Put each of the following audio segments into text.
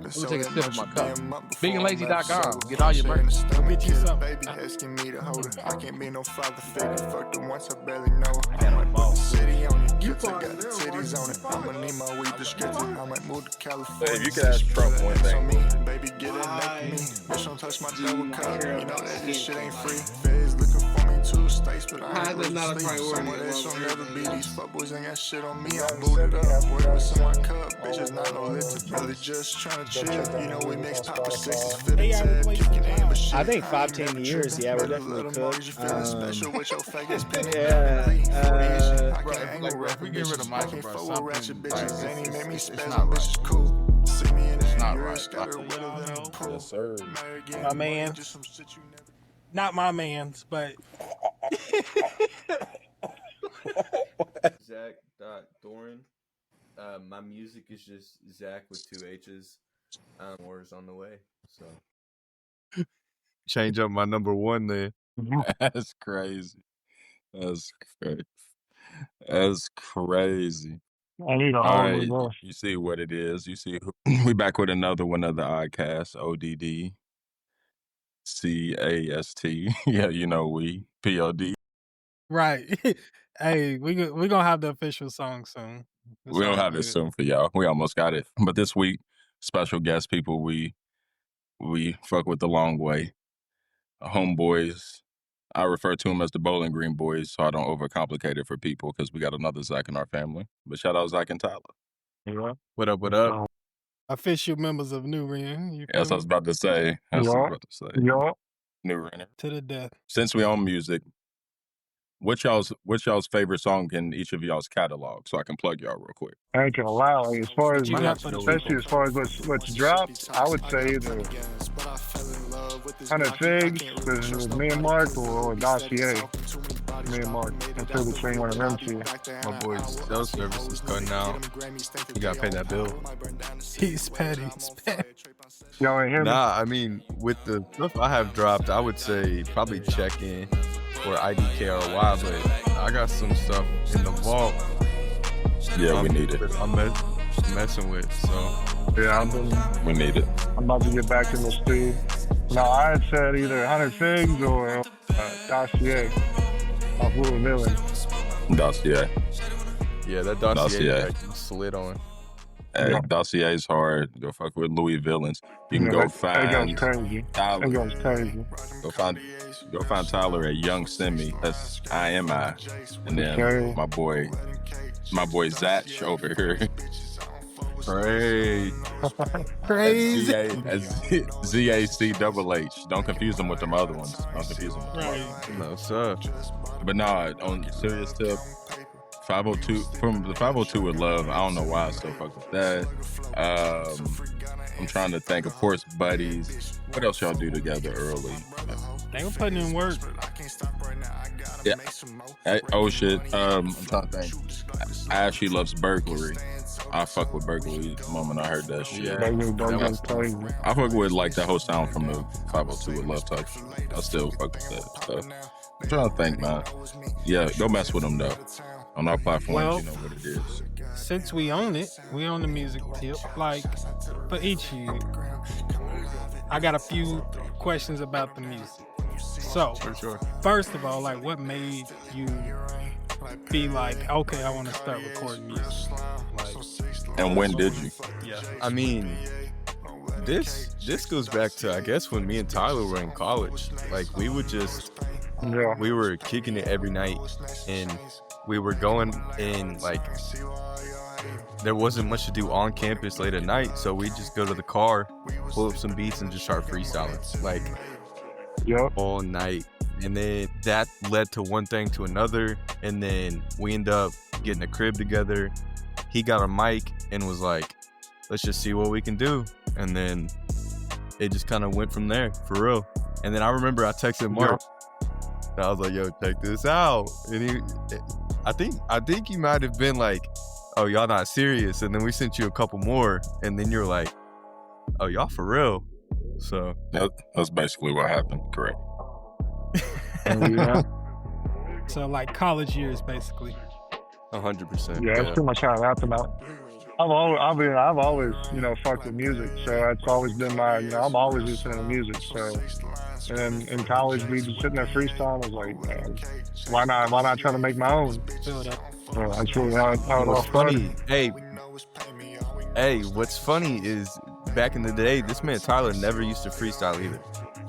Let me take a sip of my cup. Veganlazy.com. Get all your merch. Get you some. Baby asking me to hold her. I can't be no father figure. Fuck the once I barely know her. I got my balls. City on it. Kids, I got the titties on it. I'ma need my weed prescription. I might move to California. If you could ask Trump one thing. Baby, get it next to me. Bitch, don't touch my double cup. You know that this shit ain't free. Feds looking for me 2 states, but I ain't really not a sleep. priority. Some of that shit never be. These fuckboys ain't got shit on me. I'm booted up. Whatever's in my cup. Bitches not no lit to really just trying to chill. You know we mix Papa 6s, fit a tab, kicking in, but shit. I think 5-10 years, yeah, we're definitely cooked. Special with your fake ass penny. Bro, if we get rid of Michael, bro, something like Bitches it's ain't make me not spaz, right. bitches cool. See me in It's the not air, right. got her wetter than a pool. Yes, sir. My man. Not my man's, but Zach.Thorin. My music is just Zach with 2 H's. More is on the way. So Change up my number 1 then. That's crazy. That's crazy. That's crazy. I need a All whole right, new voice. you see what it is. You see, we back with another one of the Oddcast. ODD. CAST. Yeah, you know we. POD. right. Hey, we gonna have the official song soon. It's We don't all have it good. soon for y'all. We almost got it. But this week, special guest people we fuck with the long way. Homeboys. I refer to them as the Bowling Green Boys, so I don't overcomplicate it for people because we got another Zach in our family. But shout out Zach and Tyler. Yeah. What up? What up? Official members of New Ring. You That's what I feel was me? about to say. That's what I was about to say. Yeah. New Renner. To the death. Since we own music, what's y'all's favorite song in each of y'all's catalog? So I can plug y'all real quick. I ain't gonna lie. Like, as far as You have to especially as far as what's dropped, I would say either 100 Figs, which is me and Mark, or Dossier. Me and Mark. Until between one of them two. My boy's cell service is cutting out. You gotta pay that bill. He's petty. Y'all ain't hear me? Nah, I mean, with the stuff I have dropped, I would say probably Check In or IDKRY, but I got some stuff in the vault. Yeah, we need it. I'm messing with, so. Yeah, We need it. I'm about to get back in the stew. No, I had said either 100 Figs or Dossier. Off Little Villain. Dossier. Yeah, that Dossier. track you slid on. Hey, Yeah. Dossier's hard. Go fuck with Louis Villains. You can Yeah, go that find goes crazy. Tyler. That goes crazy. Go find Tyler at Young Simi. That's IMI. And then Okay. my boy Zachh over here. Crazy. ZACHH. Don't confuse them with them other ones. Don't confuse them with them other ones. No, sir. But nah, on serious tip, 502 from the 502 with Love. I don't know why I still fuck with that. I'm trying to think. Of course, Buddies. What else y'all do together early? They were putting in work. Yeah. Hey, oh shit. I'm trying to think. Ashley Loves Burglary. I fuck with Burglary the moment I heard that shit. Yeah. That goes crazy. I fuck with like the whole sound from the 502 with Love type. I still fuck with that stuff. I'm trying to think, man. Yeah, go mess with them though. On our platforms, Well, you know what it is. Since we own it, we own the music tip. Like, for each year, I got a few questions about the music. So, For sure. first of all, like, what made you be like, okay, I want to start recording music? Like, And when did you? yeah. I mean, this goes back to, I guess, when me and Tyler were in college. Like, we were kicking it every night, and we were going in, like, there wasn't much to do on campus late at night, so we just go to the car, pull up some beats, and just start freestyling, like, all night. And then that led to one thing to another, and then we ended up getting a crib together. He got a mic and was like, let's just see what we can do. And then it just kind of went from there, for real. And then I remember I texted Mark. And I was like, yo, check this out. And I think he might have been like, oh, y'all not serious. And then we sent you a couple more. And then you're like, oh, y'all for real. So That's basically what happened. Correct. Yeah. So, like, college years, basically. 100%. Yeah, that's pretty much how it happened out. I've always, fucked with music. So that's always been my, I'm always listening to music. So, and in college, we just sitting there freestyling. I was like, why not try to make my own? Feel that. So that's really how it all What's started. funny? Hey, what's funny is back in the day, this man Tyler never used to freestyle either.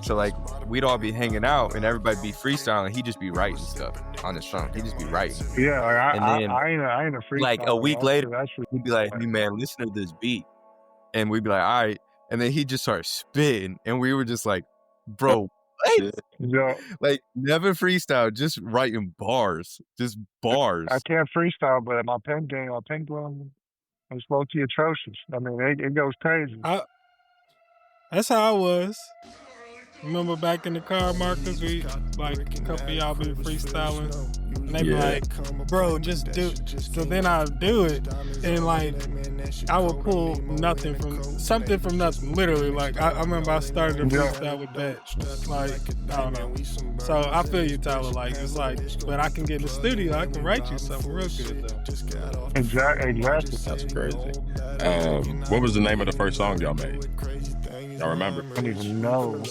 So like we'd all be hanging out and everybody be freestyling. He'd just be writing stuff on his phone. He'd just be writing. Yeah, like And then I ain't a freestyler. like a week later, Actually, he'd be like, "Hey man, listen to this beat," and we'd be like, "All right." And then he'd just start spitting, and we were just like, "Bro, what?" yeah, Like never freestyle, just writing bars, just bars. I can't freestyle, but my pen game, is low-key atrocious. I mean, it goes crazy. That's how I was. Remember back in the car, Marcus, we like a couple of y'all be freestyling, and they be like, "Bro, just do." So then I do it, and like I would pull something from nothing. Literally, like I remember I started to freestyle with that. Like I don't know. So I feel you, Tyler. Like it's like, but I can get in the studio. I can write you something real good though. Exactly. That's crazy. What was the name of the first song y'all made? Y'all remember? I don't even know.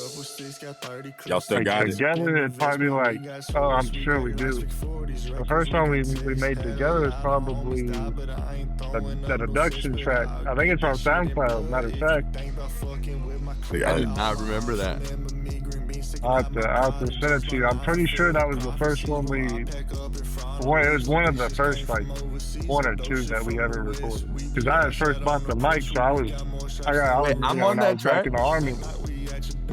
Y'all still got it? Together, it'd probably be like, oh, I'm sure we do. The first song we made together is probably that abduction track. I think it's on SoundCloud, matter of fact. I do not remember that. I'll have to send it to you. I'm pretty sure that was the first one it was one of the first, like, one or two that we ever recorded. Because I had first bought the mic, so I'm on that track? back in the Army.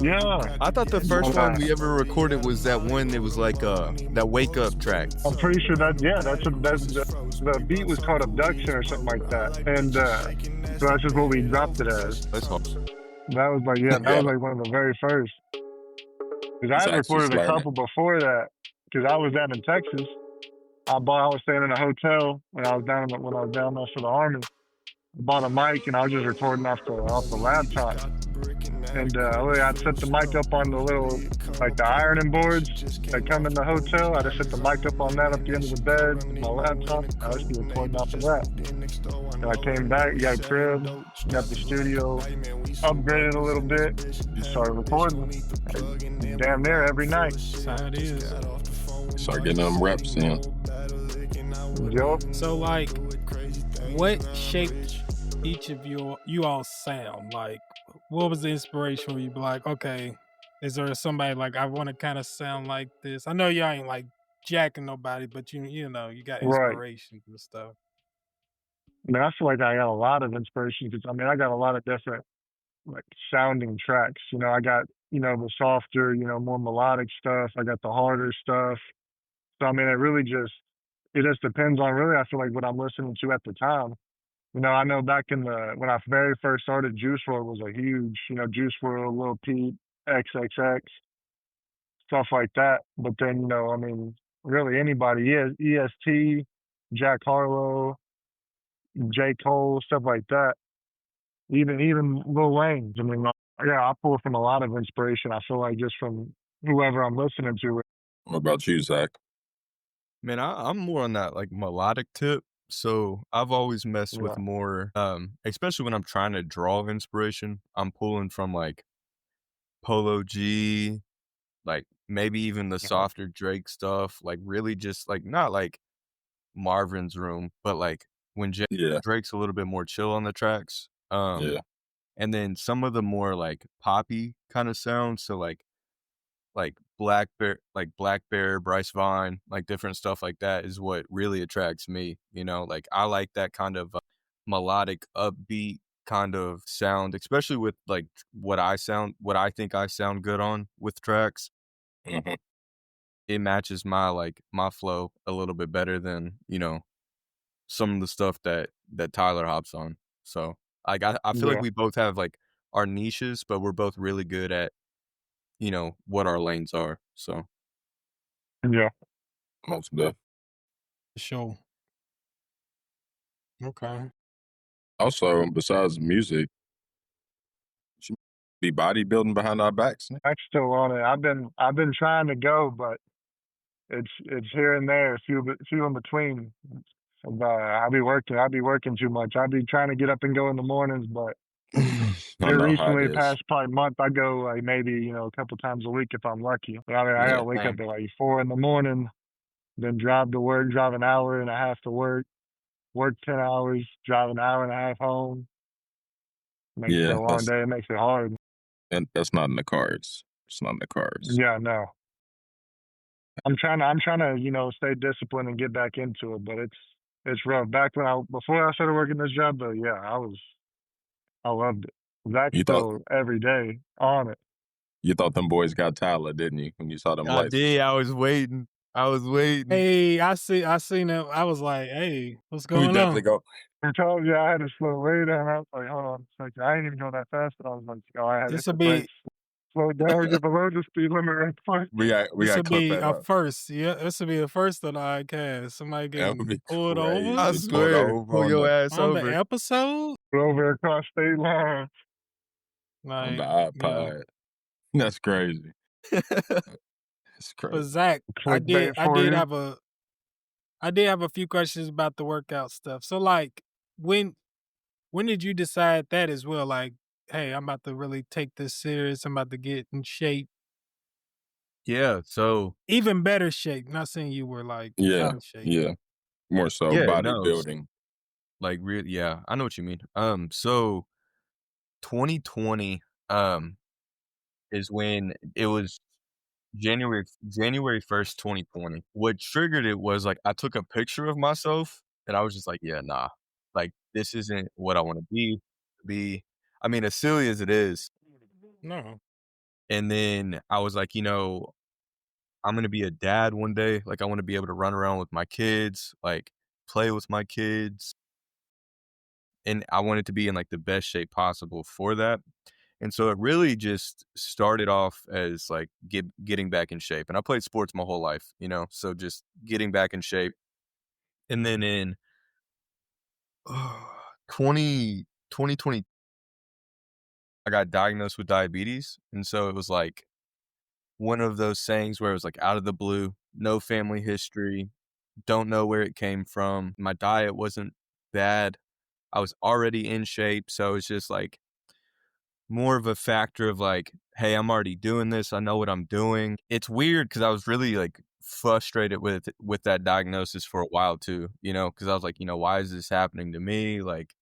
Yeah. I thought the first one we ever recorded was that one that was like that Wake Up track. I'm pretty sure the beat was called Abduction or something like that. And so that's just what we dropped it as. That's hard. That was like one of the very first. Because I had recorded a couple before that. Because I was down in Texas. I was staying in a hotel when I was down there for the Army. I bought a mic and I was just recording off the laptop. And I'd set the mic up on the little, like the ironing boards that come in the hotel. I just set the mic up on that up the end of the bed, my laptop. I was just recording off of that. And I came back, got a crib, got the studio, upgraded a little bit, just started recording. Damn near every night. That's how it is. Start getting them reps in. Yup. So like, what shaped each of you all sound? Like, what was the inspiration where you be like, okay, is there somebody like I want to kind of sound like this? I know y'all ain't like jacking nobody, but you know you got inspirations and stuff. I mean, I feel like I got a lot of inspiration because I got a lot of different like sounding tracks. I got the softer, more melodic stuff. I got the harder stuff. So it just depends on really. I feel like what I'm listening to at the time. I know back when I very first started, Juice WRLD was a huge, Juice WRLD, Lil Peep, XXX, stuff like that. But then, really anybody, EST, Jack Harlow, J. Cole, stuff like that. Even Lil Wayne. I pull from a lot of inspiration. I feel like just from whoever I'm listening to. What about you, Zach? Man, I'm more on that like melodic tip. So I've always messed with more, especially when I'm trying to draw inspiration. I'm pulling from like Polo G, like maybe even the softer Drake stuff. Like really just like not like Marvin's Room, but like when Drake's a little bit more chill on the tracks. And then some of the more like poppy kind of sounds. So like Black Bear, Bryce Vine, like different stuff like that is what really attracts me. Like I like that kind of melodic, upbeat kind of sound, especially with like what I think I sound good on with tracks. Mm-hmm. It matches my flow a little bit better than some of the stuff that Tyler hops on. So I feel like we both have like our niches, but we're both really good at what our lanes are. So yeah, most good. Sure. Okay. Also, besides music, should be bodybuilding behind our backs. I'm still on it. I've been trying to go, but it's here and there, few in between. But I be working too much. I be trying to get up and go in the mornings, but I here know how it recently, is. past probably month, I go like maybe, a couple times a week if I'm lucky. But I mean, I Yeah, gotta wake up at like 4 in the morning, then drive to work, drive an hour and a half to work 10 hours, drive an hour and a half home. Makes it yeah. a long day. It makes it hard. And that's not in the cards. It's not in the cards. Yeah, no. I'm trying to, stay disciplined and get back into it, but it's rough. Before I started working this job though, yeah, I loved it. Zach's You thought still every day on it. you thought them boys got talent, didn't you? When you saw them I lights. did. I was waiting. Hey, I seen it. I was like, hey, what's We going definitely on? go. I told you I had to slow way down. I was like, hold on a second. I ain't even going that fast, but I was like, oh, I had to hit This will the brakes, be slow it down, get below the speed limit right quick. We this got to will clip be that a up. first. Yeah, this will be the first on the iCast. Somebody That would getting be pulled crazy. over I Pulled swear. over Pull your ass on the over. episode. Over across state lines. on the Like, iPod. That's crazy. It's but crazy. Zach, Clickbait I for did you. have a few questions about the workout stuff. So like, when did you decide that as well? Like, hey, I'm about to really take this serious. I'm about to get in shape, Yeah. So even better shape. Not saying you were like Yeah, out of shape. yeah. More so yeah, no, bodybuilding. like real. Yeah, I know what you mean. So 2020 is when it was January 1st, 2020. What triggered it was like I took a picture of myself and I was just like, yeah, nah. Like this isn't what I want to be. I mean, as silly as it is. No. And then I was like, I'm gonna be a dad one day. Like I want to be able to run around with my kids, like play with my kids. And I wanted to be in like the best shape possible for that. And so it really just started off as like getting back in shape. And I played sports my whole life, so just getting back in shape. And then in 2020, I got diagnosed with diabetes. And so it was like one of those sayings where it was like out of the blue, no family history, don't know where it came from. My diet wasn't bad. I was already in shape. So it's just like more of a factor of like, hey, I'm already doing this. I know what I'm doing. It's weird because I was really like frustrated with that diagnosis for a while too, because I was like, why is this happening to me? Like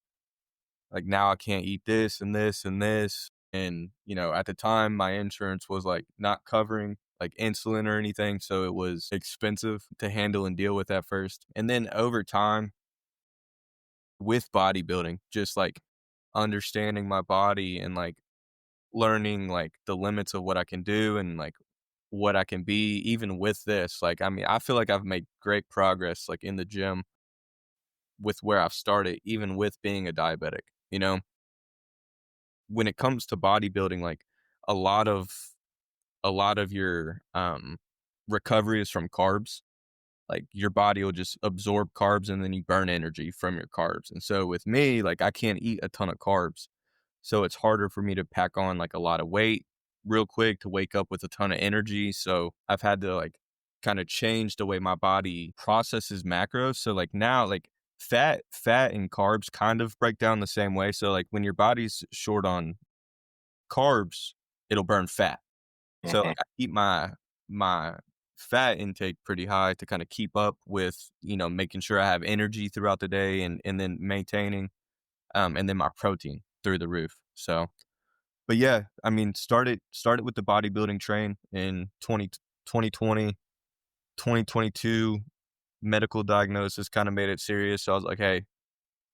now I can't eat this and this and this. And, at the time my insurance was like not covering like insulin or anything. So it was expensive to handle and deal with at first. And then over time with bodybuilding, just like understanding my body and like learning like the limits of what I can do and like what I can be even with this. Like, I mean, I feel like I've made great progress like in the gym with where I've started, even with being a diabetic, when it comes to bodybuilding, like a lot of your recovery is from carbs. Like your body will just absorb carbs and then you burn energy from your carbs. And so with me, like I can't eat a ton of carbs. So it's harder for me to pack on like a lot of weight real quick to wake up with a ton of energy. So I've had to like kind of change the way my body processes macros. So like now, like fat and carbs kind of break down the same way. So like when your body's short on carbs, it'll burn fat. So like I keep my fat intake pretty high to kind of keep up with, making sure I have energy throughout the day and then maintaining and then my protein through the roof. So, but yeah, I mean, started with the bodybuilding train in 2020, 2022, medical diagnosis kind of made it serious. So I was like, hey,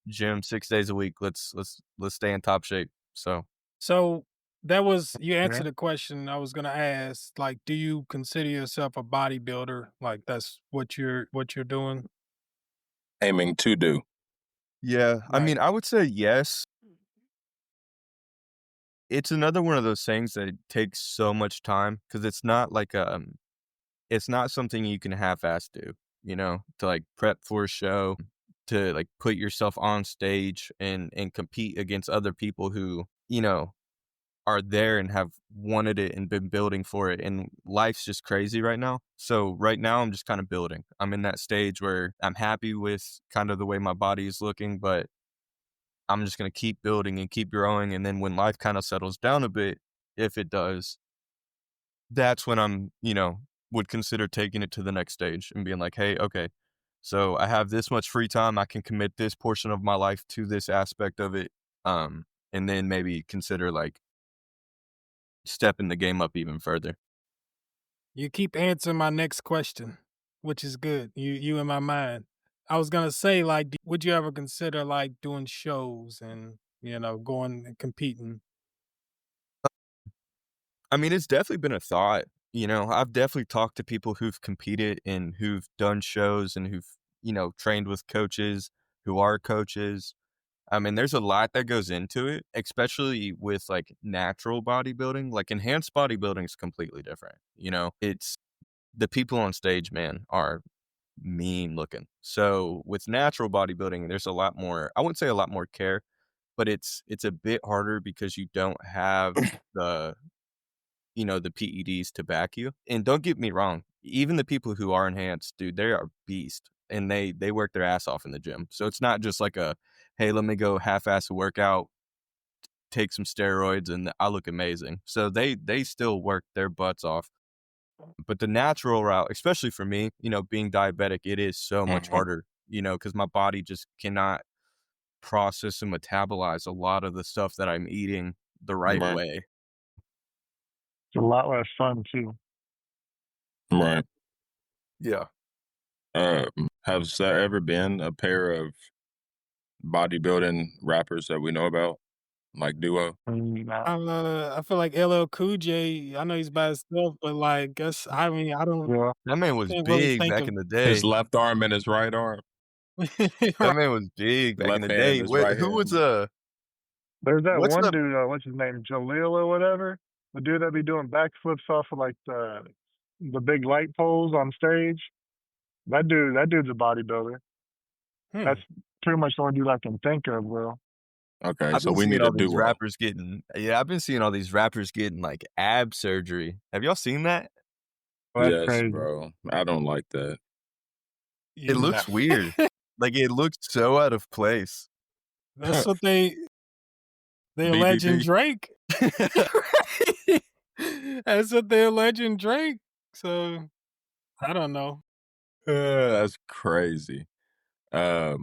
gym 6 days a week. Let's stay in top shape. So that was you Yeah. answered the question I was gonna ask. Like, do you consider yourself a bodybuilder? Like that's what you're doing? Aiming to do. Yeah, I Right. mean, I would say yes. It's another one of those things that it takes so much time because it's not like it's not something you can half-ass do, to like prep for a show, to like put yourself on stage and compete against other people who, are there and have wanted it and been building for it. And life's just crazy right now. So right now I'm just kind of building. I'm in that stage where I'm happy with kind of the way my body is looking, but I'm just going to keep building and keep growing. And then when life kind of settles down a bit, if it does, that's when I'm, would consider taking it to the next stage and being like, hey, okay, so I have this much free time. I can commit this portion of my life to this aspect of it. And then maybe consider like stepping the game up even further. You keep answering my next question, which is good. You in my mind. I was gonna say, like, would you ever consider like doing shows and going and competing? I mean, it's definitely been a thought. I've definitely talked to people who've competed and who've done shows and who've, trained with coaches who are coaches. I mean, there's a lot that goes into it, especially with like natural bodybuilding. Like enhanced bodybuilding is completely different. It's the people on stage, man, are mean looking. So with natural bodybuilding, there's a lot more, I wouldn't say a lot more care, but it's a bit harder because you don't have the the PEDs to back you. And don't get me wrong, even the people who are enhanced, dude, they are beast and they work their ass off in the gym. So it's not just like a, hey, let me go half-ass a workout, take some steroids and I look amazing. So they still work their butts off. But the natural route, especially for me, being diabetic, it is so much harder, because my body just cannot process and metabolize a lot of the stuff that I'm eating the right way. It's a lot less fun too. Right. Yeah. Has there ever been a pair of bodybuilding rappers that we know about, like duo? I feel like LL Cool J. I know he's by himself, but like, I mean, I don't Yeah. That man was can't really big think back of. in the His day. left arm and his right arm. That Right. man was big back in Left the hand, day. his right Who hand. was There's that what's one the dude, what's his name, Jaleel or whatever, the dude that be doing backflips off of like the big light poles on stage. That dude's a bodybuilder. That's pretty much the only dude I can think of, bro. Okay, I've so been we seeing need all a these duo. rappers getting like ab surgery. Have y'all seen that? Well, that's Yes, crazy. bro. I don't like that. It looks weird. Like it looks so out of place. That's what they alleging BBP. Drake. That's what they alleging Drake. So I don't know. That's crazy. Did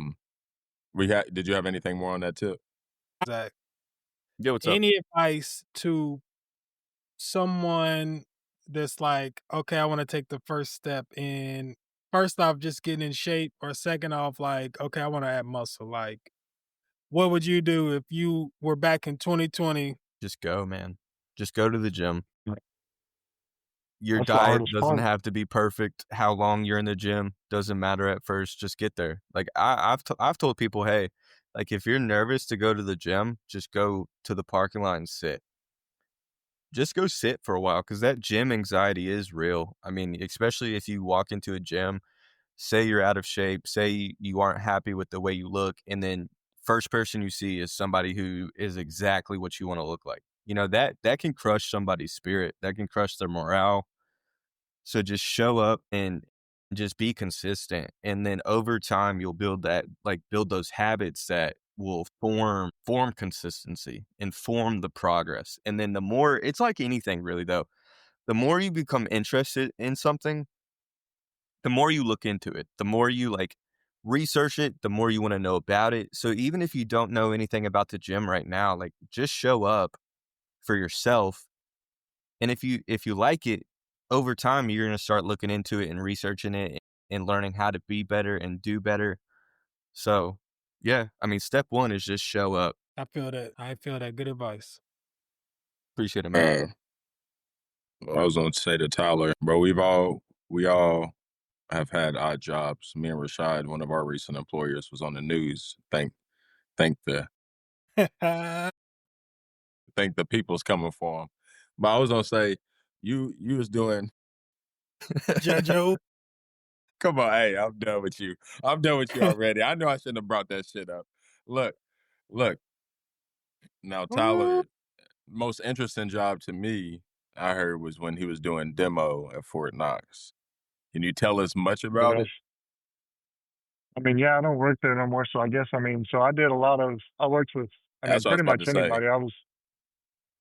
you have anything more on that tip? Zach, Yo, what's up? any advice to someone that's like, okay, I want to take the first step in, first off, just getting in shape, or second off, like, okay, I want to add muscle. Like, what would you do if you were back in 2020? Just go, man. Just go to the gym. Your That's the diet hardest doesn't part. have to be perfect. How long you're in the gym doesn't matter at first. Just get there. Like I've told people, hey, like if you're nervous to go to the gym, just go to the parking lot and sit. Just go sit for a while because that gym anxiety is real. I mean, especially if you walk into a gym, say you're out of shape, say you aren't happy with the way you look, and then first person you see is somebody who is exactly what you want to look like. That can crush somebody's spirit. That can crush their morale. So just show up and just be consistent. And then over time you'll build those habits that will form consistency and form the progress. And then the more, it's like anything really though, the more you become interested in something, the more you look into it, the more you like research it, the more you want to know about it. So even if you don't know anything about the gym right now, like just show up for yourself. And if you like it, over time you're going to start looking into it and researching it and learning how to be better and do better. So, yeah, I mean, step 1 is just show up. I feel that. Good advice. Appreciate it, man. I was going to say to Tyler, bro, we all have had odd jobs. Me and Rashad, one of our recent employers, was on the news. Thank the people's coming for him. But I was gonna say, you was doing. Jojo. Come on, hey, I'm done with you. I'm done with you already. I know I shouldn't have brought that shit up. Look. Now Tyler, most interesting job to me, I heard, was when he was doing demo at Fort Knox. Can you tell us much about it? I mean, yeah, I don't work there no more, so I guess, I mean, so I did a lot of, I worked with, I mean, That's what I was pretty about much to say. anybody.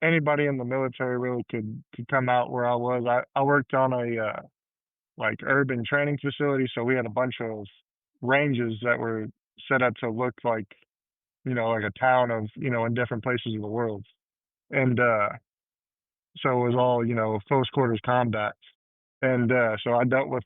Anybody in the military really could come out where I was. I worked on a, like urban training facility, so we had a bunch of ranges that were set up to look like, you know, like a town of, you know, in different places of the world. And, so it was all, you know, close quarters combat. And, so I dealt with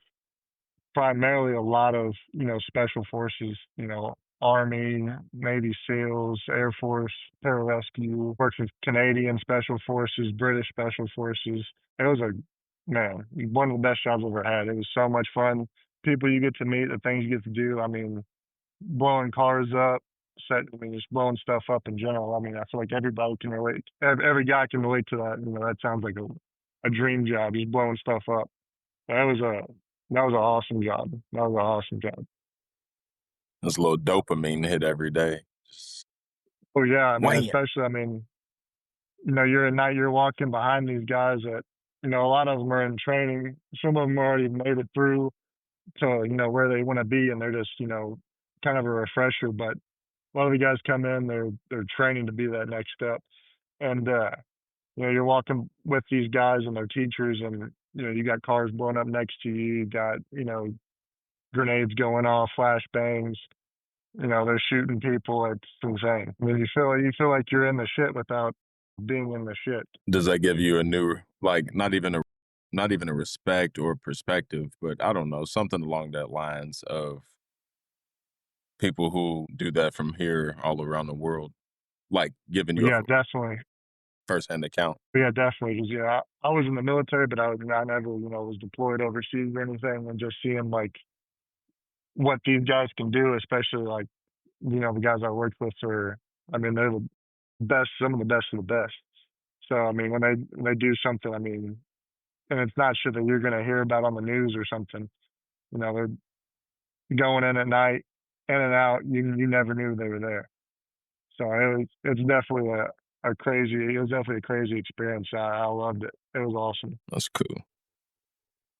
primarily a lot of, you know, special forces, you know, Army, Navy SEALs, Air Force, pararescue, worked with Canadian Special Forces, British Special Forces. It was one of the best jobs I've ever had. It was so much fun. People you get to meet, the things you get to do. I mean, blowing cars up, just blowing stuff up in general. I mean, I feel like everybody can relate. Every guy can relate to that. You know, that sounds like a dream job, just blowing stuff up. That was an awesome job. That was an awesome job. There's a little dopamine hit every day. Oh yeah, I mean, Wham. especially, I mean, you know, you're at night, you're walking behind these guys that, you know, a lot of them are in training. Some of them already made it through to, you know, where they want to be, and they're just, you know, kind of a refresher. But a lot of the guys come in, they're training to be that next step. And you know, you're walking with these guys and their teachers, and you know, you got cars blowing up next to you, you got, you know, grenades going off, flashbangs. You know, they're shooting people. It's insane. I mean, you feel like you're in the shit without being in the shit. Does that give you a new, like, not even a respect or perspective, but I don't know, something along that lines of people who do that from here all around the world, like giving you Yeah, a definitely. first-hand account? Yeah, definitely. 'Cause, yeah, I was in the military, but I never, you know, was deployed overseas or anything. And just seeing like what these guys can do, especially like, you know, the guys I worked with are, I mean, they're the best, some of the best of the best. So I mean, when they do something, I mean, and it's not shit that you're gonna hear about on the news or something. You know, they're going in at night, in and out. You never knew they were there. So it's definitely it was definitely a crazy experience. I loved it. It was awesome. That's cool.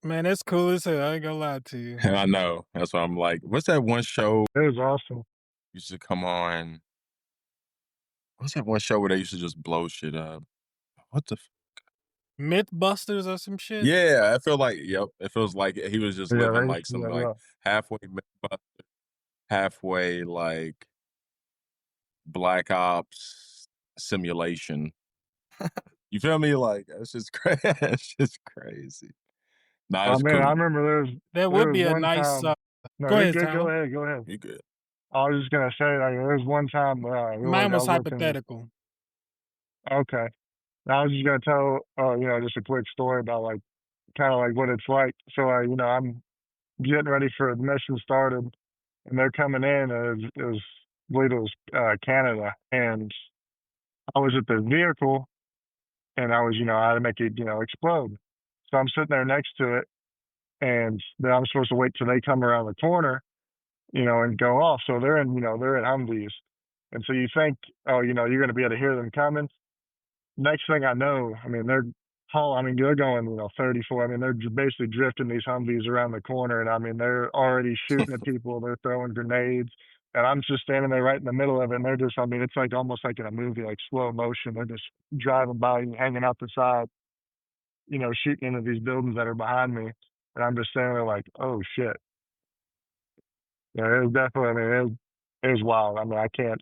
Man, that's cool as hell. I ain't gonna lie to you. I know. That's why I'm like, what's that one show It was awesome. used to come on? What's that one show where they used to just blow shit up? What the? Mythbusters or some shit? Yeah, I feel like, yep. It feels like he was just Yeah, living they, like some yeah, like yeah. halfway Mythbuster, halfway like Black Ops simulation. You feel me? Like that's just crazy. It's just crazy. Nah, Oh it's man, I cool. remember That there would was be a one nice. time. No, Go you're ahead, good. Go Tyler. ahead. Go ahead. You good? I was just gonna say, like, there was one time Mine I was was working. hypothetical. Okay, I was just gonna tell, you know, just a quick story about like kind of like what it's like. So, you know, I'm getting ready for the mission started, and they're coming in. And I believe it was Canada, and I was at the vehicle, and I was, you know, I had to make it, you know, explode. So I'm sitting there next to it, and then I'm supposed to wait till they come around the corner, you know, and go off. So they're in, you know, they're in Humvees, and so you think, oh, you know, you're going to be able to hear them coming. Next thing I know, I mean, they're going, you know, 34. I mean, they're basically drifting these Humvees around the corner, and I mean, they're already shooting at people. They're throwing grenades, and I'm just standing there right in the middle of it. And they're just, I mean, it's like almost like in a movie, like slow motion. They're just driving by and hanging out the side, you know, shooting into these buildings that are behind me, and I'm just standing there like, oh shit. Yeah, it was definitely. I mean, it was wild. I mean, I can't.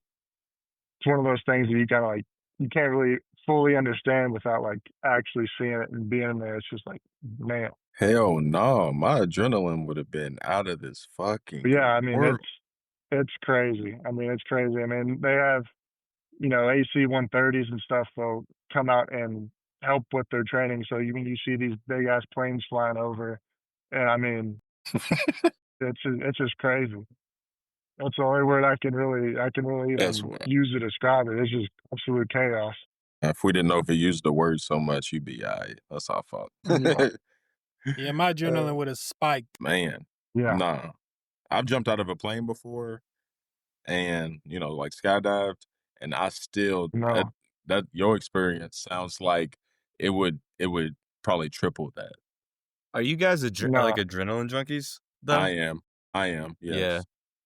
It's one of those things that you kind of like. You can't really fully understand without like actually seeing it and being there. It's just like, man. Hell no, my adrenaline would have been out of this But fucking yeah, I mean, world. it's crazy. I mean, it's crazy. I mean, they have, you know, AC-130s and stuff. They'll come out and help with their training. So you see these big ass planes flying over, and I mean, it's just crazy. That's the only word I can really That's even use to describe it. It's just absolute chaos. if we didn't know if he used the word so much, you'd be all right. That's our fault. Yeah. Yeah, my adrenaline would have spiked. Man, Yeah. nah. I've jumped out of a plane before and, you know, like skydived, and I still, No. that your experience sounds like it would probably triple that. Are you guys No. like adrenaline junkies though? I am. Yeah. Yes.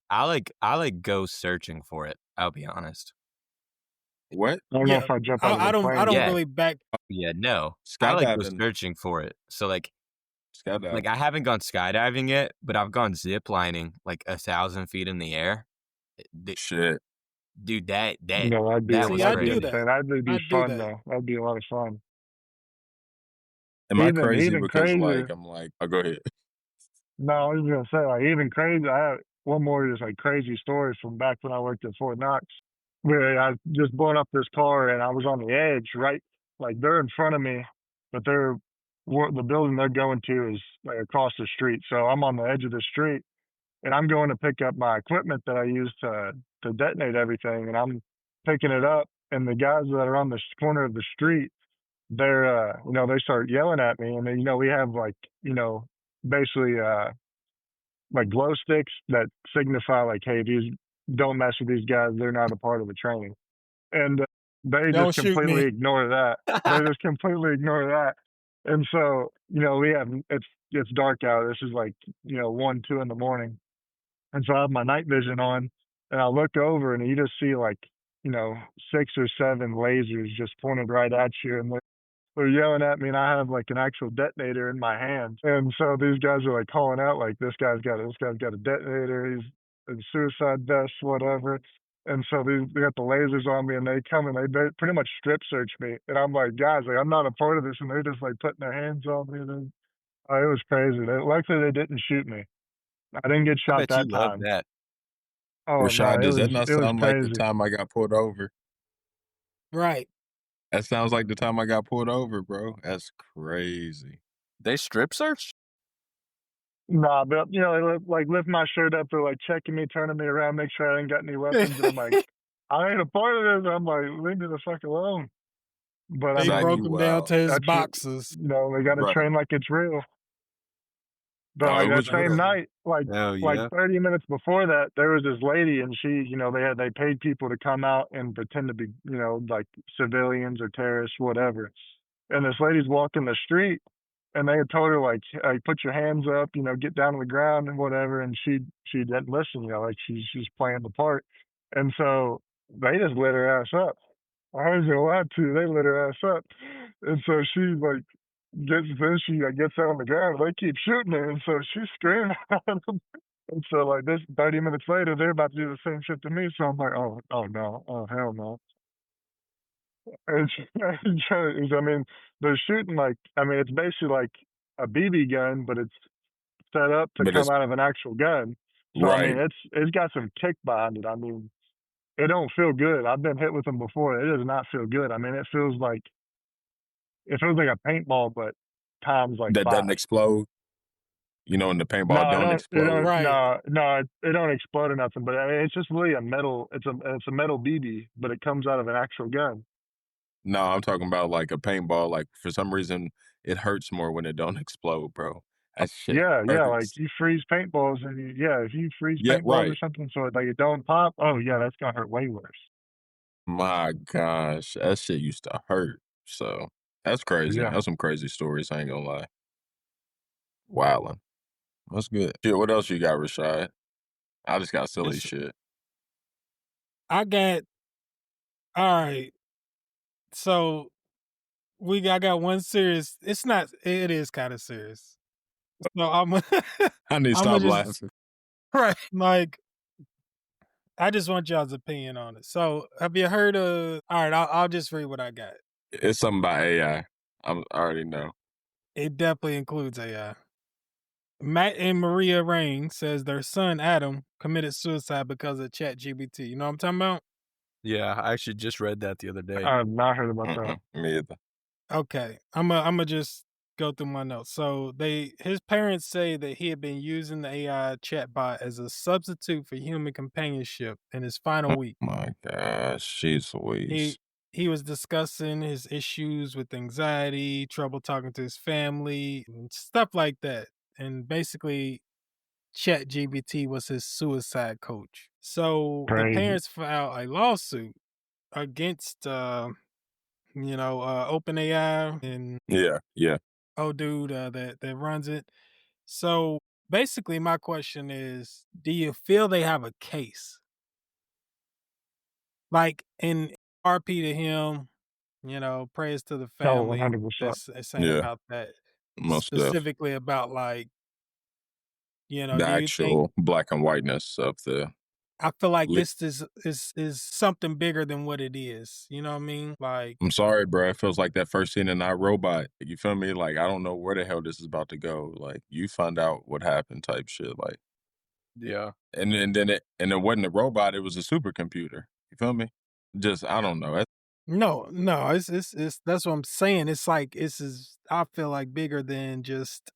I like go searching for it. I'll be honest. What? I don't know Yeah, if I jump out of I the don't plane. Yeah. really back. Yeah, no. I like go Skydiving. searching for it. So like Skydiving. I haven't gone skydiving yet, but I've gone zip lining like 1,000 feet in the air. Shit. Dude, that No, that'd be, that was I that'd be do crazy. that. insane. That'd be I do fun that. though. That'd be a lot of fun. Am I Even crazy because crazier. I'm like, oh, go ahead. No, I was gonna say like even crazy. I have one more just like crazy story from back when I worked at Fort Knox, where I just blown up this car and I was on the edge, right? Like they're in front of me, but the building they're going to is like across the street. So I'm on the edge of the street, and I'm going to pick up my equipment that I use to detonate everything, and I'm picking it up, and the guys that are on the corner of the street, they're they start yelling at me, and then we have like basically like glow sticks that signify like, hey, these don't mess with these guys, they're not a part of the training, and they Don't just shoot completely me. ignore that. They just completely ignore that, and so we have it's dark out. This is like 1, 2 in the morning, and so I have my night vision on, and I look over, and you just see like 6 or 7 lasers just pointed right at you, and they're yelling at me, and I have like an actual detonator in my hand. And so these guys are like calling out, like, this guy's got a detonator. He's in suicide vest, whatever. And so they got the lasers on me, and they come and they pretty much strip search me. And I'm like, guys, like, I'm not a part of this. And they're just like putting their hands on me. And it was crazy. Luckily, they didn't shoot me. I didn't get I shot bet you that love time. that. Oh no, Rashad, does that not it was sound like the crazy. time I got pulled over? Right. That sounds like the time I got pulled over, bro. That's crazy. They strip search? Nah, but they like lift my shirt up, they're like checking me, turning me around, make sure I ain't got any weapons, and I'm like, I ain't a part of this. I'm like, leave me the fuck alone. But I They Zach, mean, broke you him down wild. to his that's what boxes. they got to Right. train like it's real. But No, like it that was same real. night, Oh yeah. 30 minutes before that, there was this lady, and she, they paid people to come out and pretend to be, like civilians or terrorists, whatever. And this lady's walking the street, and they had told her like, hey, put your hands up, get down on the ground and whatever. And she didn't listen, like she's playing the part. And so they just lit her ass up. I was gonna lie to you, they lit her ass up. And so she like gets out on the ground. They keep shooting her, and so she's screaming at them. And so like this 30 minutes later, they're about to do the same shit to me. So I'm like, oh no, oh hell no. And I mean, they're shooting like, it's basically like a BB gun, but it's set up to But come it's out of an actual gun. So I mean, right. it's got some kick behind it. I mean, it don't feel good. I've been hit with them before. It does not feel good. I mean, it feels like a paintball, but times like That 5. doesn't explode. And the paintball No, don't explode. Right. It don't explode or nothing. But I mean, it's just really a metal. It's a metal BB, but it comes out of an actual gun. No, I'm talking about like a paintball. Like for some reason, it hurts more when it don't explode, bro. That shit Yeah, like hurts. you freeze paintballs, and if you freeze Yeah, paintballs or right. something, so like it don't pop. Oh yeah, that's gonna hurt way worse. My gosh, that shit used to hurt. So that's crazy. Yeah. That's some crazy stories. I ain't gonna lie. Wildin'. That's good. Shit, what else you got, Rashad? I just got silly shit. I got. All right. So I got one serious. It's not. It is kind of serious. So I'm. I need to I'm stop just laughing. right. Like, I just want y'all's opinion on it. So, have you heard of? All right, I'll just read what I got. It's something about AI. I already know. It definitely includes AI. Matt and Maria Rain says their son Adam committed suicide because of ChatGPT. You know what I'm talking about? Yeah, I actually just read that the other day. I've not heard about that. Me either. Okay, I'm gonna just go through my notes. So his parents say that he had been using the AI chatbot as a substitute for human companionship in his final week. My gosh, she's Louise. He was discussing his issues with anxiety, trouble talking to his family, and stuff like that. And basically, ChatGPT was his suicide coach. So the Crazy. parents filed a lawsuit against OpenAI and Yeah. dude that runs it. So basically, my question is, do you feel they have a case? Like in RP to him, praise to the Oh, family 100%. that's saying Yeah. about that. Most def. Specifically about like, The do you think actual black and whiteness of the. I feel like Li- this is something bigger than what it is. You know what I mean? Like I'm sorry, bro. It feels like that first scene in iRobot. You feel me? Like I don't know where the hell this is about to go. Like you find out what happened, type shit. Like Yeah. and it wasn't a robot. It was a supercomputer. You feel me? Just I don't know. no, it's that's what I'm saying. It's like I feel like bigger than just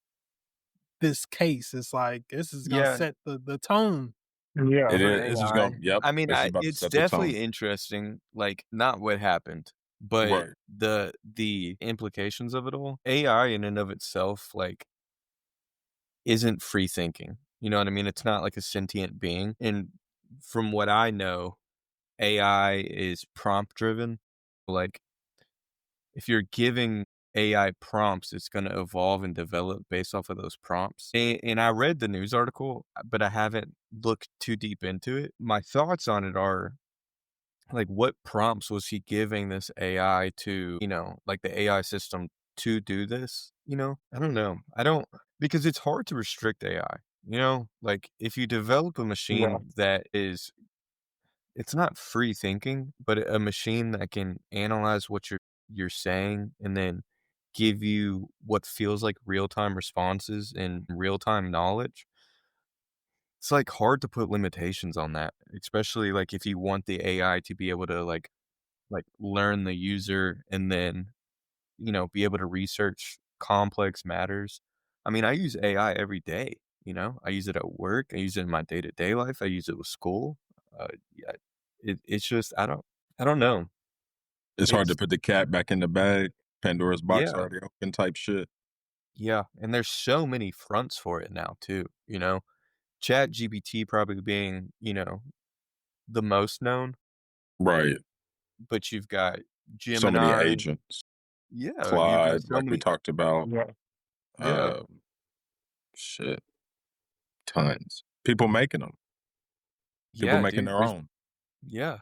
this case. It's like this is gonna Yeah. set the tone. Yeah. It For is. It's just gonna. AI. Yep. I mean, This is about to it's set the tone. definitely interesting, like, not what happened, but Right. the implications of it all. AI in and of itself, like, isn't free thinking, you know what I mean? It's not like a sentient being, and from what I know, AI is prompt driven. Like, if you're giving AI prompts, it's gonna evolve and develop based off of those prompts. And I read the news article, but I haven't looked too deep into it. My thoughts on it are, like, what prompts was he giving this AI to, like, the AI system to do this, you know? I don't know. I don't because it's hard to restrict AI, you know? Like, if you develop a Yeah. machine that is it's not free thinking, but a machine that can analyze what you're saying and then give you what feels like real-time responses and real-time knowledge. It's, like, hard to put limitations on that, especially, like, if you want the AI to be able to, like, learn the user and then, be able to research complex matters. I mean, I use AI every day, you know? I use it at work, I use it in my day-to-day life, I use it with school. Yeah, it's just I don't know. It's hard to It's put the cat back in the bag. Pandora's box yeah, already open, type shit. yeah, and there's so many fronts for it now too, you know? ChatGPT probably being, the most known, Right. but you've got So many Gemini. agents. Yeah, you've got Claude, so like we many. talked about. Yeah. Yeah, Um, shit, tons. People making them. People yeah, making dude, their own. yeah.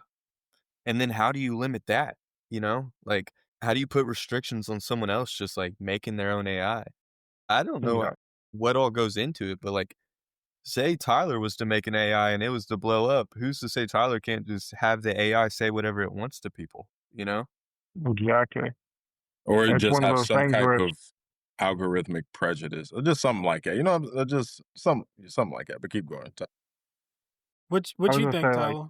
And then how do you limit that, you know? Like, how do you put restrictions on someone else just, like, making their own AI? I don't know Yeah. what all goes into it, but, like, say Tyler was to make an AI and it was to blow up, who's to say Tyler can't just have the AI say whatever it wants to people, you know? Exactly. Or It's just one of have those some things type where it's, of algorithmic prejudice or just something like that. Just something like that. But keep going. I What was you gonna think, say, like, Tyler?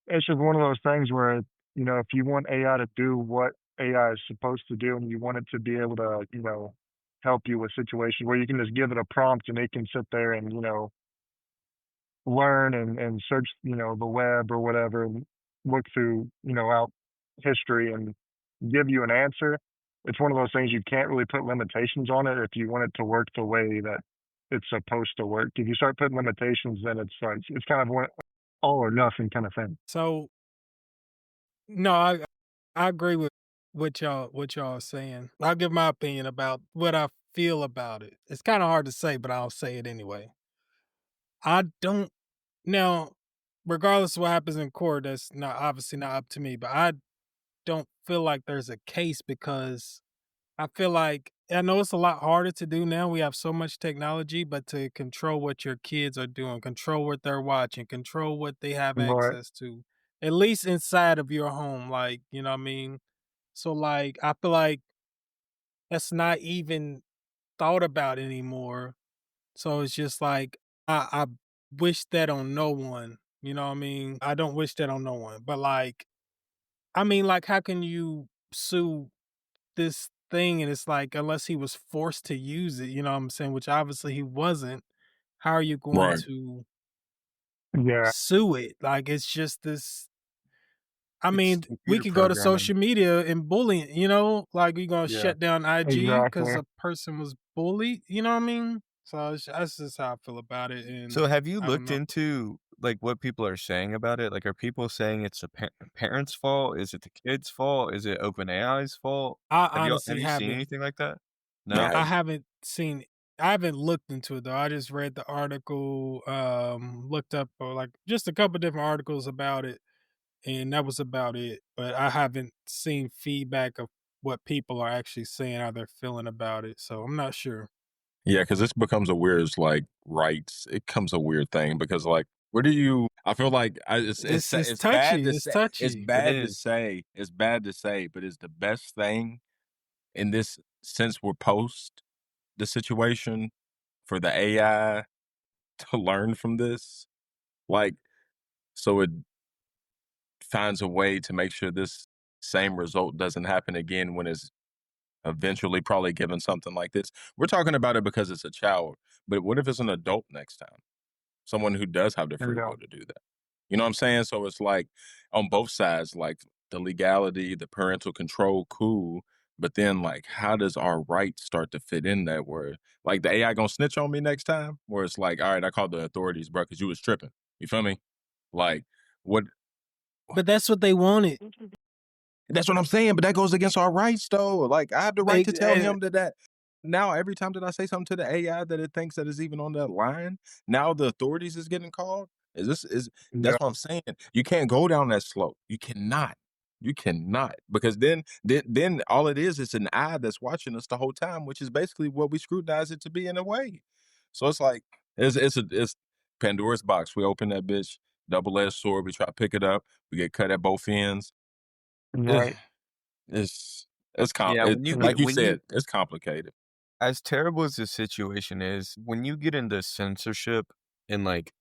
it's just one of those things where, if you want AI to do what AI is supposed to do and you want it to be able to, help you with situations where you can just give it a prompt and it can sit there and, learn and search, the web or whatever and look through, out history and give you an answer. It's one of those things you can't really put limitations on it if you want it to work the way that it's supposed to work. If you start putting limitations, then it's kind of one all or nothing kind of thing. So no, I agree with what y'all are saying. I'll give my opinion about what I feel about it. It's kind of hard to say, but I'll say it anyway. I don't now, regardless of what happens in court, that's not obviously not up to me, but I don't feel like there's a case because I feel like I know it's a lot harder to do now. We have so much technology, but to control what your kids are doing, control what they're watching, control what they have Right. access to, at least inside of your home, like, you know what I mean? So like I feel like that's not even thought about anymore. So it's just like I wish that on no one. You know what I mean? I don't wish that on no one. But like I mean, like how can you sue this thing and it's like unless he was forced to use it, you know what I'm saying, which obviously he wasn't, how are you going Right. to Yeah. sue it? Like it's just this I It's mean, we computer could go to programming. social media and bullying, like we gonna Yeah. shut down IG because Exactly. a person was bullied, you know what I mean? So that's just how I feel about it, and So have you I don't looked know. into like what people are saying about it? Like, are people saying it's the parents' fault? Is it the kid's fault? Is it OpenAI's fault? I Have honestly you seen haven't. anything like that? Yeah, No? I haven't seen. I haven't looked into it though. I just read the article, looked up like just a couple different articles about it, and that was about it. But I haven't seen feedback of what people are actually saying, how they're feeling about it. So I'm not sure. yeah, because this becomes a weird like rights. It becomes a weird thing because like, where do you? I feel like It's it's bad touchy. to It's say. It's touchy. It bad to is. say. It's bad to say, but it's the best thing in this since we're post the situation for the AI to learn from this. Like, so it finds a way to make sure this same result doesn't happen again when it's eventually probably given something like this. We're talking about it because it's a child, but what if it's an adult next time? Someone who does have the You free know, will to do that. You know what I'm saying? So it's like on both sides, like the legality, the parental control, cool. But then like how does our rights start to fit in that where like the AI gonna snitch on me next time? Where it's like, all right, I called the authorities, bro, because you was tripping. You feel me? Like what But that's what they wanted. that's what I'm saying, but that goes against our rights, though. Like, I have the right They to tell him that now every time that I say something to the AI that it thinks that is even on that line, now the authorities is getting called. Is yeah, that's what I'm saying. You can't go down that slope. You cannot. You cannot because then all it is an eye that's watching us the whole time, which is basically what we scrutinize it to be in a way. So it's like it's Pandora's box. We open that bitch, double-edged sword. We try to pick it up. We get cut at both ends. Eh, right. it's Yeah, it, when you like get you when you said, it's complicated. as terrible as the situation is, when you get into censorship and, like,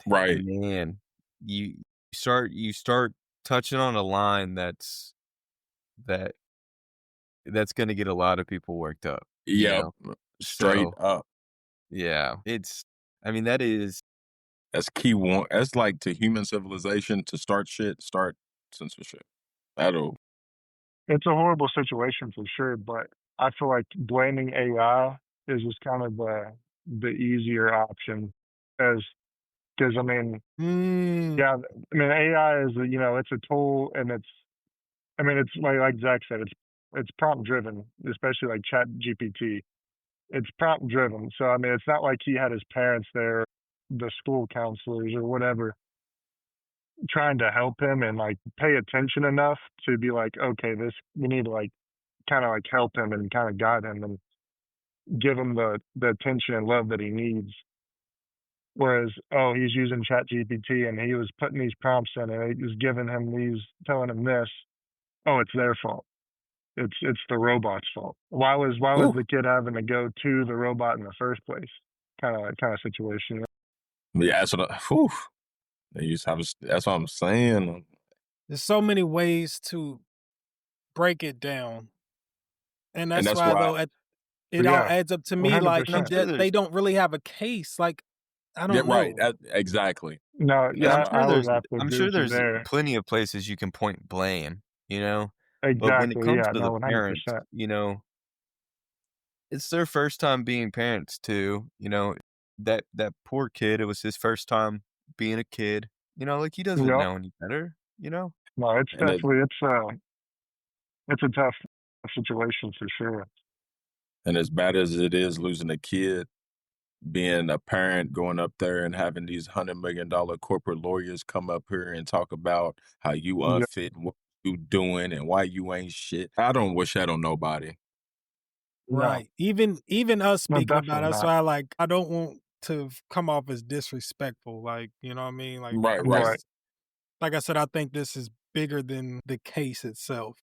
Right. man, you start touching on a line that that's gonna get a lot of people worked up, you Yep. know? Straight So, up. yeah, it's I mean, that is That's key one. That's like to human civilization to start shit, start censorship. That'll It's a horrible situation for sure, but I feel like blaming AI is just kind of the easier option, as because I mean, Mm, yeah, I mean AI is it's a tool, and it's like Zach said, it's prompt driven, especially like Chat GPT. It's prompt driven, so I mean, it's not like he had his parents there, the school counselors or whatever, trying to help him and like pay attention enough to be like, okay, this we need to like kind of like help him and kind of guide him and give him the attention and love that he needs. Whereas, oh, he's using Chat GPT and he was putting these prompts in and it was giving him these, telling him this. Oh, it's their fault. It's the robot's fault. Why was ooh. the kid having to go to the robot in the first place? Kind of situation. Yeah, that's what whew. That's what I'm saying. there's so many ways to break it down, and And that's that's why why though it all Yeah, adds up to one me hundred like I'm percent. sure they there's don't really have a case. Like I yeah, don't right. know. Exactly. No, And yeah, that's yeah, why I would have to agree with you there's there. plenty of places you can point blame, you know? But when it Exactly. comes Yeah, to no, the one hundred parents, percent. it's their first time being parents too, that poor kid, it was his first time being a kid, like, he doesn't Yep. know any better, you know? No, it's and it definitely it's a tough situation for sure. and as bad as it is losing a kid, being a parent going up there and having these $100 million corporate lawyers come up here and talk about how you Yeah, unfit and what you doing and why you ain't shit. I don't wish that on nobody. no, Right. Even us no, speaking about it, definitely that's not. why like I don't want to come off as disrespectful. Like, you know what I mean? Like Right, I'm right. Right. just like I said, I think this is bigger than the case itself.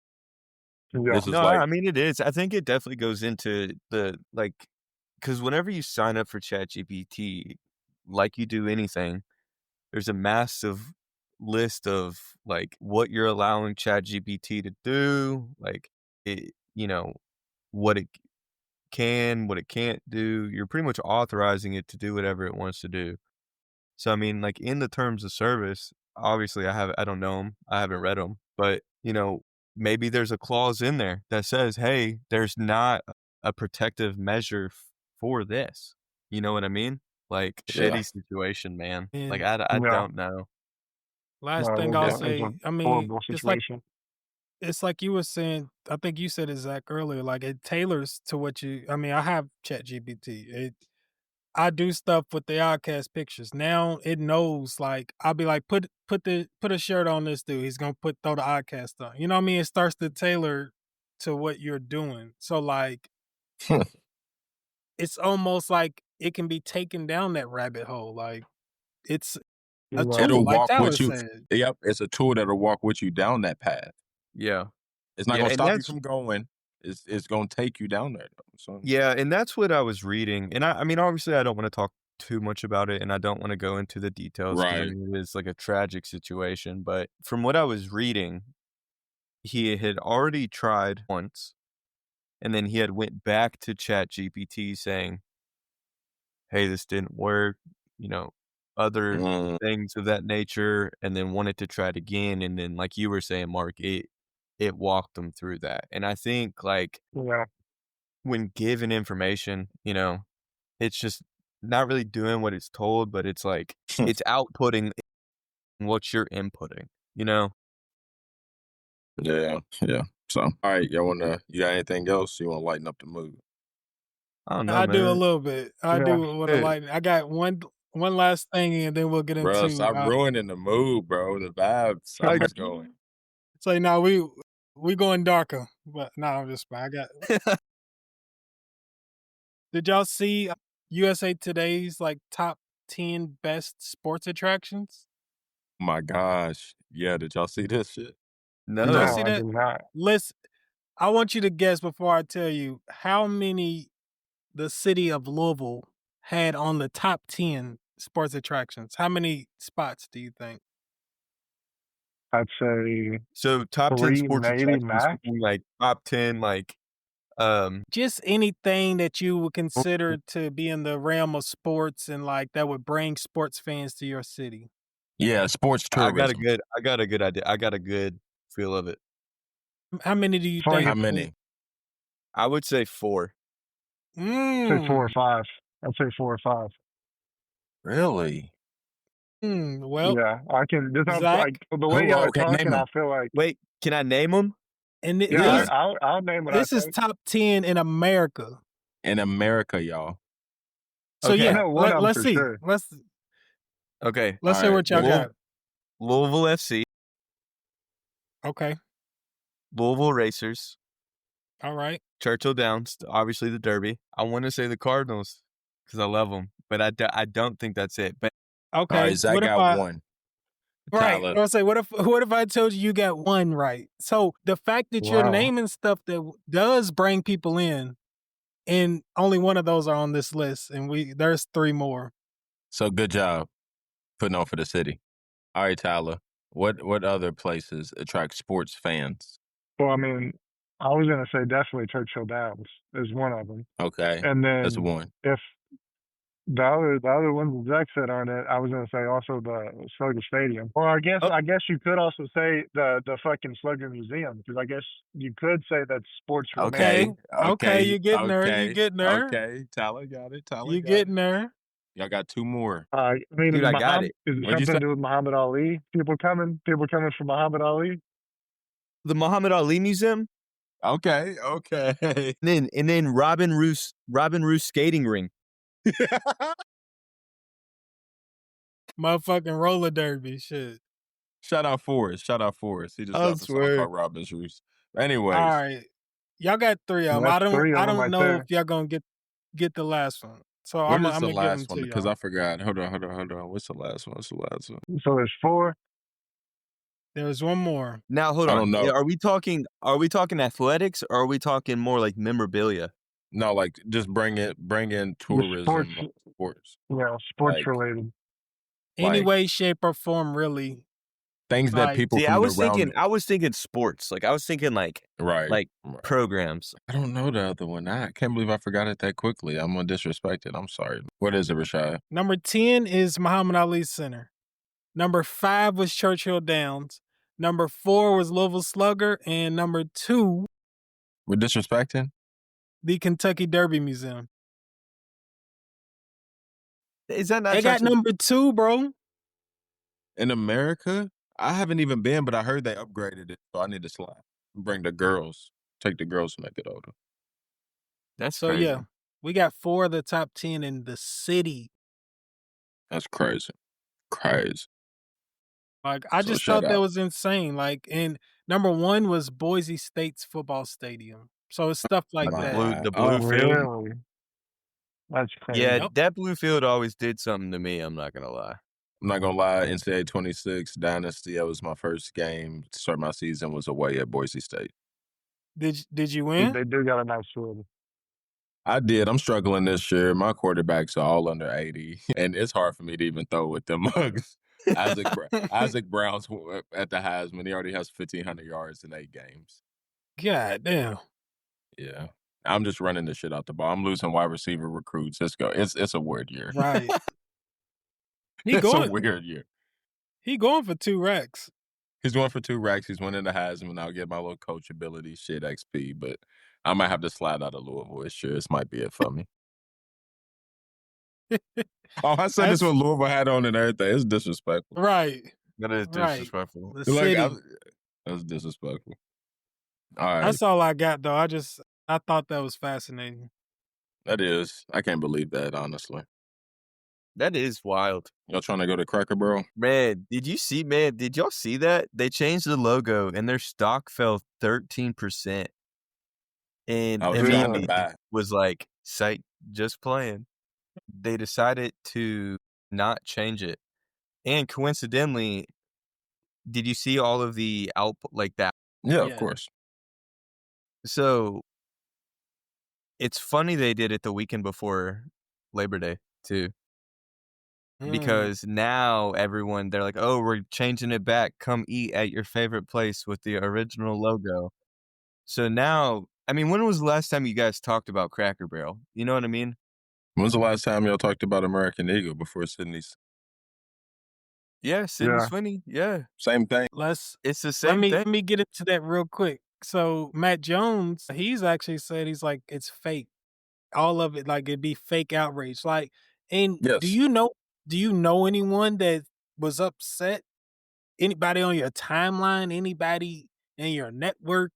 Yeah. This is No, like I mean, it is. I think it definitely goes into because whenever you sign up for ChatGPT, like you do anything, there's a massive list of like what you're allowing ChatGPT to do, like it, what it can, what it can't do. You're pretty much authorizing it to do whatever it wants to do. So I mean, like in the terms of service, obviously I don't know them, I haven't read them, but maybe there's a clause in there that says, hey, there's not a protective measure for this. You know what I mean? like shitty situation, man. Like And I Yeah. don't know. last No, thing it I'll was a say, I mean, horrible it's like situation. you were saying. I think you said it, Zach, earlier. Like it tailors to what you. I mean, I have ChatGPT. I do stuff with the Outcast pictures. Now it knows. Like I'll be like, put a shirt on this dude. He's gonna throw the Outcast on. You know what I mean? It starts to tailor to what you're doing. So like, it's almost like it can be taken down that rabbit hole. Like it's a Yeah. tool, It'll like walk Tyler with you. said. Yep, it's a tool that'll walk with you down that path. Yeah. It's not Yeah, gonna and stop you that's from going. It's gonna take you down there though. So yeah, and that's what I was reading. And I mean, obviously, I don't want to talk too much about it, and I don't want to go into the details because I right. mean, it is like a tragic situation. But from what I was reading, he had already tried once, and then he had went back to ChatGPT saying, "Hey, this didn't work," you know, other Mm, things of that nature, and then wanted to try it again. And then, like you were saying, Mark, it walked him through that. And I think like Yeah. when given information, it's just not really doing what it's told, but it's like it's outputting what you're inputting, you know? yeah, yeah. So all right, you got anything else? You wanna lighten up the mood? I don't know, I do a man. little bit. I Yeah. do with a Hey, light. I got one last thing, and then we'll get Bro, into. stop ruining the mood, bro. The vibes. I I was going. Say now we going darker, but no, I'm just. I got. Did y'all see USA Today's like top 10 best sports attractions? Oh my gosh. Yeah, did y'all see this shit? Did y'all no. No, see I that? did not. Listen, I want you to guess before I tell you how many the city of Louisville had on the top 10 sports attractions. How many spots do you think? I'd say So top 10 three, sports maybe attractions, max. like top 10, like, Just anything that you would consider to be in the realm of sports and like that would bring sports fans to your city. Yeah, sports tourism. I got a good idea. I got a good feel of it. How many do you Funny, think? How many? I would say 4. I'd say 4 or Mm, 5. I'd say 4 or 5. Really? well, Yeah, I can. This sounds like Zach, the way y'all are Okay, name talking. I them. feel like Wait, can I name them? and yeah. Yeah, I'll name what I this is think. top 10 in America. in America, y'all. So I Okay. yeah, know one of them let's for see. sure. Okay. Let's All hear right, what y'all got. Louisville FC, Okay. Louisville Racers, All right. Churchill Downs, obviously the Derby. I want to say the Cardinals because I love them, but I don't think that's it. But All right, Okay. Zach What if got I one. right? Tyler. I'll say what if I told you you got one right? So the fact that you're Wow. naming stuff that does bring people in, and only one of those are on this list, and there's 3 more. So good job putting on for the city. All right, Tyler. What other places attract sports fans? Well, I mean, I was gonna say definitely Churchill Downs is one of them, Okay, and that's then one. if the other ones that Zach said aren't it, I was gonna say also the Slugger Stadium, or oh, I guess you could also say the fucking Slugger Museum, because I guess you could say that's sports Okay. related. Okay, Okay, okay, you're getting there. You're okay, getting there. okay. Tyler got it. Tyler You're got it. getting there. Y'all got 2 more. I dude, mean, I got it. is it What'd you something say? to do with Muhammad Ali? People coming for Muhammad Ali. The Muhammad Ali Museum, Okay, okay. and then Robin Roos skating ring. Motherfucking roller derby shit. Shout out Forrest. Shout out Forrest. He just I dropped a song swear. called Robin's Roost. All Anyways, right. Y'all got 3 of them. That's three I of them don't right know if there. y'all gonna get the last one. So what I'm is the gonna give them last one? to Because y'all. I forgot. Hold on. What's the last one? So there's 4. There's one more. Now hold I on. don't know. Are we talking athletics or are we talking more like memorabilia? No, like just bring in The sports, tourism, sports, sports like related. Any like way, shape, or form, really. things that Like people See, from around. I was thinking sports. Like I was thinking Right. like Right. programs. I don't know the other one. I can't believe I forgot it that quickly. I'm gonna disrespect it. I'm sorry. What is it, Rashad? number 10 is Muhammad Ali Center. Number 5 was Churchill Downs. Number 4 was Louisville Slugger, and number 2, We're disrespecting? the Kentucky Derby Museum. Is that not They got touching? number 2, bro. In America, I haven't even been, but I heard they upgraded it, so I need to slide. Bring the girls. Take the girls to make it older. That's So crazy. yeah, we got 4 of the top 10 in the city. That's crazy. Crazy. Like, I So just shout thought that out. was insane. Like, and number 1 was Boise State's football stadium. So it's stuff like that. The Oh, blue field. Really? That's crazy. Yeah, Yep. that blue field always did something to me. I'm not gonna lie. I'm not gonna lie, NCAA 26 Dynasty, that was my first game to start my season was away at Boise State. Did you win? They do got a nice field. I did. I'm struggling this year. My quarterbacks are all under 80, and it's hard for me to even throw with them mugs. Isaac Brown's at the Heisman. He already has 1,500 yards in 8 games. God damn. Yeah. I'm just running the shit out the ball. I'm losing wide receiver recruits. It's a weird year. Right. It's a weird year. He going for 2 racks. He's going for 2 racks. He's winning the Heisman. I'll get my little coachability shit XP, but I might have to slide out of Louisville this year. This might be it for me. Oh, I said this with Louisville hat on and everything. It's disrespectful. Right. That is disrespectful. The city. That's disrespectful. All right. That's all I got, though. I thought that was fascinating. That is. I can't believe that, honestly. That is wild. Y'all trying to go to Cracker Barrel? Man, did y'all see that? They changed the logo and their stock fell 13%. And immediately was like, "Psych, just playing." They decided to not change it. And coincidentally, did you see all of the output like that? Yeah, of course. So it's funny they did it the weekend before Labor Day too. Because now everyone, they're like, "Oh, we're changing it back. Come eat at your favorite place with the original logo." So now, I mean, when was the last time you guys talked about Cracker Barrel? You know what I mean? When was the last time y'all talked about American Eagle before Sydney's? Yeah, Sydney Sweeney. Yeah. Same thing. It's the same thing. Let me get into that real quick. So Matt Jones, he's actually said he's like, it's fake. All of it, like it'd be fake outrage. Like, and do you know anyone that was upset? Anybody on your timeline? Anybody in your network?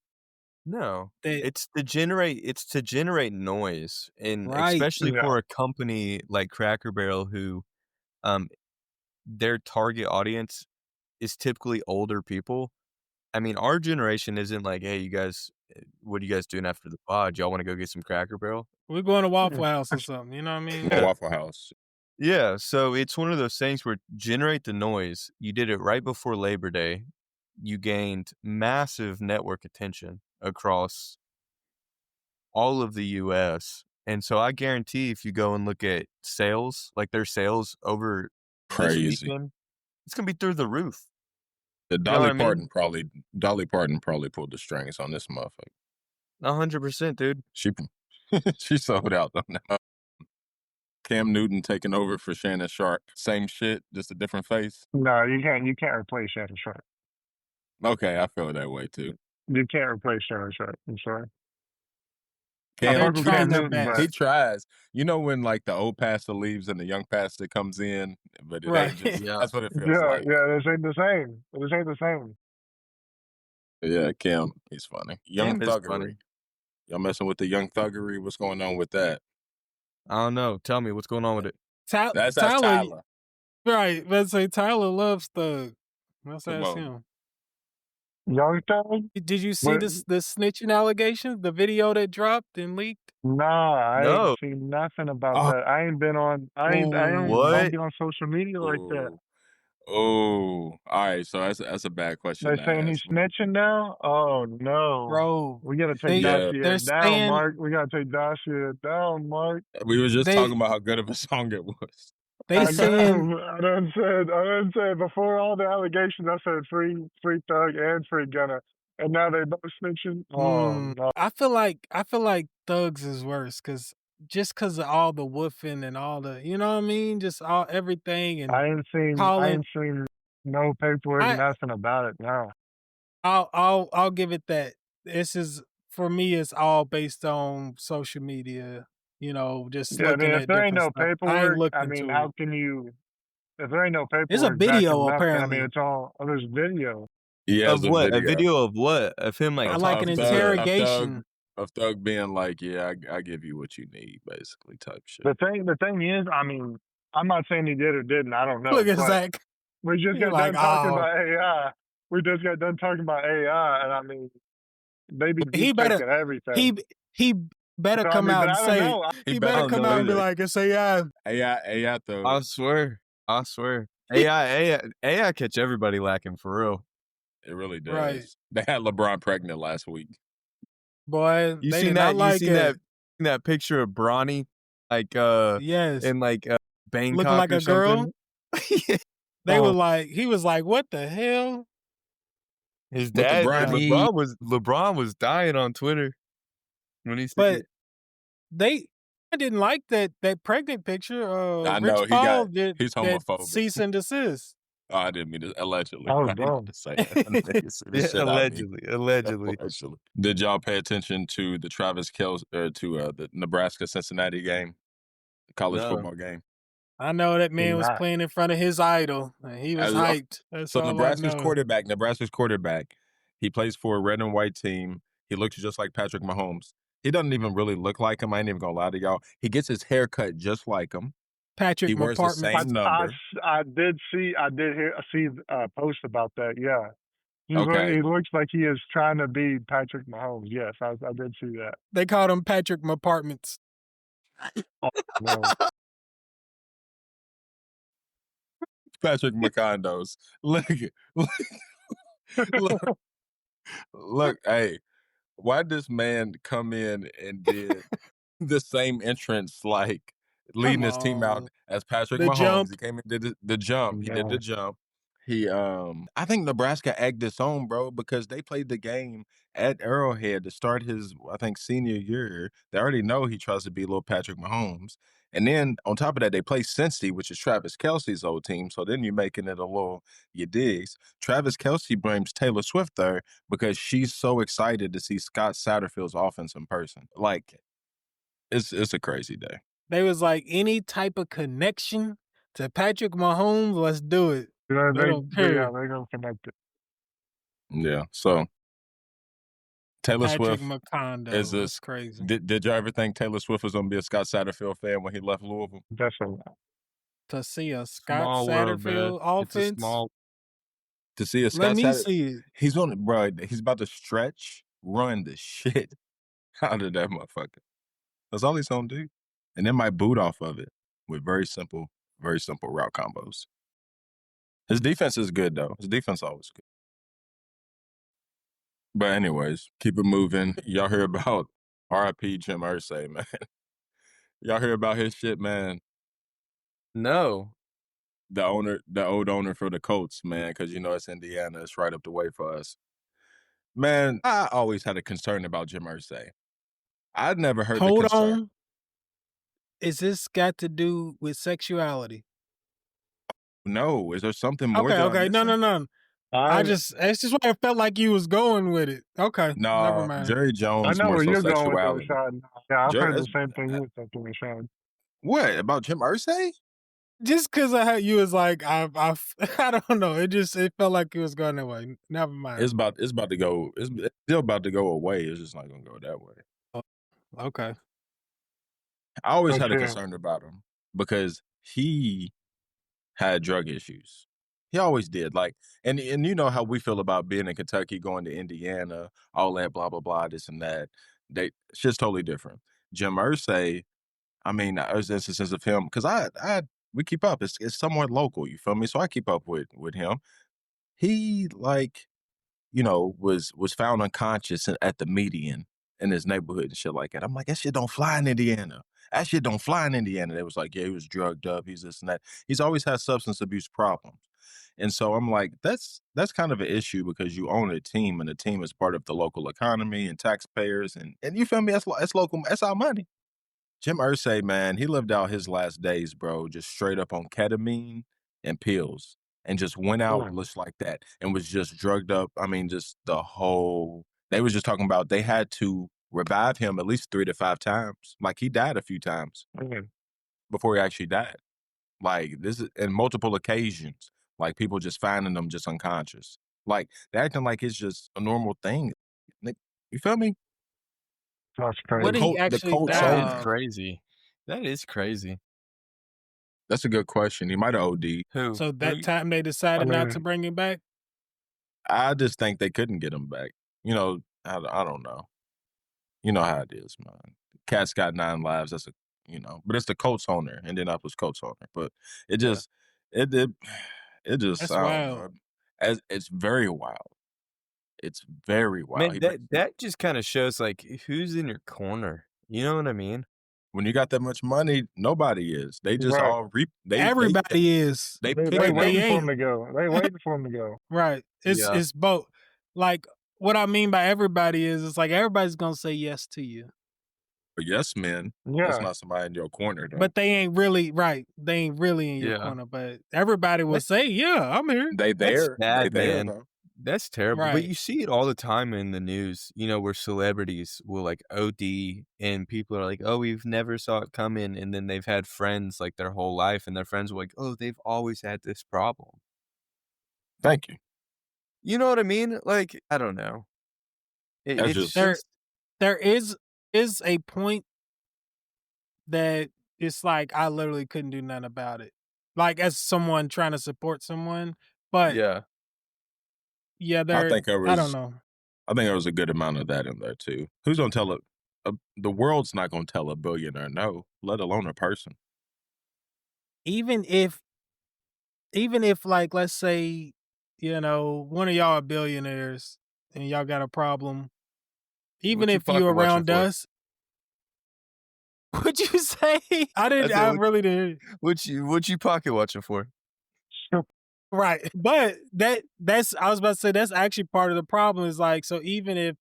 No, it's to generate noise, and Right. especially for a company like Cracker Barrel, who, their target audience is typically older people. I mean, our generation isn't like, "Hey, you guys, what are you guys doing after the pod? Y'all want to go get some Cracker Barrel?" We're going to Waffle House or something. You know what I mean? Waffle House. Yeah, so it's one of those things where generate the noise. You did it right before Labor Day. You gained massive network attention across all of the US. And so I guarantee if you go and look at sales, like their sales over this weekend, it's going to be through the roof. The Dolly Parton probably pulled the strings on this motherfucker. 100%, dude. She sold out on that. Cam Newton taking over for Shannon Sharp. Same shit, just a different face. No, you can't replace Shannon Sharp. Okay, I feel that way too. You can't replace Shannon Sharp. I'm sorry. Cam he tries. You know when like the old pastor leaves and the young pastor comes in, but it ain't just, that's what it feels like. Yeah, this ain't the same. This ain't the same. Yeah, Cam, he's funny. Young Cam is Thuggery. funny. Y'all messing with the Young Thuggery? What's going on with that? I don't know. Tell me what's going on with it. That's Tyler. Right. Let's say Tyler loves Thug. Let's ask him. Young Thug? Did you see the snitching allegations? The video that dropped and leaked? No, I ain't seen nothing about that. I ain't been on. I don't be on social media like that. Oh, all right. So that's a bad question. They're saying he's snitching now. Oh no, bro, we gotta take Dacia down, Mark. We gotta take Dacia down, Mark. We were just talking about how good of a song it was. I done said before all the allegations. I said free Thug and free Gunna, and now they both snitching. Oh no. I feel like Thugs is worse because of all the woofing and all the, you know what I mean, just everything. And I ain't seen no paperwork, nothing about it. No. I'll give it that. This is, for me, it's all based on social media. just Yeah, I mean, looking if at there ain't different no stuff. I ain't paperwork, looked I mean, into it. how can you? If there ain't no There's a paperwork backing video it up, then I mean, apparently it's all there's video. He has Of a what? A video video of what? Of him like I like an talking to the interrogation. of Thug being like, "Yeah, I give you what you need," basically type shit. The thing is, I mean, I'm not saying he did or didn't. I don't know. Look at but Zach. we just He got like, done talking oh, about AI. We just got done talking about AI, and I mean, they be he deep better faking everything. he better So I come mean, out but and I don't say it. know. He I better don't come know out and be either. like, it's AI. AI though. I swear. AI catch everybody lacking for real. It really does. Right. They had LeBron pregnant last week. Boy, You they seen did that? not like You seen it. that picture of Bronny, like Yes. in like Looking Bangkok like or a girl. something? Yeah. They were like, he was like, what the hell? His With the dad, Bronny. LeBron was dying on Twitter when he said But it. I didn't like that pregnant picture. I Rich know Paul did he's that homophobic. cease and desist. Oh, I didn't mean to allegedly. Oh, I didn't bro. mean to say that. I think it's the Yeah, shit out of me. allegedly. Allegedly. Did y'all pay attention to the Travis Kelce to the Nebraska Cincinnati game, the college No. football game? I know that man was Not. playing in front of his idol. And he was hyped. That's So all Nebraska's I know. quarterback, he plays for a red and white team. He looks just like Patrick Mahomes. He doesn't even really look like him. I ain't even gonna lie to y'all. He gets his hair cut just like him. Patrick He wears the Apartments. same number. I did see a post about that. Yeah, Okay. he looks like he is trying to be Patrick Mahomes. Yes, I did see that. They called him Patrick Apartments. Oh, no. Patrick McCondos. Look, hey, why this man come in and did the same entrance like leading his team out on. as Patrick The Mahomes? jump. He came and did the jump. He did the Yeah. jump. He I think Nebraska egged this on, bro, because they played the game at Arrowhead to start his, I think, senior year. They already know he tries to be little Patrick Mahomes. And then on top of that, they play Cincy, which is Travis Kelce's old team. So then you're making it a little, you digs. Travis Kelce blames Taylor Swift there because she's so excited to see Scott Satterfield's offense in person. Like, it's a crazy day. They was like, any type of connection to Patrick Mahomes, let's do it. Yeah, They don't care. Yeah, they're gonna connect it. Yeah. So Taylor Patrick Swift McCondo. is this. That's crazy. Did y'all ever think Taylor Swift was gonna be a Scott Satterfield fan when he left Louisville? Definitely. To see a Scott Small world, man. Satterfield offense. It's a small. To see a Let Scott me Satterfield, see it. he's gonna, bro. He's about to run the shit out of that motherfucker. That's all he's gonna do, and then might boot off of it with very simple route combos. His defense is good though. His defense always good. But anyways, keep it moving. Y'all hear about R.I.P. Jim Irsay, man? Y'all hear about his shit, man? No. The old owner for the Colts, man, because it's Indiana. It's right up the way for us. Man, I always had a concern about Jim Irsay. I'd never heard the concern. Hold on. Is this got to do with sexuality? No, is there something more? Okay. No. It's just where I felt like you was going with it. Okay. No, Never mind. Jerry I Jones know more where so you're going with sexuality. that, Sean. Yeah, I've heard the Jerry- same thing you were thinking, Sean. What about Jim Irsay? Just because you was like, I don't know. It felt like it was going that way. Never mind. It's about to go. It's still about to go away. It's just not gonna go that way. Okay. I always had a Okay. concern about him because he had drug issues. He always did. Like, and you know how we feel about being in Kentucky, going to Indiana, all that, blah blah blah, this and that. It's just totally different. Jim Irsay, I mean, there's instances of him because we keep up. It's somewhat local. You feel me? So I keep up with him. He was found unconscious at the median in his neighborhood and shit like that. I'm like, that shit don't fly in Indiana. That shit don't fly in Indiana. They was like, yeah, he was drugged up. He's this and that. He's always had substance abuse problems. And so I'm like, that's kind of an issue because you own a team and the team is part of the local economy and taxpayers. And you feel me? That's local. That's our money. Jim Irsay, man, he lived out his last days, bro, just straight up on ketamine and pills and just went out just like that and was just drugged up. I mean, just they was just talking about they had to revive him at least 3 to 5 times. Like, he died a few times before he actually died. Like, this is in multiple occasions. Like, people just finding them just unconscious. Like, they're acting like it's just a normal thing. You feel me? That's crazy. What did he actually Cold die soul. That is of? crazy. That is crazy. That's a good question. He might have OD'd. Who? So that time they decided not to bring him back? I just think they couldn't get him back. You know, I don't know. You know how it is, man. Cat's got 9 lives. That's but it's the Colts owner, Indianapolis Colts owner. But it just, it just, That's I don't wild. know. It's very wild. It's very wild. Man, that just kind of shows like who's in your corner. You know what I mean? When you got that much money, nobody is. They just all reap. Everybody is. They They pick waiting ain't. for him to go. They waiting for him to go. Right. It's both. Like, what I mean by everybody is, it's like everybody's gonna say yes to you. yes, man. Yeah. That's not somebody in your corner, though. But they ain't really They ain't really in your corner. But everybody will say, "Yeah, I'm here." They there. Bad, they there, man. though. That's terrible. But Right. you see it all the time in the news, where celebrities will like OD and people are like, oh, we've never saw it coming. And then they've had friends like their whole life and their friends were like, oh, they've always had this problem. Thank you. You know what I mean? Like, I don't know. It's just there is a point that it's like I literally couldn't do nothing about it. Like, as someone trying to support someone. But yeah, I don't know. I think there was a good amount of that in there too. Who's gonna tell the world's not gonna tell a billionaire no, let alone a person. Even if like, let's say, one of y'all are billionaires and y'all got a problem. Even if you around us, what'd you say? I really didn't. What you pocket watching for? Right. But that's I was about to say that's actually part of the problem is like, so even if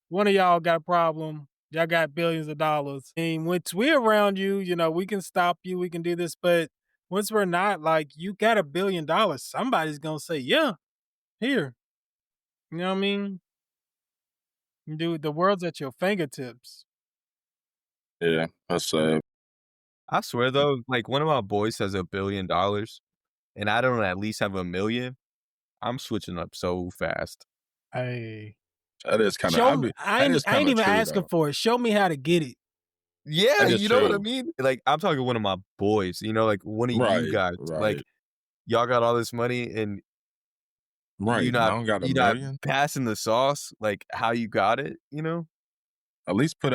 one of y'all got a problem, y'all got billions of dollars, and once we're around you, we can stop you, we can do this, but once we're not, like, you got $1 billion, somebody's gonna say, yeah, here. You know what I mean? Dude, the world's at your fingertips. Yeah, that's sad. I swear though, like one of my boys has $1 billion and I don't at least have $1 million, I'm switching up so fast. Hey. That is kind of. I ain't even asking for it. Show me how to get it. Yeah, you know what I mean? Like, I'm talking one of my boys, like one of you guys. Like, y'all got all this money and you're not passing the sauce, like how you got it, At least put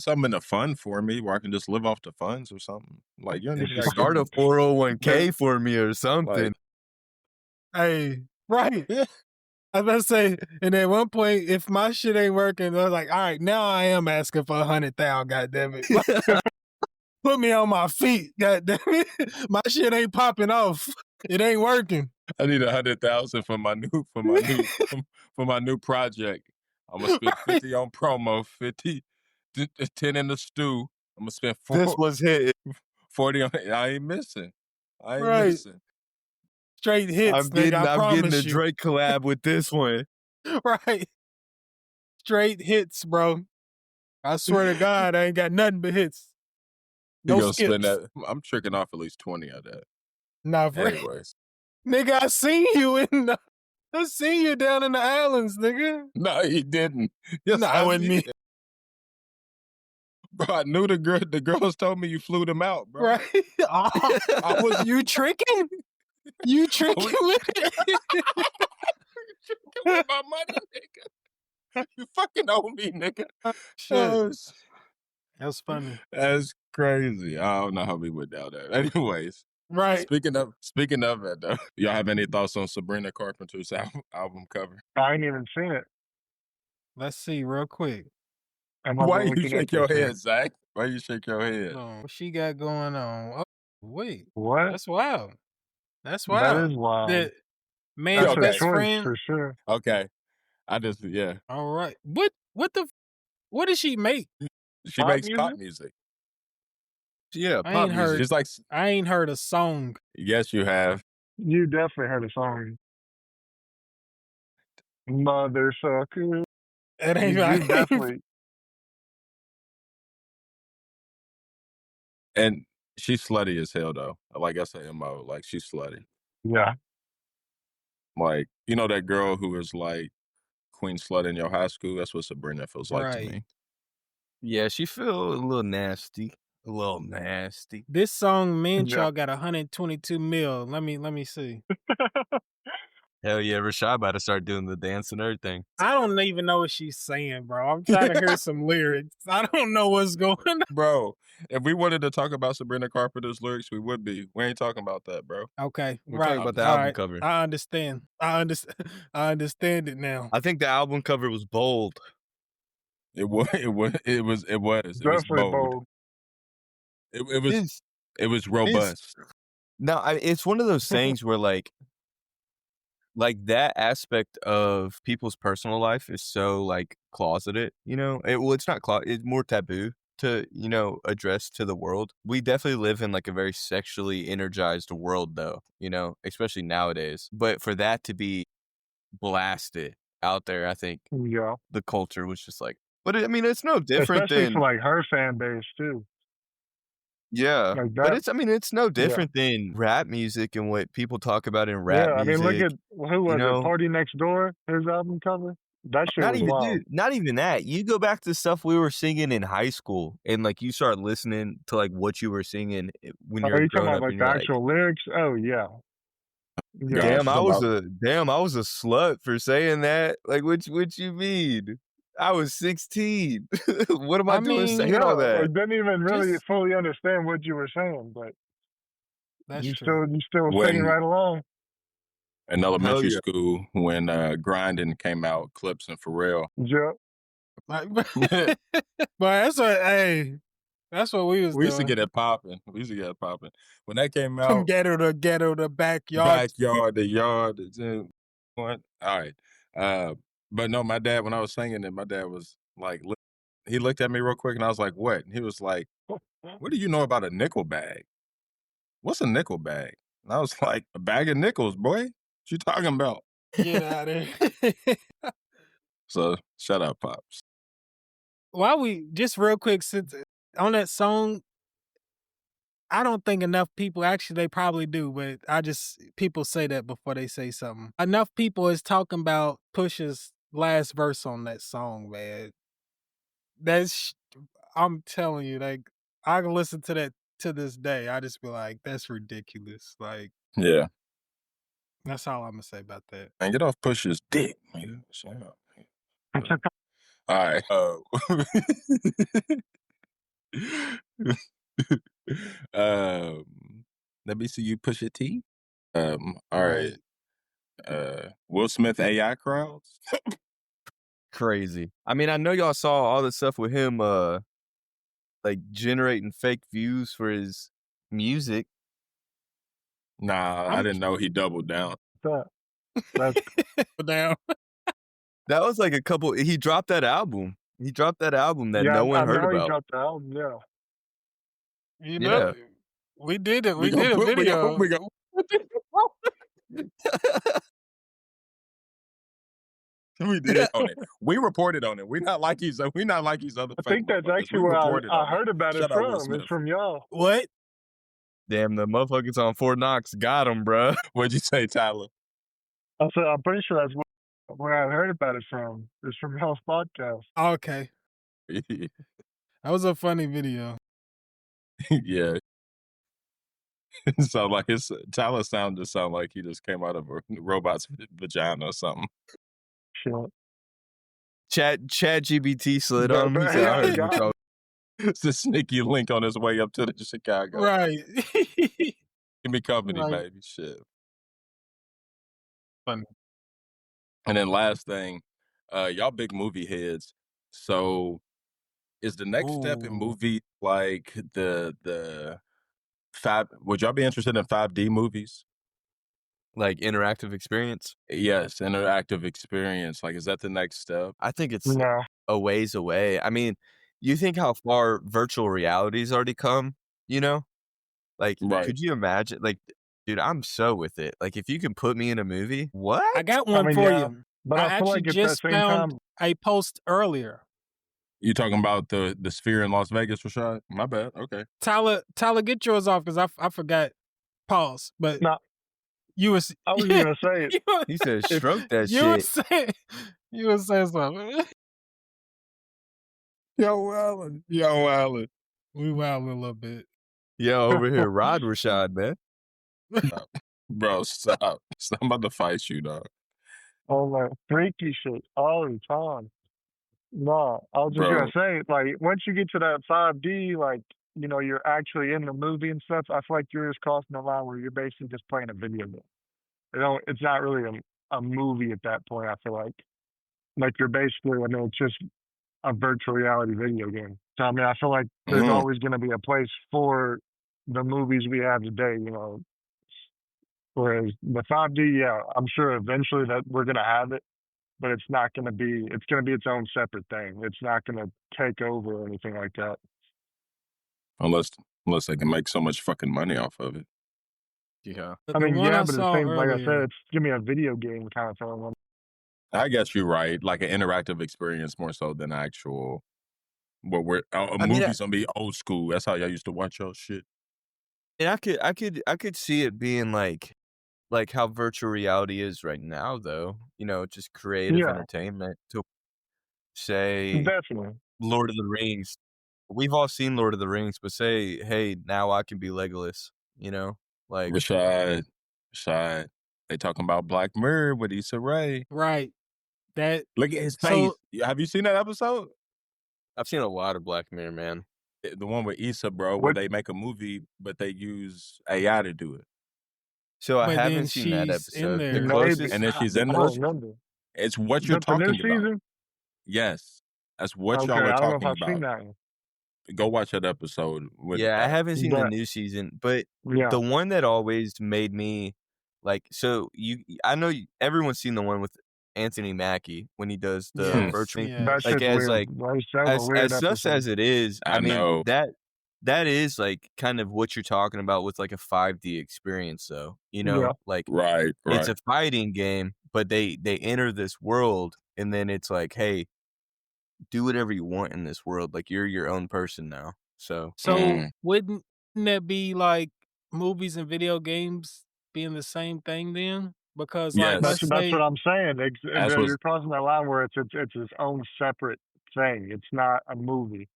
something in a fund for me where I can just live off the funds or something. Like, you don't need to start a 401k for me or something. Hey, right. I was about to say, and at one point, if my shit ain't working, I was like, all right, now I am asking for 100,000, goddammit. Put me on my feet, goddammit. My shit ain't popping off. It ain't working. I need 100,000 for my new project. I'm gonna spend 50 on promo, 50, 10 in the stew. I'm gonna spend 40. This was hit. 40 on. I ain't missing. Missing. Straight hits, I'm getting a you. Drake collab with this one. Right. Straight hits, bro. I swear to God, I ain't got nothing but hits. No skips. Spend that. I'm tricking off at least 20 of that. Nah, for anyways. Nigga, I seen you down in the islands, nigga. No, he didn't. Yes, no, it wasn't me. Bro, I knew the girls told me you flew them out, bro. Right. I was you tricking? You tricking with it? You tricking with my money, nigga. You fucking owe me, nigga. Shit. That's funny. That's crazy. I don't know how we went down there. Anyways. Right. Speaking of it, though, y'all have any thoughts on Sabrina Carpenter's album cover? I ain't even seen it. Let's see real quick. Why you shake your head, Zach? Why you shake your head? What she got going on? Oh, wait. What? That's wild. That's wild. That is wild. The man's best friend. For sure. Okay. All right. What does she make? She makes pop music. Yeah, pop music. Just like I ain't heard a song. Yes, you have. You definitely heard a song. Mother sucker. It ain't you definitely. And she's slutty as hell though. Like that's her MO. Like she's slutty. Yeah. Like, you know that girl who is like queen slut in your high school? That's what Sabrina feels like to Right. me. Yeah, she feel a little nasty. A little nasty. This song, Man Yeah. Child, got 122 mil. Let me see. Hell yeah, Rashad about to start doing the dance and everything. I don't even know what she's saying, bro. I'm trying to hear some lyrics. I don't know what's going on. Bro, if we wanted to talk about Sabrina Carpenter's lyrics, we would be. We ain't talking about that, bro. Okay, We're right. talking about the All album right. cover. I understand. I understand it now. I think the album cover was bold. It was Definitely bold. It was robust. No, it's one of those things where like that aspect of people's personal life is so like closeted, you know. It's not it's more taboo to, you know, address to the world. We definitely live in like a very sexually energized world though, you know, especially nowadays. But for that to be blasted out there, I think Yeah. the culture was just like, but I mean, it's no different Especially than for like her fan base too. yeah, Like but that. it's no different than rap music and what people talk about in rap Yeah, I mean, music. look at who was it? Party Next Door, his album cover. That shit was wild. Not even that. You go back to stuff we were singing in high school, and like you start listening to like what you were singing when Are you're you talking growing about up, like and the you're actual lyrics? Oh yeah. Yeah. damn, I was a slut for saying that. Like, what you mean? I was 16. What am I doing saying all I that? didn't even really fully understand what you were saying, but That's you true. still singing right along. In elementary yeah. school, when Grinding came out, Clips and Pharrell. Yeah. Like, but that's what we was We used to doing. get it popping. When that came From out, ghetto to ghetto to backyard. the yard. All right. But no, my dad, when I was singing it, my dad was like, he looked at me real quick and I was like, what? And he was like, what do you know about a nickel bag? What's a nickel bag? And I was like, a bag of nickels, boy. What you talking about? Get out of here. So shut up, Pops. Why we just real quick, since on that song, I don't think enough people, actually they probably do, but people say that before they say something. Enough people is talking about Push's last verse on that song, man. I'm telling you, like, I can listen to that to this day. I just be like, that's ridiculous. Like, yeah. That's all I'm gonna say about that. And get off Push's dick, man. Shut up. All right. Let me see you push a T. All right. Will Smith AI crowds. Crazy. I mean, I know y'all saw all the stuff with him, like generating fake views for his music. Nah, I didn't know he doubled down. That's down. That was like he dropped that album. He dropped that album that no one heard about. He dropped the album, yeah. You know, we did it. We did a video. We did on it. We reported on it. We're not like these other. I think that's actually where I heard about it from. It's from y'all. What? Damn, the motherfuckers on Fort Knox got him, bro. What'd you say, Tyler? I said I'm pretty sure that's where I heard about it from. It's from y'all's podcast. Okay. That was a funny video. Yeah. So like Tyler's sound just sound like he just came out of a robot's vagina or something. Sure. Chat GBT slid on him. He said, I heard you talk. It's a sneaky link on his way up to the Chicago. Right. Give me company, baby. Shit. Funny. And then last thing, y'all big movie heads. So is the next step in movie like the would y'all be interested in 5D movies? Like interactive experience? Yes, interactive experience. Like, is that the next step? I think it's a ways away. I mean, you think how far virtual reality's already come, you know? Like, could you imagine? Like, dude, I'm so with it. Like, if you can put me in a movie, what? I got one for you. But I I feel actually like at just the same found time, a post earlier. You talking about the Sphere in Las Vegas, Rashad? My bad. Okay. Tyler, get yours off because I forgot. Pause. But No, you was I was gonna say He said, if "Stroke that you shit." was saying you was saying something. Yo, Allen. Yo, Allen. We wilded a little bit. Yo, over here, Rod Rashad, man. Bro, stop. I'm about to fight you, dog. all that freaky shit all the time. No, I was just gonna Bro. say, like, once you get to that 5D, like, you know, you're actually in the movie and stuff. I feel like you're just crossing the line where you're basically just playing a video game. It's not really a movie at that point. I feel like you're basically, I mean, it's just a virtual reality video game. So I mean, I feel like there's always going to be a place for the movies we have today. You know, whereas the 5D, yeah, I'm sure eventually that we're going to have it, but it's not going to be. It's going to be its own separate thing. It's not going to take over or anything like that. Unless they can make so much fucking money off of it. Yeah. I mean, yeah, but the same, like I said, earlier, it's give me a video game kind of thing. I guess you're right. Like an interactive experience more so than actual. But movies gonna be old school. That's how y'all used to watch y'all shit. And I could see it being like how virtual reality is right now, though. You know, just creative Yeah, entertainment. To say definitely. Lord of the Rings, we've all seen Lord of the Rings, but say, hey, now I can be Legolas. You know, like Rashad, they talking about Black Mirror with Issa Rae. right? That Look at his face. Have you seen that episode? I've seen a lot of Black Mirror, man. The one with Issa, bro, where they make a movie, but they use AI to do it. So I but haven't then seen that she's in episode. there. The Maybe. closest, And then she's in I there. don't remember. It's what Is you're that the new talking about. season? Yes. That's what Okay, y'all are I don't know if talking I've seen about. that one. Go watch that episode. With, yeah, I haven't seen the But new season, but yeah, the one that always made me like, so I know everyone's seen the one with Anthony Mackie when he does the Yes, virtual, yes. that like shit's weird. That was a weird as sus episode. as it is. I I mean know. that is like kind of what you're talking about with like a 5D experience, though. You Yeah, know, like Right. it's a fighting game, but they enter this world, and then it's like, hey, do whatever you want in this world. Like you're your own person now. So wouldn't that be like movies and video games being the same thing then? Because like, Yes. let's that's say what I'm saying. That's what's, You're crossing that line where it's its own separate thing. It's not a movie,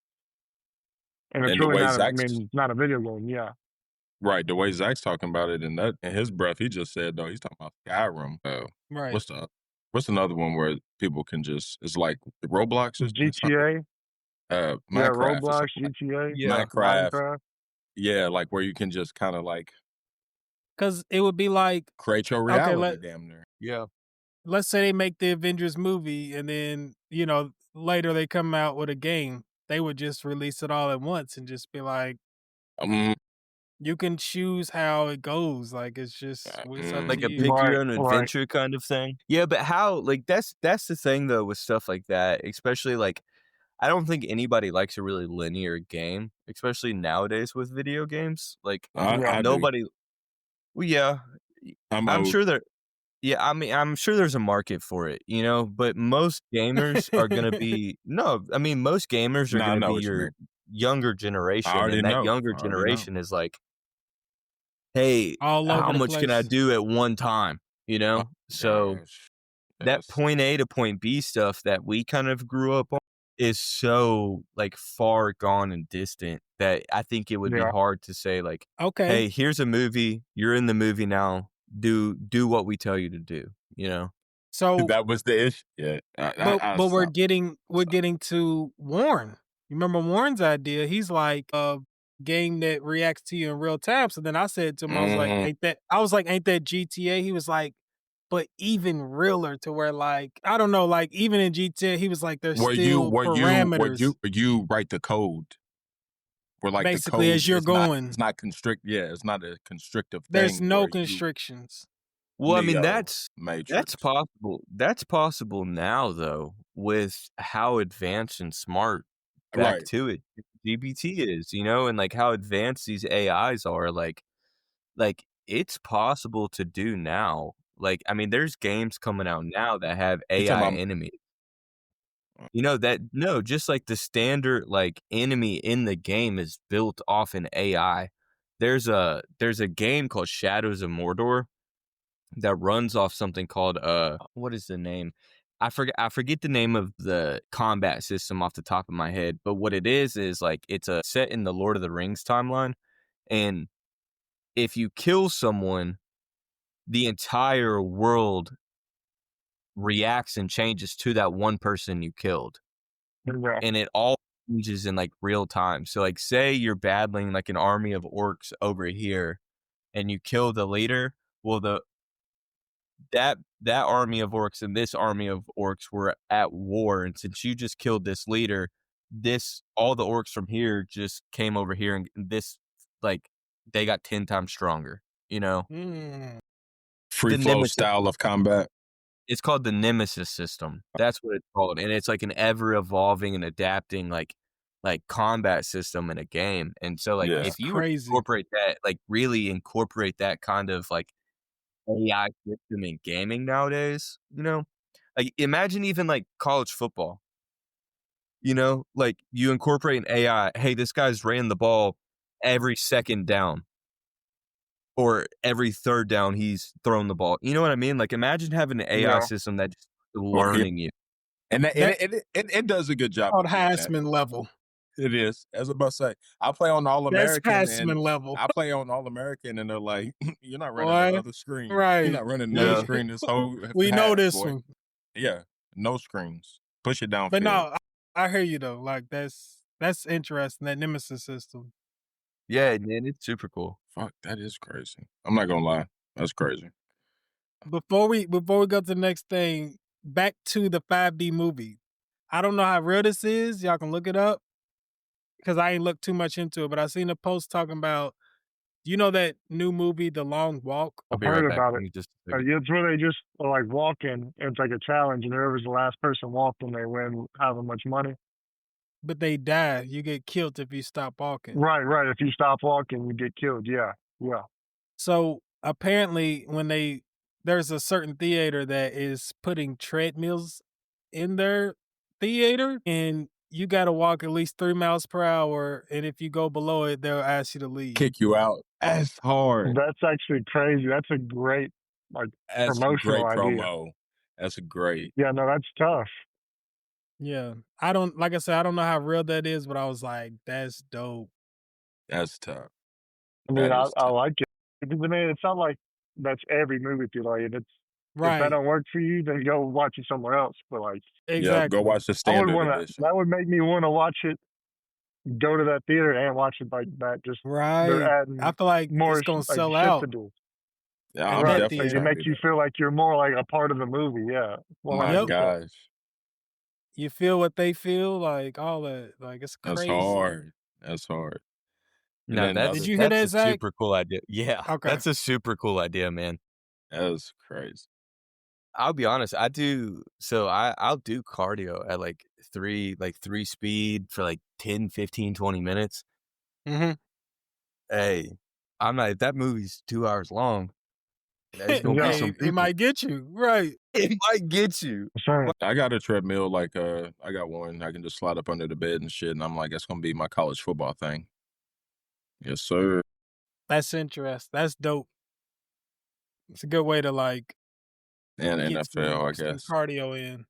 and it's and the really way not. I Zach's mean, it's not a video game. Yeah, right, the way Zach's talking about it, and that in his breath, he just said though he's talking about Skyrim. right. What's another one where people can just it's like Roblox or GTA. Minecraft, Yeah, or Roblox, something GTA, yeah, Minecraft. Yeah, like where you can just kind of like Because it would be like, create your okay, reality, damn near. yeah. let's say they make the Avengers movie and then, you know, later they come out with a game. They would just release it all at once and just be like, you can choose how it goes. Like it's just it's up Like to a you. pick your own Right. adventure kind of thing. Yeah, but how? Like that's the thing though with stuff like that, especially like I don't think anybody likes a really linear game, especially nowadays with video games. Like I do. nobody. Well, yeah, I'm sure there. Yeah, I mean, I'm sure there's a market for it, you know. But most gamers are gonna be no. I mean, most gamers are Nah, I gonna know be what you your mean. younger generation, and that younger generation is like, hey, All over how the much can I place. do at one time? You know, so Gosh. that Yes. point A to point B stuff that we kind of grew up on is so like far gone and distant that I think it would be Yeah. hard to say like, Okay. hey, here's a movie, you're in the movie now, do what we tell you to do, you know. So That was the issue. Yeah, but we're getting to Warren. You remember Warren's idea? He's like a game that reacts to you in real time. So then I said to him, I was like, ain't that GTA? He was like, but even realer to where like, I don't know, like even in GTA, he was like, there's still parameters. you write the code? Where like basically the code as you're going. it's not constrict. Yeah, it's not a constrictive There's thing. no constrictions. Well, I mean Neo, that's Matrix. possible. That's possible now though, with how advanced and smart back Right. to it GPT is, you know, and like how advanced these AIs are. Like it's possible to do now. Like, I mean, there's games coming out now that have AI enemies. You know that no, just like the standard like enemy in the game is built off an AI. There's a game called Shadows of Mordor that runs off something called what is the name? I forget the name of the combat system off the top of my head, but what it is like it's a set in the Lord of the Rings timeline, and if you kill someone, the entire world reacts and changes to that one person you killed. Yeah. And it all changes in like real time. So like say you're battling like an army of orcs over here and you kill the leader, well that army of orcs and this army of orcs were at war, and since you just killed this leader, all the orcs from here just came over here, and this like they got 10 times stronger, you know? Free The flow Nemesis. style of combat. It's called the Nemesis system. That's what it's called, and it's like an ever evolving and adapting like combat system in a game. And so like Yeah. if you were to incorporate that, like really incorporate that kind of like AI system in gaming nowadays, you know, like imagine even like college football. You know, like you incorporate an AI. Hey, this guy's ran the ball every second down, or every third down he's thrown the ball. You know what I mean? Like imagine having an AI Yeah. system that's learning you. And it does a good job Called of doing that. Heisman level. It is. As I about to say, I play on All That's American Heisman and level. I play on All American, and they're like, "You're not running Boy, another screen. right. You're not running Yeah. another screen this whole We know half, this boy." one. Yeah, no screens. Push it downfield. But no, I hear you though. Like that's interesting, that Nemesis system. Yeah, man, it's super cool. Fuck, that is crazy. I'm not gonna lie, that's crazy. Before we go to the next thing, back to the 5D movie. I don't know how real this is. Y'all can look it up because I ain't looked too much into it. But I seen a post talking about, you know, that new movie, The Long Walk. I'll I've be right heard back. about Give it. me just a second. Yeah, it's where they just are like walking. And it's like a challenge, and whoever's the last person walking, they win however much money. But they die. You get killed if you stop walking. Right. If you stop walking, you get killed. Yeah. So apparently, there's a certain theater that is putting treadmills in their theater, and you got to walk at least 3 miles per hour. And if you go below it, they'll ask you to leave. Kick you out. That's hard. That's actually crazy. That's a great That's a promotional great idea. promo. That's a great. Yeah, no, that's tough. Yeah. I don't know how real that is, but I was like, that's dope. That's tough. I mean, That I is tough. like it. Because, I mean, it's not like that's every movie theater. Like, if Right. that don't work for you, then go watch it somewhere else. But like, Exactly. Yeah, go watch the standard edition. that would make me want to watch it. Go to that theater and watch it like that. Just Right. they're adding I feel like more it's gonna like, sell shit out. to do. Yeah, At I'm that definitely theater. It trying to makes do you that. feel like you're more like a part of the movie. Yeah. My Yep. gosh, You feel what they feel, like all that. Like it's that's crazy. hard. That's hard. And No, then that's, Did you hear that's that, a Zach? super cool idea. Yeah, Okay. that's a super cool idea, man. That's crazy. I'll be honest. I'll do cardio at like three speed for like 10, 15, 20 minutes. Mm-hmm. Hey, I'm not. If that movie's 2 hours long, there's gonna be some people. It might get you. Right. It might get you. Sorry. I got a treadmill, like I got one I can just slide up under the bed and shit, and I'm like, that's gonna be my college football thing. Yes, sir. That's interesting. That's dope. It's a good way to like And get NFL, I some guess. cardio in.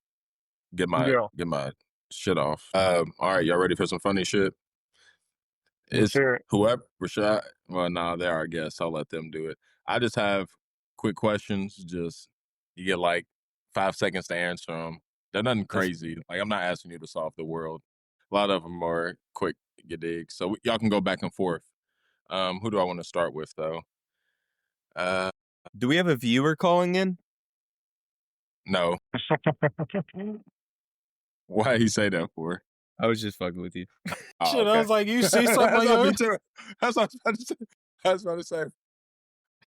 Get my shit off. All right, y'all ready for some funny shit? It's Sure. whoever Rashad. Well, no, they're our guests. I'll let them do it. I just have quick questions. Just you get like 5 seconds to answer them. They're nothing crazy. Like I'm not asking you to solve the world. A lot of them are quick. You dig? So y'all can go back and forth. Who do I want to start with though? Do we have a viewer calling in? No. Why he say that for? I was just fucking with you. Oh, Shit, I okay. was like, you see something on your... That's what I was about to say.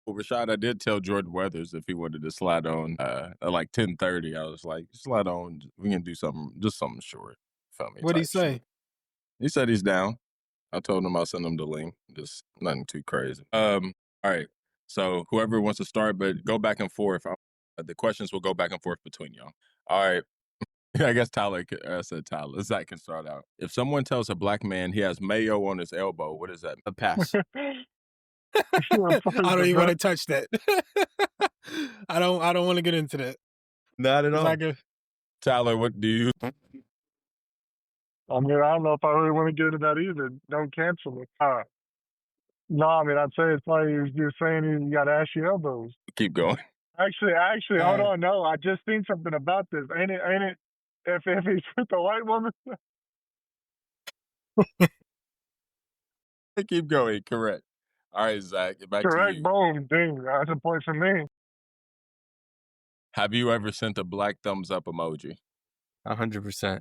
Well, Rashad, I did tell Jordan Weathers if he wanted to slide on at like 10:30. I was like, slide on. We can do something, just something short. Feel me? What'd he type shit. say? He said he's down. I told him I'll send him the link. Just nothing too crazy. All right. So whoever wants to start, but go back and forth. The questions will go back and forth between y'all. All right. I guess Tyler. I said Tyler. Zach can start out. If someone tells a black man he has mayo on his elbow, what is that? A pass. I don't even want to touch that. I don't want to get into that. Not at all. Tyler, what do you? I mean, I don't know if I really want to get into that either. Don't cancel me. No, I mean, I'd say it's like you're saying you got ashy elbows. Keep going. Actually, hold on. No, I just seen something about this. Ain't it? If he's with a white woman. Keep going. Correct. All right, Zach, back Correct. to you. Boom. Ding. That's a point for me. Have you ever sent a black thumbs up emoji? 100%.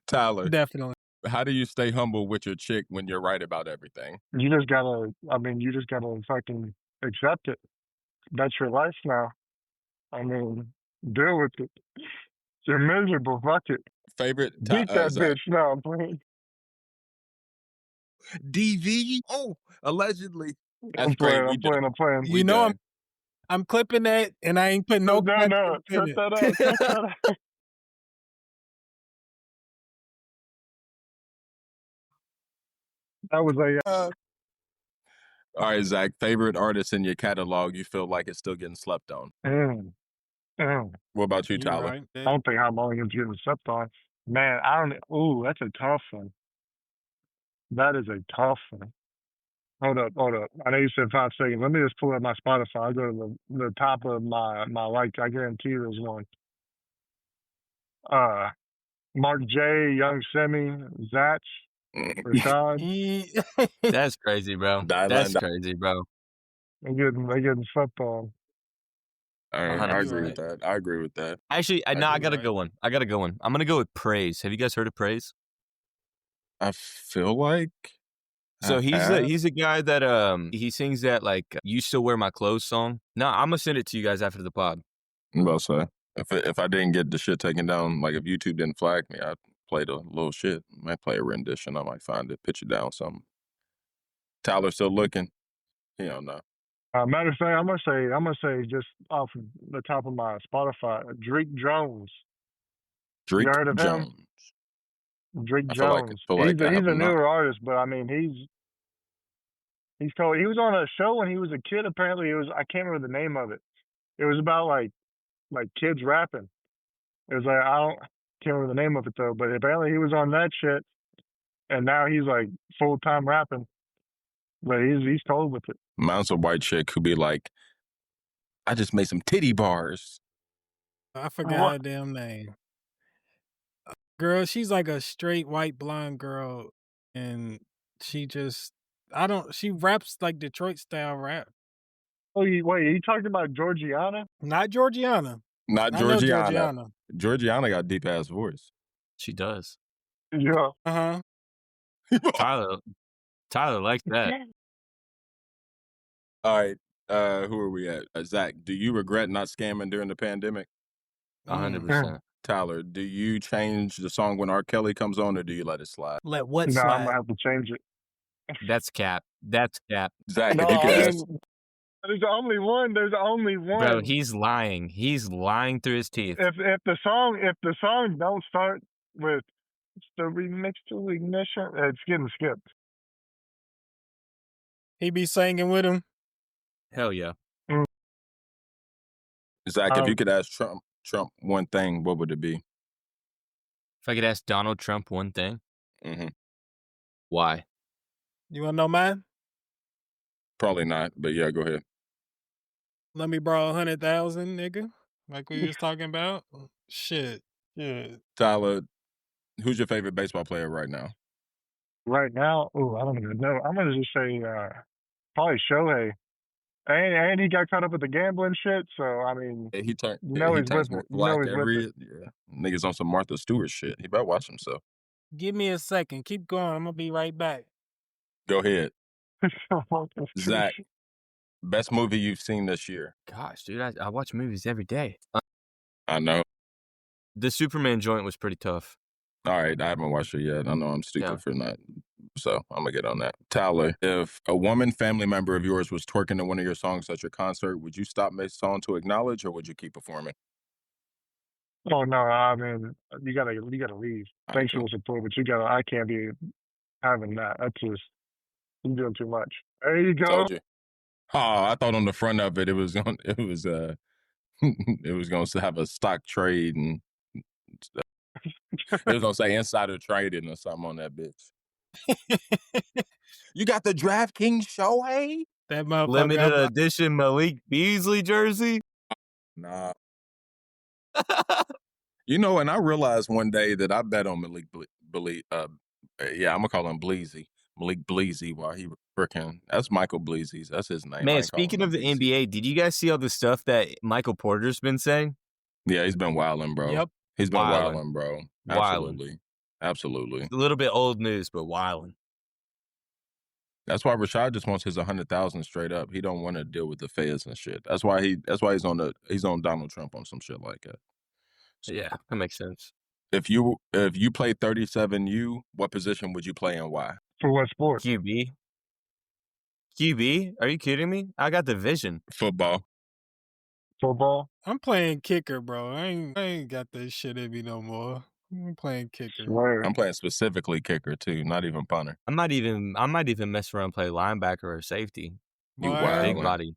Tyler, Definitely. how do you stay humble with your chick when you're right about everything? You just gotta fucking accept it. That's your life now. I mean, deal with it. You're miserable. Fuck it. Favorite Beat that Zach. bitch. No, I'm playing. DV? Oh, allegedly. That's I'm great. playing. You know, I'm clipping that, and I ain't putting no. No, cut that out. Cut that out. That was all right, Zach. Favorite artist in your catalog you feel like it's still getting slept on? What about you, Tyler? Right. I don't think how long it's getting slept on. Man, I don't. Ooh, that's a tough one. That is a tough one. Hold up. I know you said 5 seconds. Let me just pull up my Spotify. I'll go to the top of my like. I guarantee you there's one. Mark J, Young Simi, Zachh, Rashad. That's crazy, bro. That's crazy, bro. They getting slept on. I agree with that. I agree with that. Actually, I got a good one. I'm gonna go with Praise. Have you guys heard of Praise? I feel like. So he's a guy that he sings that like "You Still Wear My Clothes" song. No, I'm gonna send it to you guys after the pod. I'm about to say if I didn't get the shit taken down, like if YouTube didn't flag me, I'd play the little shit. I might play a rendition. I might find it, pitch it down something. Tyler still looking. He don't know. Matter of fact, I'm gonna say just off the top of my Spotify, Drake Jones. Drake you heard of Jones. him? Drake Jones. He's a newer artist, but I mean he's cool. He was on a show when he was a kid. Apparently, I can't remember the name of it. It was about like kids rapping. It was like can't remember the name of it though. But apparently he was on that shit, and now he's like full-time rapping. But he's cold with it. Mine's a white chick who be like, I just made some titty bars. I forgot her damn name. Girl, she's like a straight white blonde girl, and she raps like Detroit style rap. Oh, wait, are you talking about Georgiana? Not Georgiana. Not Georgiana. Georgiana got deep ass voice. She does. Yeah. Tyler likes that. All right. Who are we at? Zach, do you regret not scamming during the pandemic? 100%. Tyler, do you change the song when R. Kelly comes on, or do you let it slide? Let what slide? No, I'm gonna have to change it. That's cap. Zach, no, if you could ask. There's only one. Bro, he's lying. He's lying through his teeth. If the song don't start with the remix to Ignition, it's getting skipped. He be singing with him. Hell yeah. Zach, if you could ask Trump one thing, what would it be? If I could ask Donald Trump one thing, why? You want to know mine? Probably not, but yeah, go ahead. Let me borrow 100,000, nigga. Like we was talking about. Shit. Yeah. Tyler, who's your favorite baseball player right now? Right now, I don't even know. I'm gonna just say probably Shohei. And he got caught up with the gambling shit, so I mean, he turns more black every niggas on some Martha Stewart shit. He better watch himself. Give me a second. Keep going. I'm gonna be right back. Go ahead. Zach, best movie you've seen this year? Gosh, dude, I watch movies every day. I know. The Superman joint was pretty tough. All right, I haven't watched it yet. I know I'm stupid for not, so I'm gonna get on that. Tyler, if a woman family member of yours was twerking to one of your songs at your concert, would you stop mid-song to acknowledge, or would you keep performing? Oh no, I mean you gotta leave. All right, Thanks for cool. the support, but you gotta. I can't be having that. That's just you're doing too much. There you go. Told you. Oh, I thought on the front of it, it was going to have a stock trade and stuff. It was gonna say insider trading or something on that bitch. You got the DraftKings Shohei? That motherfucker. Limited edition Malik Beasley jersey. Nah. You know, and I realized one day that I bet on Malik yeah, I'm gonna call him Bleezy. Malik Bleezy while he freaking that's Michael Bleezy's. That's his name. Man, speaking of the NBA, did you guys see all the stuff that Michael Porter's been saying? Yeah, he's been wilding, bro. Yep. He's been Wildin'. wilding, bro. Wildin'. Absolutely. Absolutely. A little bit old news, but wilding. That's why Rashad just wants his 100,000 straight up. He don't want to deal with the feds and shit. That's why he's on Donald Trump on some shit like that. So Yeah, that makes sense. if you play 37U, what position would you play and why? For what sport? QB? QB? Are you kidding me? I got the vision. Football. Football? I'm playing kicker, bro. I ain't got this shit in me no more. I'm playing kicker. Swear. I'm playing specifically kicker too, not even punter. I might even mess around and play linebacker or safety. You Boy, wild. Big body.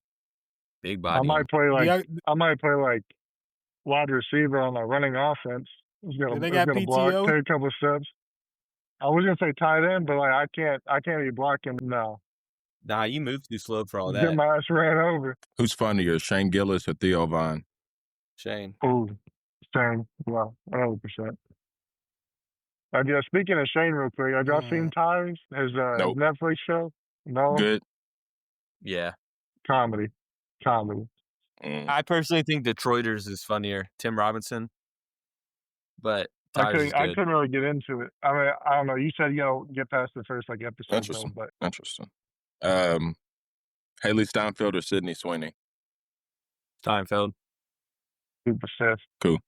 Big I body. might play like Yeah, I might play like wide receiver on a running offense. He's do gonna, they he's got gonna block, PTO? take a couple of steps. I was gonna say tight end, but like I can't be blocking. No, Nah, you move too slow for all get that. my ass ran over. Who's funnier, Shane Gillis or Theo Vaughn? Shane. Ooh, Shane. Well, 100%. Yeah, speaking of Shane, real quick, have y'all seen Tires? His Nope. Netflix show? No. Good. Yeah. Comedy. I personally think Detroiters is funnier. Tim Robinson. But I Tires is good. couldn't really get into it. I mean, I don't know. You said get past the first episode, though, Interesting. but Interesting. Haley Steinfeld or Sydney Sweeney? Steinfeld. super sis. Cool.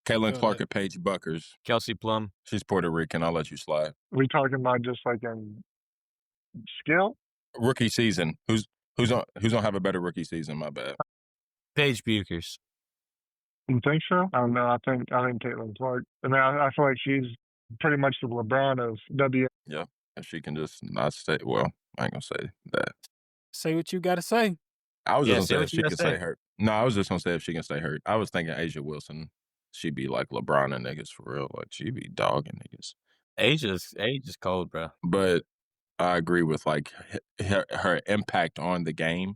Caitlin Clark or Paige Buckers? Kelsey Plum. She's Puerto Rican. I'll let you slide. We talking about just like in skill? Rookie season. Who's gonna have a better rookie season? My bad. Paige Bukers. You think so? I don't know. I think Caitlin Clark. I mean, I feel like she's pretty much the LeBron of W. Yeah, if she can just not stay. Well, I ain't gonna say that. Say what you gotta say. I was Yeah, just say gonna say what if you she gotta can stay say. hurt. No, I was just gonna say if she can stay hurt. I was thinking Asia Wilson. She'd be like LeBron and niggas for real. Like she'd be dogging niggas. Asia's cold, bro. But I agree with like her impact on the game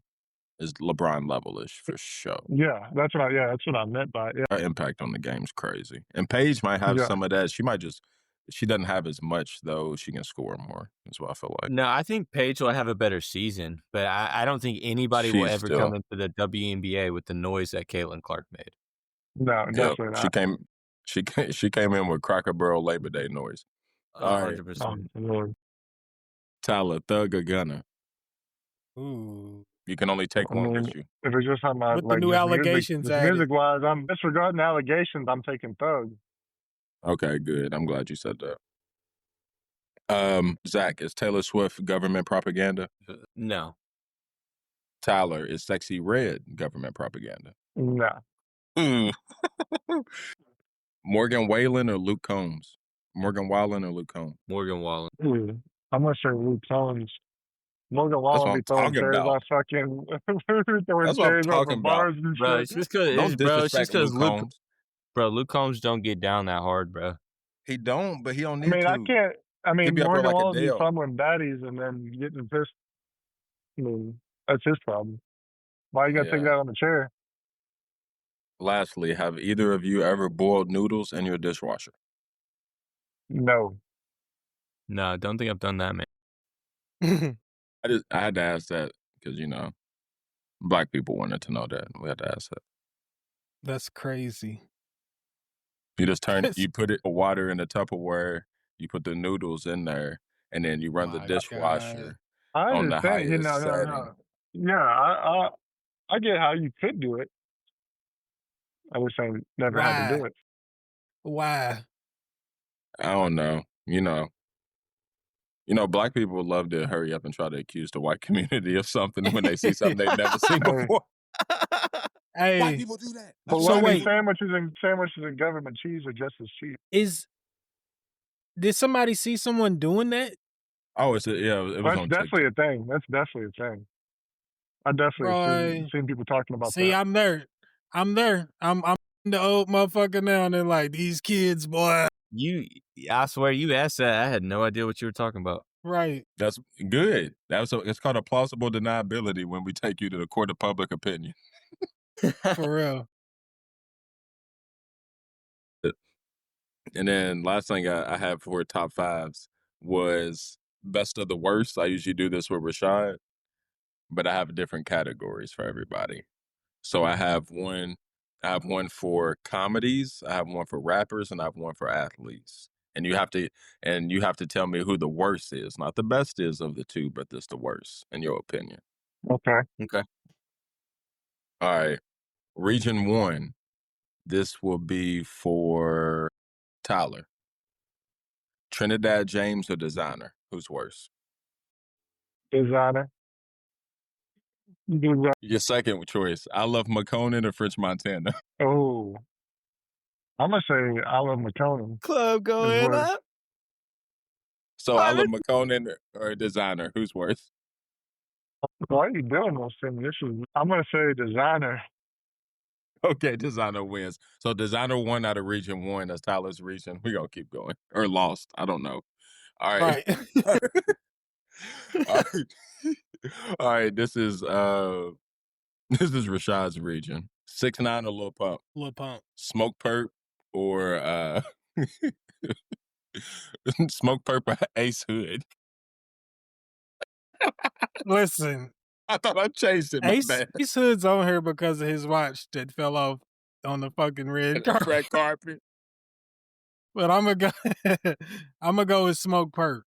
is LeBron level-ish for sure. Yeah, that's what I meant by it. Yeah. Her impact on the game's crazy. And Paige might have Yeah. some of that. She doesn't have as much though. She can score more. That's what I feel like. No, I think Paige will have a better season, but I don't think anybody will She's ever still- come into the WNBA with the noise that Caitlin Clark made. No, Yep. definitely not. She came in with Cracker Barrel Labor Day noise. All right. 100%. Lord. Tyler, thug or gunner? Ooh. You can only take I one mean, with you. if it's just talking about With the like new just allegations added. music wise, I'm disregarding allegations. I'm taking Thug. Okay, good. I'm glad you said that. Zach, is Taylor Swift government propaganda? No. Tyler, is Sexy Red government propaganda? No. Morgan Wallen or Luke Combs? Morgan Wallen or Luke Combs? Morgan Wallen. I'm gonna say Luke Combs. Morgan what Wallen I'm be throwing talking cherries about. off fucking throwing That's what I'm cherries off talking of about. bars and Bro, shit. it's just because Don't disrespect Luke Combs. Luke Combs don't get down that hard, bro. He don't, but he don't I need mean, to. I mean, be up there Morgan like Wallen be Adele. fumbling baddies and then getting pissed. I mean, that's his problem. Why you gotta take Yeah. that on the chair? Lastly, have either of you ever boiled noodles in your dishwasher? No. No, I don't think I've done that, man. I had to ask that because Black people wanted to know that. We had to ask that. That's crazy. You just you put it water in the Tupperware, you put the noodles in there, and then you run the My dishwasher I on the understand. highest setting. No. Yeah, I get how you could do it. I was saying never had to do Why? it. Why? I don't know. Black people would love to hurry up and try to accuse the white community of something when they see something they've never seen Hey. before. Hey, White people do that. But So why wait. sandwiches and government cheese are just as cheap? Did somebody see someone doing that? Oh, it was That's on definitely TikTok. a thing. That's definitely a thing. I definitely Bro, seen people talking about see, that. I'm there. I'm the old motherfucker now, and they're like, these kids, boy. I swear, you asked that. I had no idea what you were talking about. Right. That's good. It's called a plausible deniability when we take you to the court of public opinion. For real. And then last thing I have for top fives was best of the worst. I usually do this with Rashad, but I have different categories for everybody. So I have one for comedies, I have one for rappers, and I have one for athletes. And you have to tell me who the worst is, not the best is of the two, but this the worst in your opinion. Okay. Okay. All right. Region 1. This will be for Tyler. Trinidad James or Designer? Who's worse? Designer. Your second choice. I Love McConan or French Montana? Oh, I'm gonna say I love McConan. Club going worse. up. So I Love McConan or Designer? Who's worse? Why are you doing this thing? I'm gonna say Designer. Okay, Designer wins. So Designer won out of Region 1. That's Tyler's region. We gonna keep going. Or lost. I don't know. All right. Right. All right. All right. This is Rashad's region. 6ix9ine or Lil Pump? Lil Pump. Smoke Perp or Smoke Perp or Ace Hood? Listen, I thought I changed it. Ace Hood's on here because of his watch that fell off on the fucking red carpet. Red carpet. But I'm gonna go with Smoke Perp.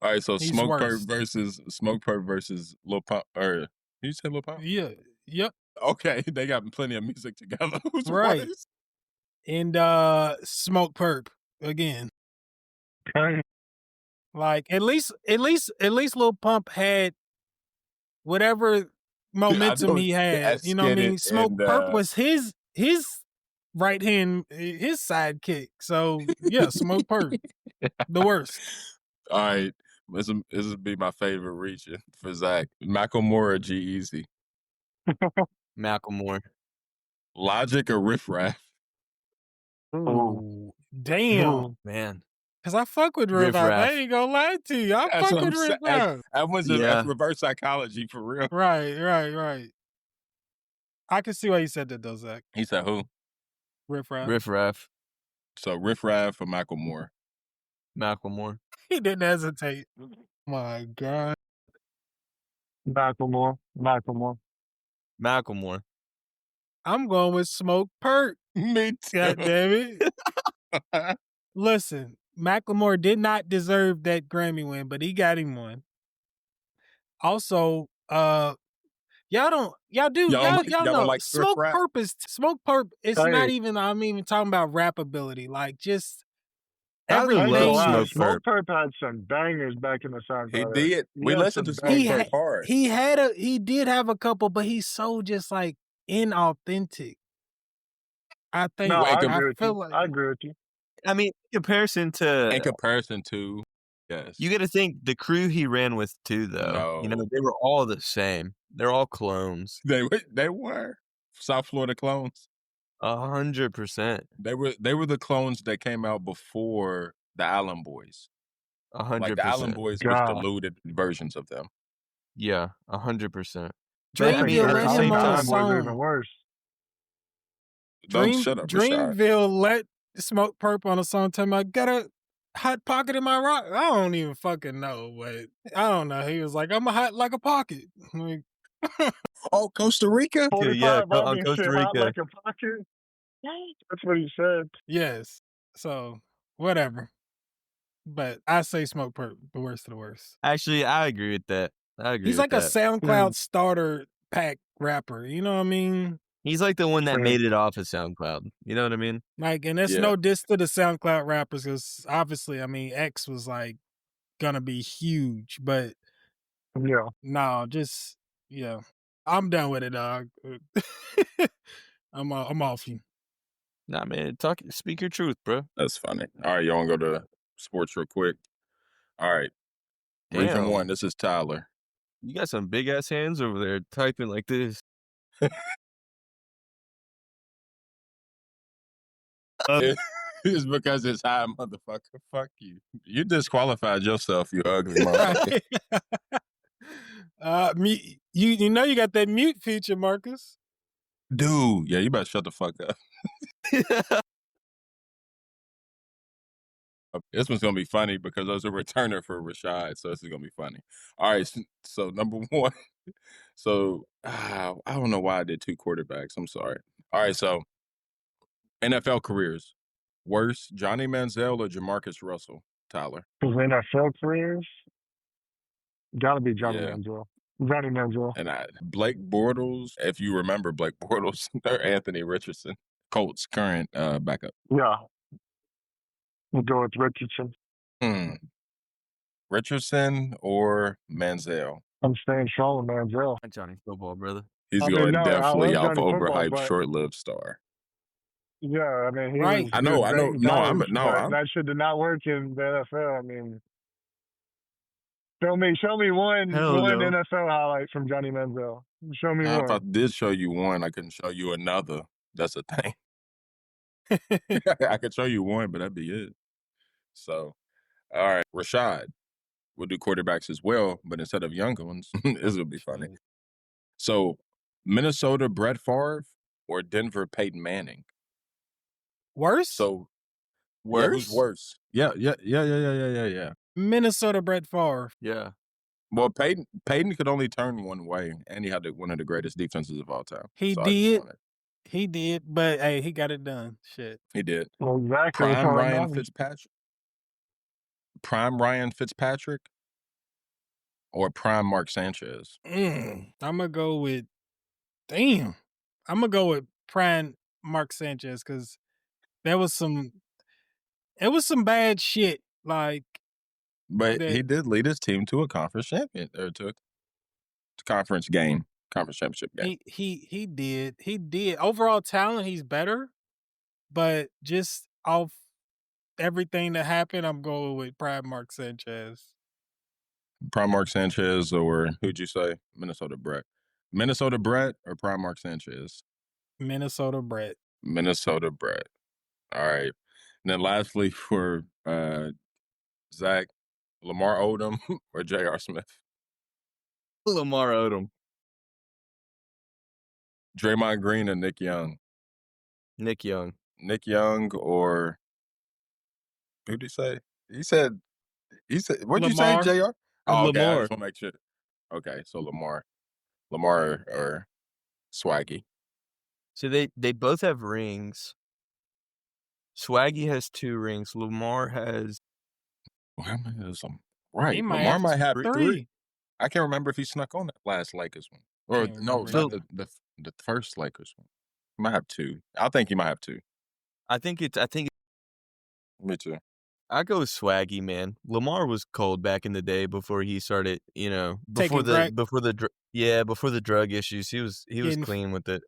All right, so He's Smoke worse. Perp versus Lil Pump. Or did you say Lil Pump? Yeah. Yep. Okay, they got plenty of music together. Who's Right. worse? And Smoke Perp again. Okay. Like at least Lil Pump had whatever momentum he had. You know what I mean? Smoke Perp was his right hand, his sidekick. So yeah, Smoke Perp, the worst. All right, this would be my favorite region for Zach. Macklemore or G-Eazy? Macklemore. Logic or Riff Raff? Ooh, damn, man. Cause I fuck with Riff Raff. I ain't gonna lie to you. I fuck with Riff Raff. That was that's reverse psychology for real. Right. I can see why you said that though, Zach. He said who? Riff Raff. Riff Raff. So Riff Raff or Macklemore? Macklemore. He didn't hesitate. My God. Macklemore. I'm going with Smoke Perp. Me too. God damn it. Listen, Macklemore did not deserve that Grammy win, but he got him one. Also, y'all know like Smoke Perp it's Hey. not even, I'm even talking about rap ability. Like just I everything. love Smoke Perp had some bangers back in the SoundCloud. He did. We listened to Smoke Perp hard. He did have a couple, but he's so just like inauthentic. I think. No, I agree with you. I mean, in comparison to, yes. You got to think the crew he ran with too, though. No. You know, they were all the same. They're all clones. They were South Florida clones. 100%. They were the clones that came out before the Allen Boys. 100%. Like the Allen Boys was diluted versions of them. Yeah, 100%. Dreamville let him on a song. Even worse. Don't shut up, Rashad. Dreamville let Smoke Perp on a song talking about got a hot pocket in my rock. I don't even fucking know, but I don't know. He was like, I'm a hot like a pocket. Like, oh, Costa Rica? 45 on Costa Rica. Hot like a pocket. That's what he said. Yes. So whatever. But I say Smoke Perp, the worst of the worst. Actually, I agree with that. He's like a SoundCloud starter pack rapper. You know what I mean? He's like the one that made it off of SoundCloud. You know what I mean? Like, and it's no diss to the SoundCloud rappers because obviously, I mean, X was like gonna be huge, but yeah, no, just yeah. I'm done with it, dog. I'm off you. Nah, man, speak your truth, bro. That's funny. All right, you want to go to sports real quick? All right. Region Damn. 1, this is Tyler. You got some big ass hands over there typing like this. It's because it's high, motherfucker. Fuck you. You disqualified yourself, you ugly motherfucker. You know you got that mute feature, Marcus. Dude, yeah, you better shut the fuck up. This one's gonna be funny because I was a returner for Rashad, so this is gonna be funny. All right, so number 1. So I don't know why I did 2 quarterbacks. I'm sorry. All right, so NFL careers. Worse, Johnny Manziel or Jamarcus Russell, Tyler? His NFL careers, gotta be Johnny Yeah. Manziel. Johnny Manziel. And Blake Bortles, if you remember Blake Bortles, or Anthony Richardson, Colts current backup. Yeah. We'll go with Richardson. Richardson or Manziel? I'm staying strong with Manziel. Johnny Football, brother. He's I mean, going no, I definitely love off Johnny Football, overhyped, but short-lived star. yeah, I mean, he Right. was I know. great in No, college, I'm that shit did not work in the NFL. I mean, show me one Hell no. NFL highlight from Johnny Manziel. Show me If I one. did show you one, I couldn't show you another. That's the thing. I could show you one, but that'd be it. So, all right, Rashad. We'll do quarterbacks as well, but instead of younger ones, this will be funny. So, Minnesota Brett Favre or Denver Peyton Manning? Worse? So, yeah, who's worse? Yeah. Minnesota Brett Favre. Yeah. Well, Peyton could only turn one way, and he had one of the greatest defenses of all time. He did, but hey, he got it done. Shit. He did. Well, exactly. Prime Ryan Fitzpatrick or prime Mark Sanchez? I'm gonna go with prime Mark Sanchez because it was some bad shit. Like, but he did lead his team to a conference champion or to a conference championship game. He did. Overall talent, he's better, but just off everything that happened, I'm going with prime Mark Sanchez. Prime Mark Sanchez or who'd you say? Minnesota Brett. Minnesota Brett or prime Mark Sanchez? Minnesota Brett. Minnesota Brett. All right. And then lastly for Zach, Lamar Odom or J.R. Smith? Lamar Odom. Draymond Green or Nick Young? Nick Young. Nick Young or who'd he say? He said, what'd you say, JR? Oh, okay. I just want to make sure. Okay, so Lamar or Swaggy. So they both have rings. Swaggy has 2 rings. Lamar has. Right. Lamar might have 3. I can't remember if he snuck on that last Lakers one. Or no, not the first Lakers one. He might have 2. I think he might have 2. I think Me too. I go with Swaggy, man. Lamar was cold back in the day before he started, before the drug issues. He was clean with it.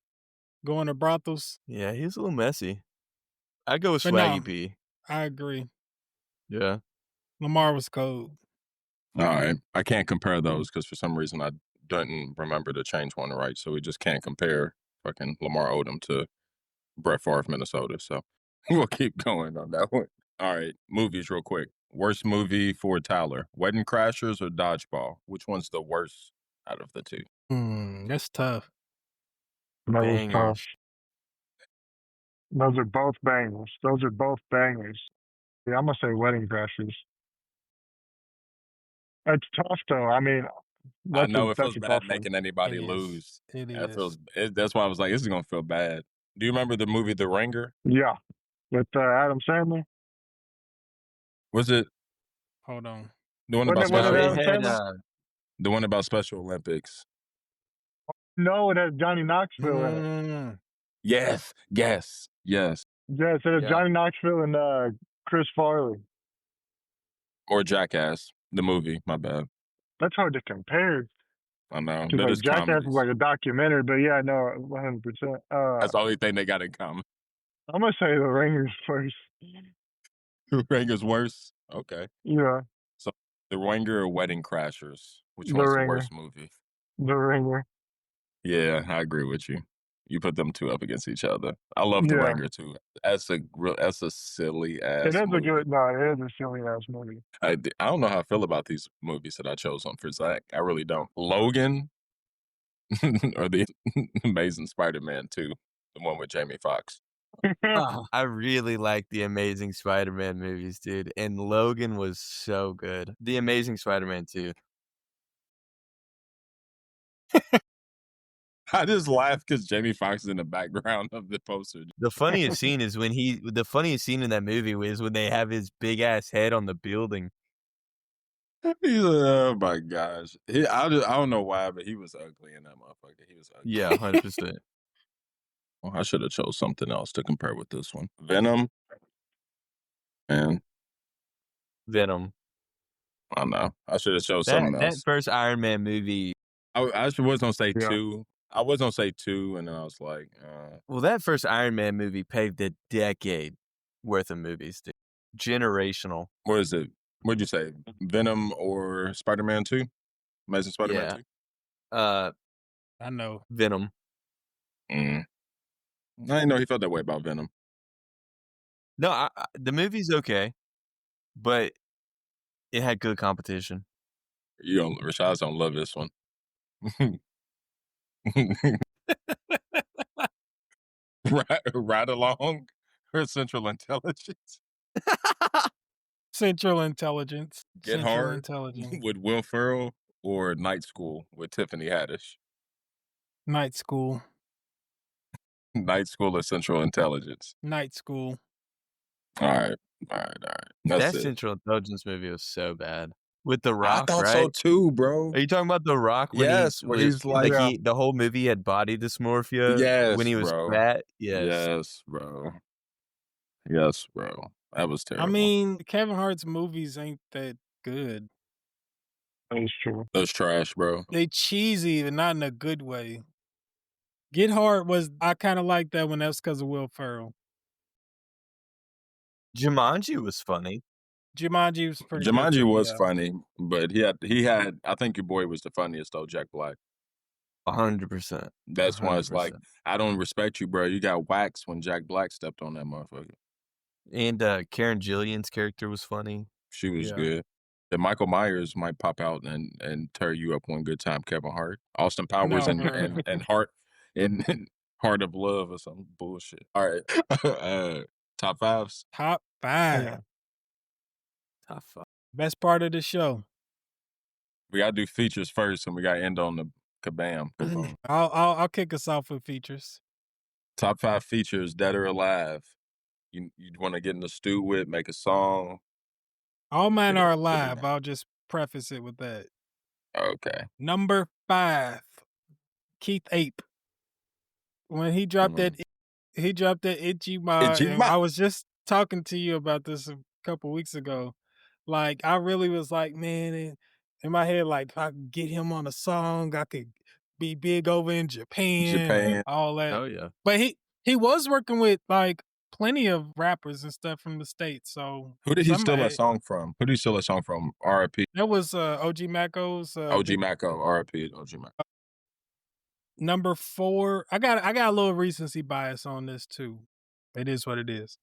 Going to brothels. Yeah, he was a little messy. I go with Swaggy P. I agree. Yeah. Lamar was cold. All right. I can't compare those because for some reason I didn't remember to change one right. So we just can't compare fucking Lamar Odom to Brett Favre, Minnesota. So we'll keep going on that one. All right. Movies real quick. Worst movie for Tyler, Wedding Crashers or Dodgeball? Which one's the worst out of the 2? That's tough. That was tough. Those are both bangers. Yeah, I'm going to say Wedding Crashers. It's tough, though. I mean, I know it feels bad making anybody lose. It is. That's why I was like, this is going to feel bad. Do you remember the movie The Ringer? Yeah. With Adam Sandler? Was it? Hold on. The one about the one about Special Olympics. No, it has Johnny Knoxville in it. Yes. Yeah, it has Johnny Knoxville and Chris Farley. Or Jackass, the movie. My bad. That's hard to compare. I know. Because They're like just Jackass is comedies. like a documentary, but yeah, no, 100%. That's the only thing they got in common. I'm gonna say The Ringers first. Ranger's worse. Okay. Yeah, So The Ranger or Wedding Crashers? Which The one's the Ringer, worst movie? The Ringer. Yeah, I agree with you. You put them two up against each other. I love The Yeah, Ranger too. That's a silly it ass is a movie. good. No, it is a silly ass movie. I don't know how I feel about these movies that I chose on for Zach. I really don't. Logan or the Amazing Spider-Man 2, the one with Jamie Foxx. I really like the Amazing Spider-Man movies, dude. And Logan was so good. The Amazing Spider-Man 2. I just laugh because Jamie Foxx is in the background of the poster. The funniest scene is the funniest scene in that movie is when they have his big ass head on the building. He's like, oh my gosh. I don't know why, but he was ugly in that motherfucker. He was ugly. Yeah, 100%. Well, I should have chose something else to compare with this one. Venom and Venom. I don't know. I should have chose something That else. first Iron Man movie. I was gonna say Yeah. 2. I was gonna say 2, and then I was like, Well, that first Iron Man movie paved a decade worth of movies, dude. Generational. what is it? What'd you say? Venom or Spider-Man 2? Amazing Spider-Man Yeah. 2? I know. Venom. I didn't know he felt that way about Venom. No, the movie's okay, but it had good competition. Rashad's don't love this one. Ride along or Central Intelligence? Central Intelligence. Get Central Hard Intelligence. with Will Ferrell or Night School with Tiffany Haddish? Night School. Night School or Central Intelligence? Night School. All right. That's That it. Central Intelligence movie was so bad. With The I Rock, thought right? so too, bro. Are you talking about The Rock when Yes, where he's like, Yeah. the whole movie had body dysmorphia yes, when he was bro. fat? Yes. Yes, bro. Yes, bro. That was terrible. I mean, Kevin Hart's movies ain't that good. That is true. That's trash, bro. They cheesy, but not in a good way. Get Hard was, I kind of like that one. That's because of Will Ferrell. Jumanji was funny. Jumanji was pretty good. Jumanji too, was yeah. funny, but he had. I think your boy was the funniest though, Jack Black. 100%. That's why it's like 100%. I don't respect you, bro. You got waxed when Jack Black stepped on that motherfucker. And Karen Gillian's character was funny. She was Yeah. good. The Michael Myers might pop out and tear you up one good time. Kevin Hart, Austin Powers, No, and Hart and Heart of Love or some bullshit. All right, top fives. Top 5. Yeah. Top 5. Best part of the show. We gotta do features first, and we gotta end on the kabam. Kaboom. I'll kick us off with features. Top 5 features, dead or alive. You'd want to get in the stew with, make a song. All mine Yeah, are give me alive. that. I'll just preface it with that. Okay. Number 5, Keith Ape. When he dropped that Itchy Ma, Itchy and Ma. I was just talking to you about this a couple weeks ago. Like, I really was like, man, in my head, like, if I could get him on a song, I could be big over in Japan. All that. Oh, yeah. But he was working with, like, plenty of rappers and stuff from the States. So Who did he steal somebody- that song from? Who did he steal that song from? R.I.P. That was OG Maco's. OG Maco. R.I.P. OG Maco. Number 4, I got a little recency bias on this too. It is what it is.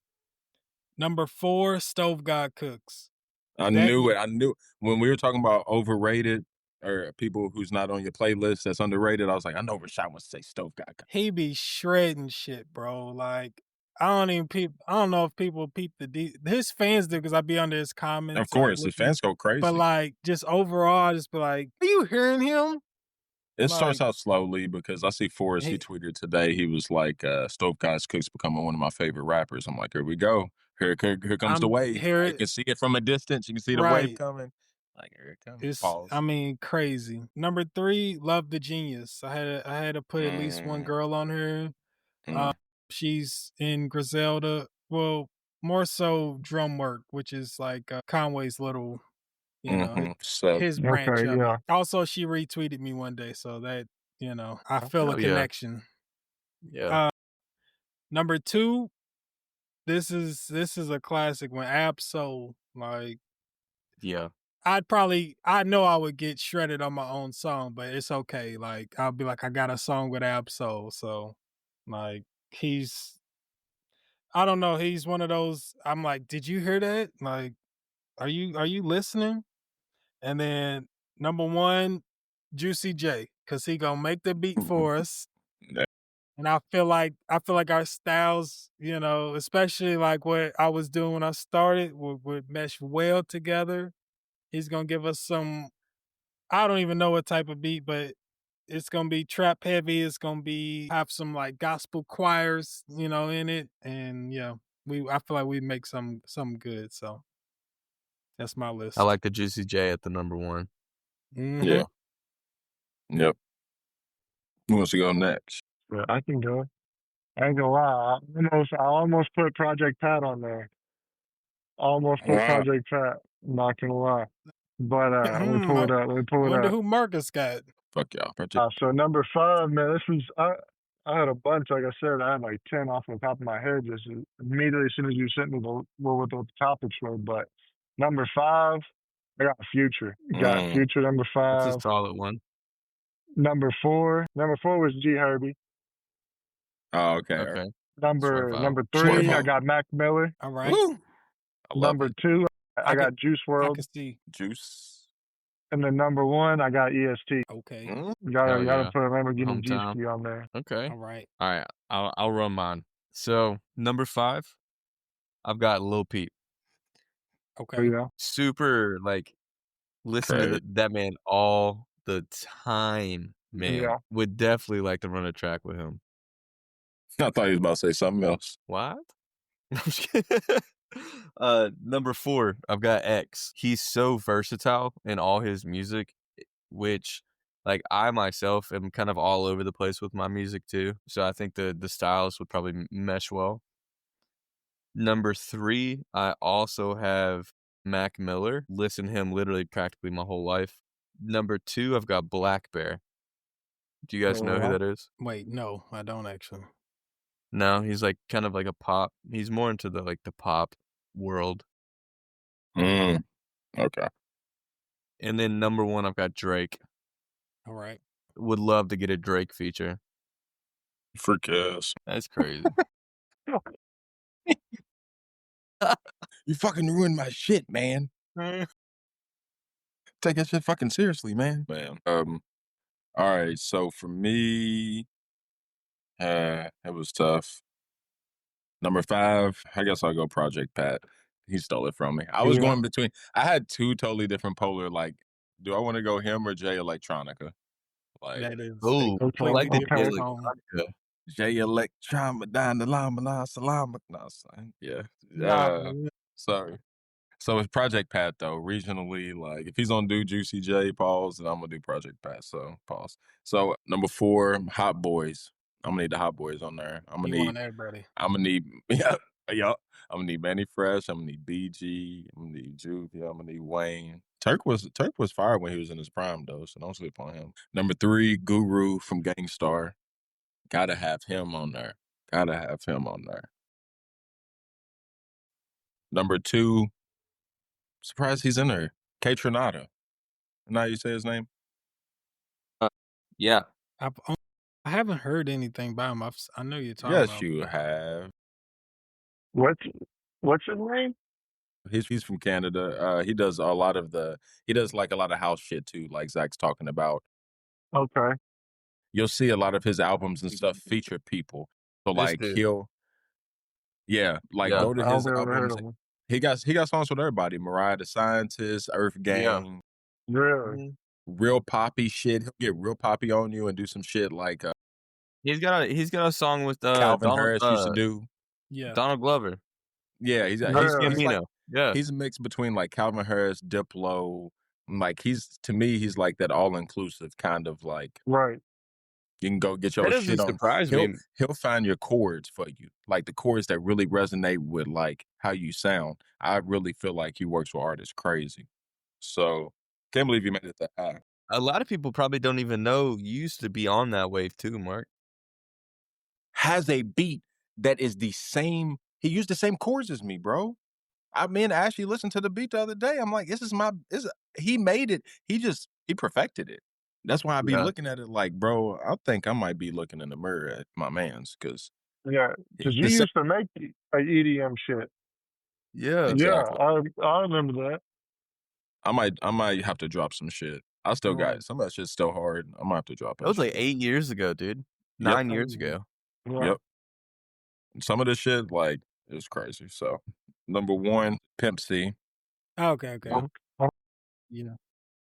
Number 4, Stove God Cooks. I knew it. I knew when we were talking about overrated or people who's not on your playlist that's underrated. I was like, I know Rashad wants to say Stove God. He be shredding shit, bro. Like, I don't know if people peep his fans do because I be under his comments. Of course, like, the fans go crazy. But like, just overall, I just be like, are you hearing him? It starts like- out slowly because I see Forrest. He tweeted today. He was like, "Stove God's Cooks becoming one of my favorite rappers." I'm like, here we go. Here comes the wave. You can see it from a distance. You can see the wave Right. coming. Like, here it comes. It's, Pause. I mean, crazy. Number 3, Love the Genius. I had to put at least one girl on her. She's in Griselda. Well, more so drum work, which is like Conway's little you know, So his branch Okay, of yeah. it. Also, she retweeted me one day, so that, you know, I feel a hell yeah. connection. Yeah. Number 2, this is a classic when Ab-Soul, like, Yeah. I know I would get shredded on my own song, but it's okay. Like, I'll be like, I got a song with Ab-Soul, so, like, I don't know, he's one of those, I'm like, "Did you hear that? Like, are you listening?" And then number 1, Juicy J, because he gonna make the beat for us. Yeah. And I feel like our styles, you know, especially like what I was doing when I started, would mesh well together. He's gonna give us some, I don't even know what type of beat, but it's gonna be trap heavy. It's gonna be have some like gospel choirs, you know, in it. And yeah, I feel like we make some good. So that's my I list. like the Juicy J at the number 1. Mhm. yeah, yep. Who wants to go next? Yeah, I can go. I ain't gonna lie. I almost put Project Pat on there. Almost put Wow. Project Pat. I'm not gonna lie. But let me pull I it up. Let me pull it wonder up. who Marcus got. Fuck y'all. So number 5, man, this was I had a bunch. Like I said, I had like 10 off the top of my head just immediately as soon as you sent me what the topics were. But number 5, I got Future. Got Future number That's 5. a solid one. Number 4 was G Herbie. Oh, okay. Okay. Number Swervo. 3, I Swervo. got Mac Miller. All right. Woo! I love Number it. 2, I I got could Juice I World. can see. Juice. And then number 1, I got EST. Okay. You gotta Hell yeah. put a Lamborghini Hometown. G-Ski on there. Okay. All right. All right. I'll run mine. So number 5, I've got Lil Peep. Okay. Yeah. Super like listen to Crazy. that man all the time, man. Yeah. Would definitely like to run a track with him. I thought he was about to say something else. What? I'm just kidding. Number 4, I've got X. He's so versatile in all his music, which like I myself am kind of all over the place with my music too. So I think the styles would probably mesh well. Number 3, I also have Mac Miller. Listen to him literally practically my whole life. Number 2, I've got Black Bear. Do you guys know who that is? Wait, no, I don't actually. No, he's like kind of like a pop. He's more into the like the pop world. Okay. And then number 1, I've got Drake. All right. Would love to get a Drake feature. Freak ass. That's crazy. You fucking ruined my shit, man. Take that shit fucking seriously, man. All right. So for me, it was tough. Number 5, I guess I'll go Project Pat. He stole it from me. I was going between. I had 2 totally different polar. Like, do I want to go him or Jay Electronica? Like, That is Ooh, a I completely like the different Jay tone. Electronica. Jay Electronica, down the llama, la salama. No, son. Yeah. Nah, Sorry. So it's Project Pat though. Regionally, like if he's gonna do Juicy J, pause, then I'm gonna do Project Pat. So pause. So number 4, Hot Boys. I'm gonna need the Hot Boys on there. I'm you gonna want need. everybody. I'm gonna need. Yeah. Yeah. I'm gonna need Manny Fresh. I'm gonna need BG. I'm gonna need Juke. Yeah. I'm gonna need Wayne. Turk was fire when he was in his prime though, so don't sleep on him. Number 3, Guru from Gangstar. Gotta have him on there. Gotta have him on there. Number 2, surprised he's in there. K Tronada. Now you say his name? Yeah. I haven't heard anything by him. I know you're talking Yes, about. you have. What's his name? He's from Canada. He does a lot of house shit too, like Zach's talking about. Okay. You'll see a lot of his albums and stuff feature people. So This like dude. go Yeah. to I don't his think I've ever heard albums. of him. He got songs with everybody. Mariah the Scientist, Earth Yeah. Gang, Really? real poppy shit. He'll get real poppy on you and do some shit like He's got a song with Calvin Donald Harris used to do. Yeah. Donald Glover. Yeah, he's Really? he's like Gambino. Yeah. he's a mix between like Calvin Harris, Diplo. Like he's like that all inclusive kind of like Right. you can go get your That shit doesn't on. surprise me. He'll find your chords for you, like the chords that really resonate with like how you sound. I really feel like he works with artists crazy. So can't believe you made it that high. A lot of people probably don't even know you used to be on that wave too, Mark. Has a beat that is the same. He used the same chords as me, bro. I mean, I actually listened to the beat the other day. I'm like, he made it. He perfected it. That's why I be Yeah. looking at it like, bro, I think I might be looking in the mirror at my man's because Yeah, because you used to make like EDM shit. Yeah. Exactly. Yeah, I remember that. I might have to drop some shit. I still got some of that shit's still hard. I might have to drop That was like shit. 8 years ago, dude. Yep. 9 years ago. Yeah. Yep. Some of this shit like is crazy. So number 1, Pimp C. Okay. Oh, Yeah.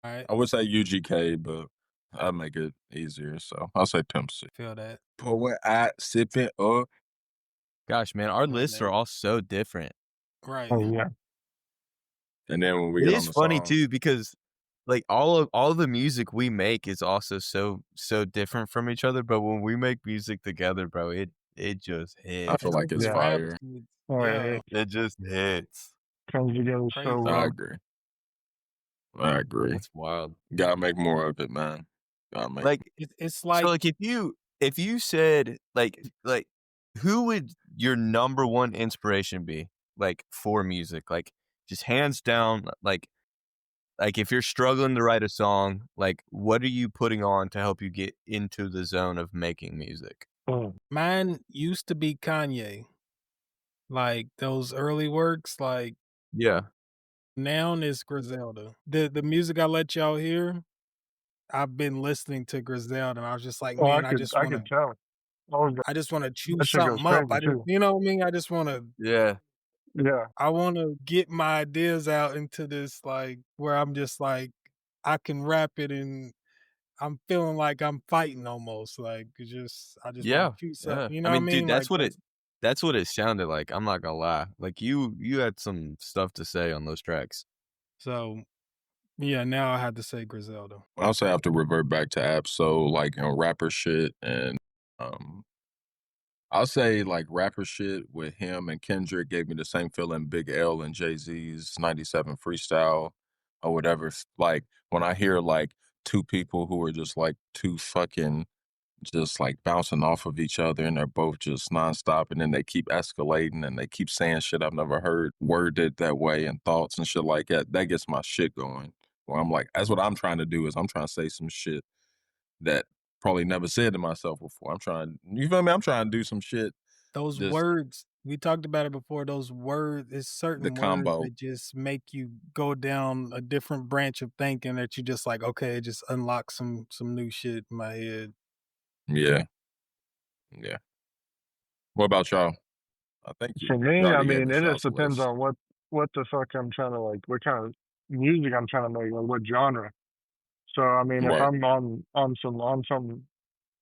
All right. I would say UGK, but I'd make it easier. So I'll say Pimp C. Feel that. Poet at sipping up. Gosh, man, our Feel lists that. are all so different. Right. oh yeah. And then when we It get on is the funny song, too because like all of the music we make is also so different from each other. But when we make music together, bro, it just hits. I feel like it's Yeah. fire. Oh, Yeah. It just hits. Comes together so Crazy. I well. agree. I agree. It's wild. Gotta make more of it, man. Gotta make Like It's like so, like if you said like who would your number one inspiration be like for music? Like just hands down, like if you're struggling to write a song, like what are you putting on to help you get into the zone of making music? mine used to be Kanye. Like those early works, like Yeah. now is Griselda. The music I let y'all hear, I've been listening to Griselda, and I was just like, Oh, man, I just I could tell. I just want to chew That shit goes something up. crazy too. You know what I mean? I just want to, Yeah. Yeah. I want to get my ideas out into this, like, where I'm just like, I can rap it and I'm feeling like I'm fighting almost. Like, I just want Yeah. to chew Yeah. something. You know I what I mean, mean? dude, Like, that's what it sounded like. I'm not gonna lie. Like you had some stuff to say on those tracks. so yeah, now I had to say Griselda. I also have to revert back to apps. So like rapper shit and I'll say like rapper shit with him and Kendrick gave me the same feeling Big L and Jay-Z's 97 freestyle or whatever. Like when I hear like two people who are just like two fucking just like bouncing off of each other and they're both just nonstop and then they keep escalating and they keep saying shit I've never heard worded that way and thoughts and shit like that. That gets my shit going. Where I'm like, that's what I'm trying to do is I'm trying to say some shit that probably never said to myself before. You feel me? I'm trying to do some shit. Those Just words, we talked about it before. Those words, it's certain the words combo. that just make you go down a different branch of thinking that you just like, okay, it just unlocks some new shit in my head. Yeah. Yeah. What about y'all? I think For me, you I already gave mean, us it y'all's just depends list. on what the fuck I'm trying to like, what kind of music I'm trying to make, or what genre. So I mean, if Right. I'm on some,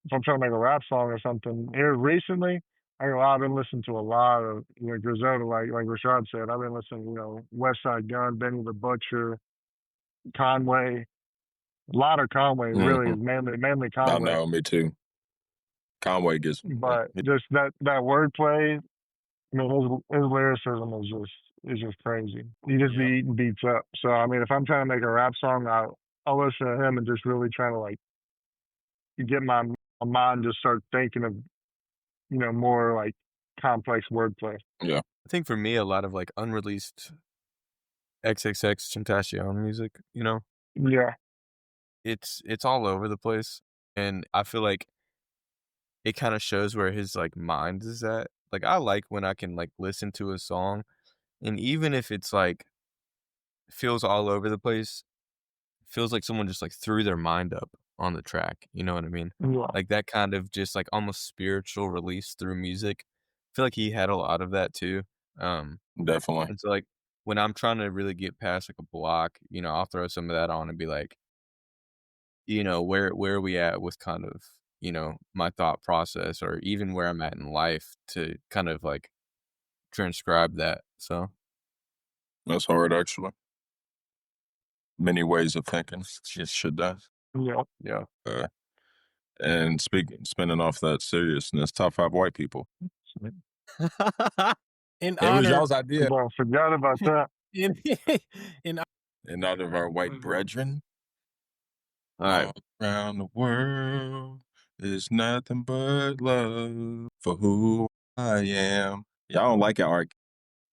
if I'm trying to make a rap song or something, here recently, I've been listening to a lot of Griselda, like Rashad said. I've been listening, West Side Gun, Benny the Butcher, Conway. A lot of Conway, really, Mhm. mainly I Conway. know, me too. Conway gets But just that wordplay, I mean, his lyricism is just crazy. He just be eating beats up. So I mean, if I'm trying to make a rap song, I'll listen to him and just really try to like get my mind just start thinking of more like complex wordplay. Yeah. I think for me, a lot of like unreleased XXX Tentacion music, Yeah. it's all over the place, and I feel like it kind of shows where his like mind is at. Like I like when I can like listen to a song, and even if it's like feels all over the place, feels like someone just like threw their mind up on the track. You know what I mean? Yeah. Like that kind of just like almost spiritual release through music. I feel like he had a lot of that too. Definitely. And so like when I'm trying to really get past like a block, I'll throw some of that on and be like, where are we at with kind of, my thought process or even where I'm at in life to kind of like transcribe that. So That's hard actually. Many ways of thinking. Just should that. Yeah. yeah. And spinning off that seriousness, top 5 white people. In It was honor, y'all's idea. Well, forgot about that. in and out of our white brethren. All right. All around the world is nothing but love for who I am. Y'all don't like it, Ark.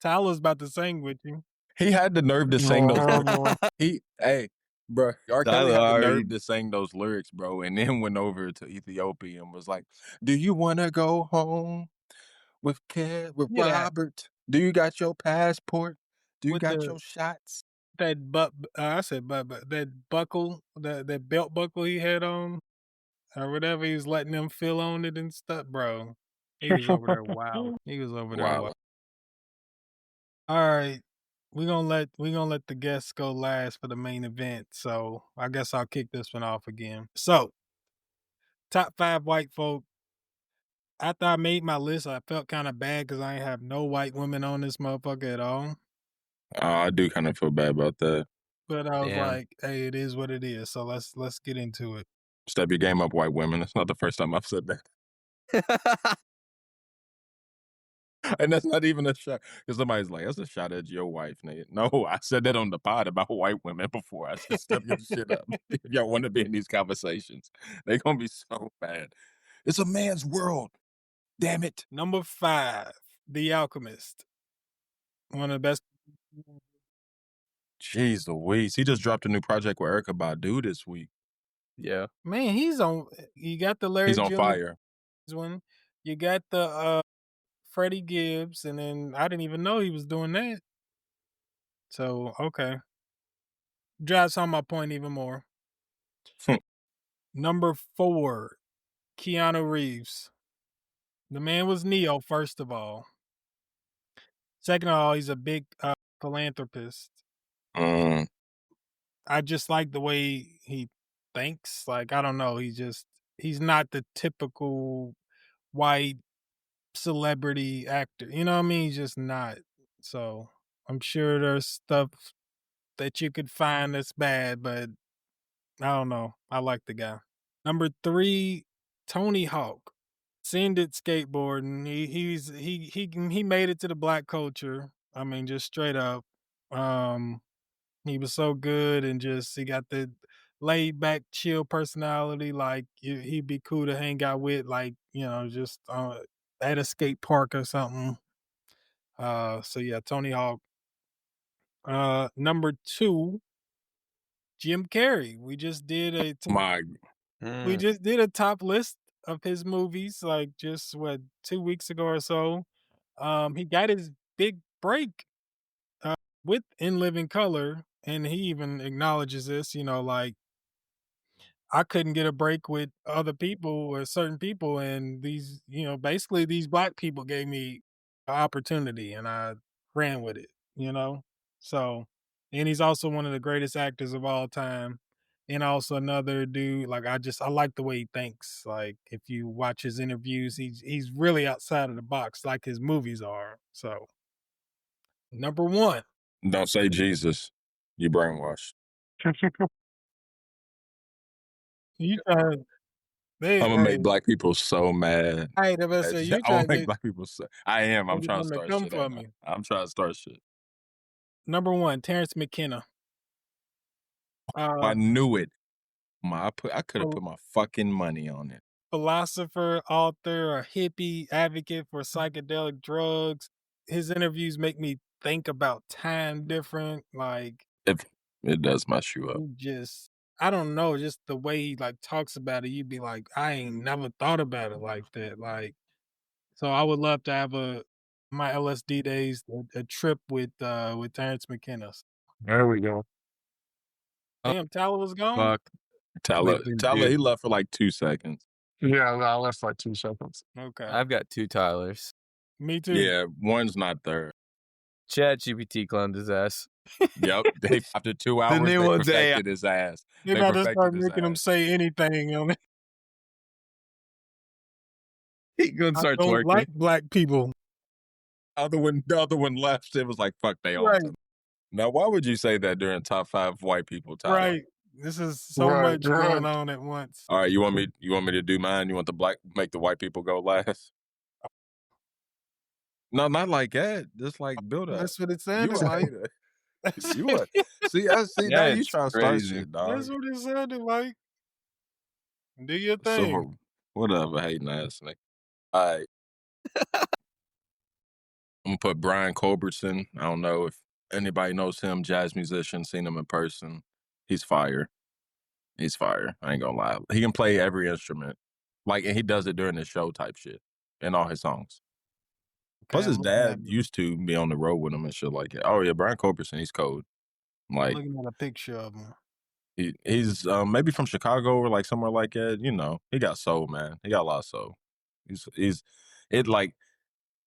Tyler's about to sing with you. He had the nerve to sing those. Oh, Hey, bro, R. Kelly Tyler had the already- nerve to sing those lyrics, bro, and then went over to Ethiopia and was like, "Do you want to go home with Yeah. Robert? Do you got your passport? Do you With got the- your shots?" That I said but that buckle, that belt buckle he had on, or whatever, he was letting them feel on it and stuff, bro. He was over there wild. He was over there Wow. wild. All right. We're gonna let the guests go last for the main event. So I guess I'll kick this one off again. So top 5 white folk. After I made my list, I felt kind of bad because I ain't have no white women on this motherfucker at all. I do kind of feel bad about that. But I was Damn. like, hey, it is what it is. So let's get into it. Step your game up, white women. It's not the first time I've said that. And that's not even a shot. Because somebody's like, that's a shot at your wife, Nate. No, I said that on the pod about white women before. I said, step your shit up. If y'all want to be in these conversations, they're going to be so bad. It's a man's world. Damn it. Number 5, The Alchemist. One of the best. Jeez Louise. He just dropped a new project with Erykah Badu this week. Yeah. Man, he's on. You got the Larry He's on Jones fire. one. You got the Freddie Gibbs, and then I didn't even know he was doing that. So okay, drives home my point even more. Number 4, Keanu Reeves. The man was Neo, first of all. Second of all, he's a big philanthropist. Mm. I just like the way he thinks. Like, I don't know. He's not the typical white celebrity actor. You know what I mean? He's just not. So I'm sure there's stuff that you could find that's bad, but I don't know. I like the guy. Number 3, Tony Hawk. Seen it skateboarding. He made it to the black culture. I mean, just straight up. He was so good, and just he got the laid back, chill personality. Like he'd be cool to hang out with, like, just at a skate park or something. So yeah, Tony Hawk. Number 2, Jim Carrey. We just did a top list of his movies, like just 2 weeks ago or so. He got his big break with In Living Color, and he even acknowledges this. Like, I couldn't get a break with other people or certain people, and these, basically these black people gave me an opportunity, and I ran with it. So, and he's also one of the greatest actors of all time. And also another dude, like I like the way he thinks. Like, if you watch his interviews, he's really outside of the box, like his movies are. So, number 1. Don't say Jesus. You brainwashed. You trying? I'm gonna make black people so mad. Hey, the best say you I will trying make black people so. I am. I'm trying to to start come shit. for me. I'm trying to start shit. Number 1, Terrence McKenna. I knew it. I could have Oh. put my fucking money on it. Philosopher, author, a hippie, advocate for psychedelic drugs. His interviews make me think about time different. Like, If it does mess you up. I don't know, just the way he like talks about it, you'd be like, I ain't never thought about it like that. Like, so I would love to have my LSD days, a trip with Terrence McKenna. there we go. Damn, Tyler was gone. Fuck. Tyler, Dude. he left for like 2 seconds. Yeah, no, I left like 2 seconds. Okay, I've got 2 Tylers. me too. Yeah, one's not there. ChatGPT cloned his ass. Yep. After 2 hours, new they one's AI. perfected his ass. They They about to perfected start his making him ass. say anything on it. He gonna I start don't twerking. like black people. The other one left. It was like, fuck, they all. Right. Now, why would you say that during top 5 white people, Tyler? Right. This is so Right, much right. going on at once. All right, you want me to do mine? You want make the white people go last? No, not like that. Just like build up. That's what it You sounded a like. hater. You a See, I see. Yeah, Now you it's trying to start crazy. shit, dog. That's what it sounded like. Do your thing. So whatever, hating ass nigga. All right, I'm gonna put Brian Culbertson. I don't know if anybody knows him, jazz musician, seen him in person. He's fire. He's fire. I ain't gonna lie. He can play every instrument. Like, and he does it during the show type shit in all his songs. Plus, Okay, his I'm looking dad at, used to be on the road with him and shit like that. Oh yeah, Brian Culbertson, he's cold. Like looking at a picture of him. he's maybe from Chicago or like somewhere like that. You know, he got soul, man. He got a lot of soul. He's it like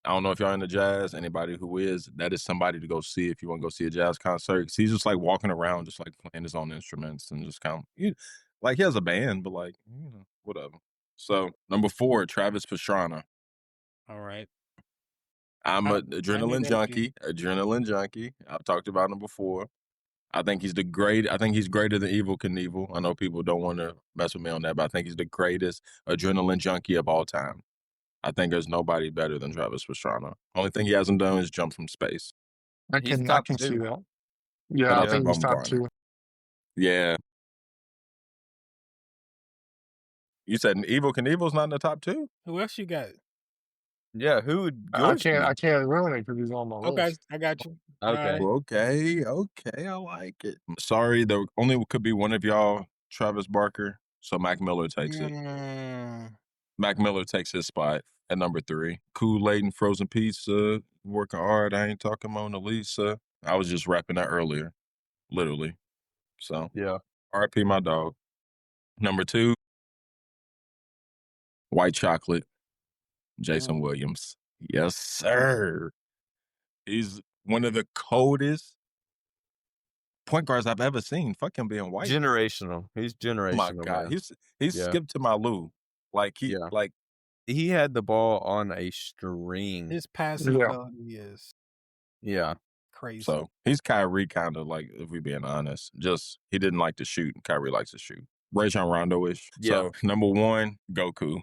I don't know if y'all into jazz. Anybody who is, that is somebody to go see if you want to go see a jazz concert. 'Cause he's just like walking around, just like playing his own instruments and just kind of like he has a band, but like whatever. So number 4, Travis Pastrana. All right. I'm I an knew adrenaline that junkie. Adrenaline junkie. I've talked about him before. I think he's greater than Evil Knievel. I know people don't want to mess with me on that, but I think he's the greatest adrenaline junkie of all time. I think there's nobody better than Travis Pastrana. Only thing he hasn't done is jump from space. He's I top can see 2. that. Yeah, Shout I out to think he's top Bumgarner. 2. Yeah. You said Evil Knievel's not in the top 2? Who else you got? Yeah, who would I yours be? can't ruin it because he's on my Okay, list. I got you. Okay. Okay, I like it. Sorry, there only could be one of y'all, Travis Barker. So Mac Miller takes it. Mac Miller takes his spot at number 3. Kool-Aid and Frozen Pizza, working hard. I ain't talking Mona Lisa. I was just rapping that earlier, literally. So Yeah. RIP my dog. Number 2, White Chocolate, Jason Williams. Yes, sir. He's one of the coldest point guards I've ever seen. Fuck him being white. Generational. He's generational, Oh my God, man. he's Yeah. skipped to my Lou. Like He had the ball on a string. His passing ability is crazy. So he's Kyrie kind of like, if we being honest. Just he didn't like to shoot. Kyrie likes to shoot. Rajon Rondo-ish. Yeah. So number 1, Goku.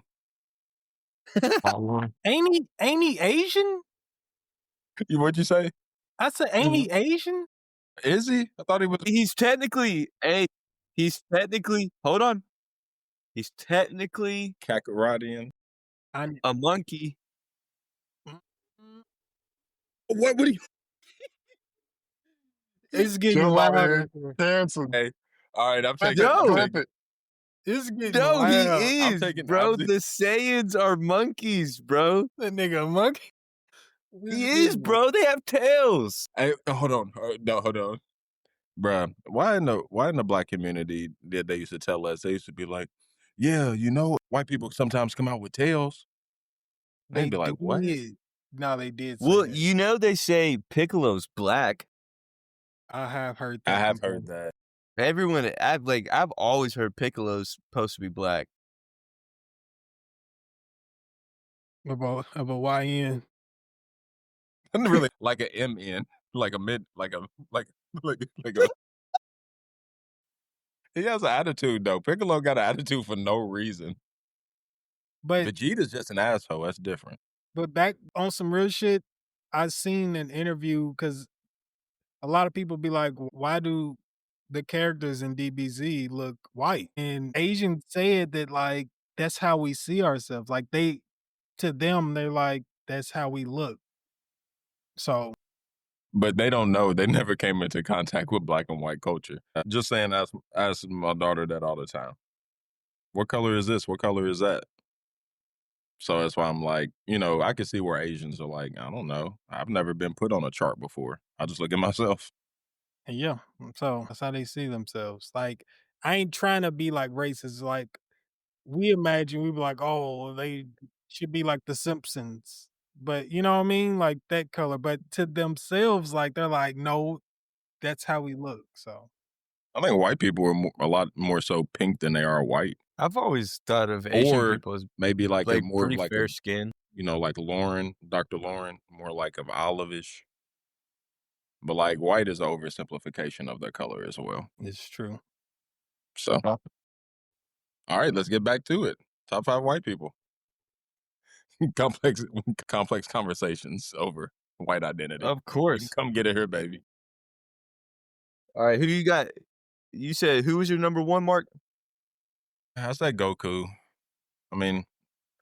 Ain't he Asian? What'd you say? I said, ain't he Asian? Is he? I thought he was. He's technically hold on. He's technically Kakaradian. a monkey. What would he? It's getting Joe out louder. here dancing. Hey, all right, I'm Flip taking. it, flip it. It's getting No, loud. he I'm is, taking- bro. I'm- The Saiyans are monkeys, bro. That nigga a monkey. He is, bro. They have tails. Hey, hold on. No, hold on. Bruh, why in the black community did they used to tell us? They used to be like, yeah, white people sometimes come out with tails. They'd be like, what? No, they did say Well, that. they say Piccolo's black. I have heard that. I have before. heard that. Everyone, I've always heard Piccolo's supposed to be black. About YN. Really like a MN, like a mid, like a. He has an attitude though. Piccolo got an attitude for no reason. But Vegeta's just an asshole. That's different. But back on some real shit, I seen an interview because a lot of people be like, why do the characters in DBZ look white? And Asians said that like that's how we see ourselves. Like to them, they're like, that's how we look. So But they don't know. They never came into contact with black and white culture. Just saying, ask my daughter that all the time. What color is this? What color is that? So that's why I'm like, I can see where Asians are like, I don't know. I've never been put on a chart before. I just look at myself. yeah, so that's how they see themselves. Like I ain't trying to be like racist. Like we imagine we be like, oh, they should be like the Simpsons. But you know what I mean? Like that color. But to themselves, like they're like, no, that's how we look. So I think white people are a lot more so pink than they are white. I've always thought of Asian people as maybe like a more pretty like fair skin. Like Lauren, Dr. Lauren, more like of olivish. But like white is an oversimplification of their color as well. it's true. So, all right, let's get back to it. Top 5 white people. complex conversations over white identity. Of course. Come get it here, baby. All right, who you got? You said who was your number one, Mark? I say Goku. I mean,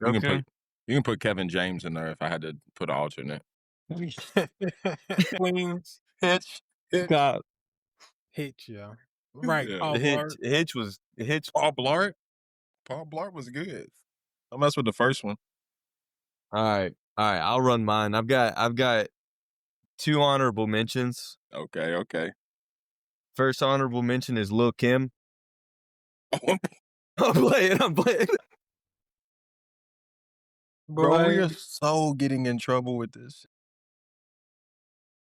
you Okay. can put Kevin James in there if I had to put an alternate. Queens. Hitch. God, Hitch, yeah. Right, Yeah. Paul Blart. Hitch. Paul Blart. Paul Blart was good. Don't mess with the first one. All right. I'll run mine. I've got 2 honorable mentions. Okay. First honorable mention is Lil Kim. I'm playing. Bro, we Boy, are so getting in trouble with this.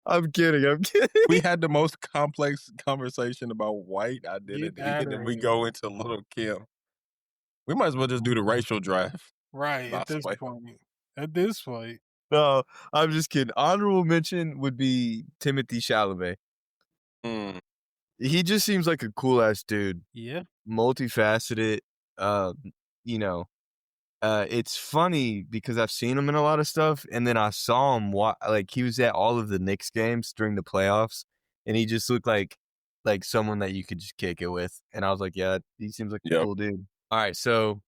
I'm kidding. We had the most complex conversation about white get identity, out and of then we here. go into Little Kim. We might as well just do the racial draft. Right, Nah, at this play. point. At this point. No, I'm just kidding. Honorable mention would be Timothy Chalamet. Mm, He just seems like a cool ass dude. Yeah. Multifaceted. You know, it's funny because I've seen him in a lot of stuff, and then I saw him like he was at all of the Knicks games during the playoffs, and he just looked like someone that you could just kick it with. And I was like, yeah, he seems like a Yep. cool dude. All right, so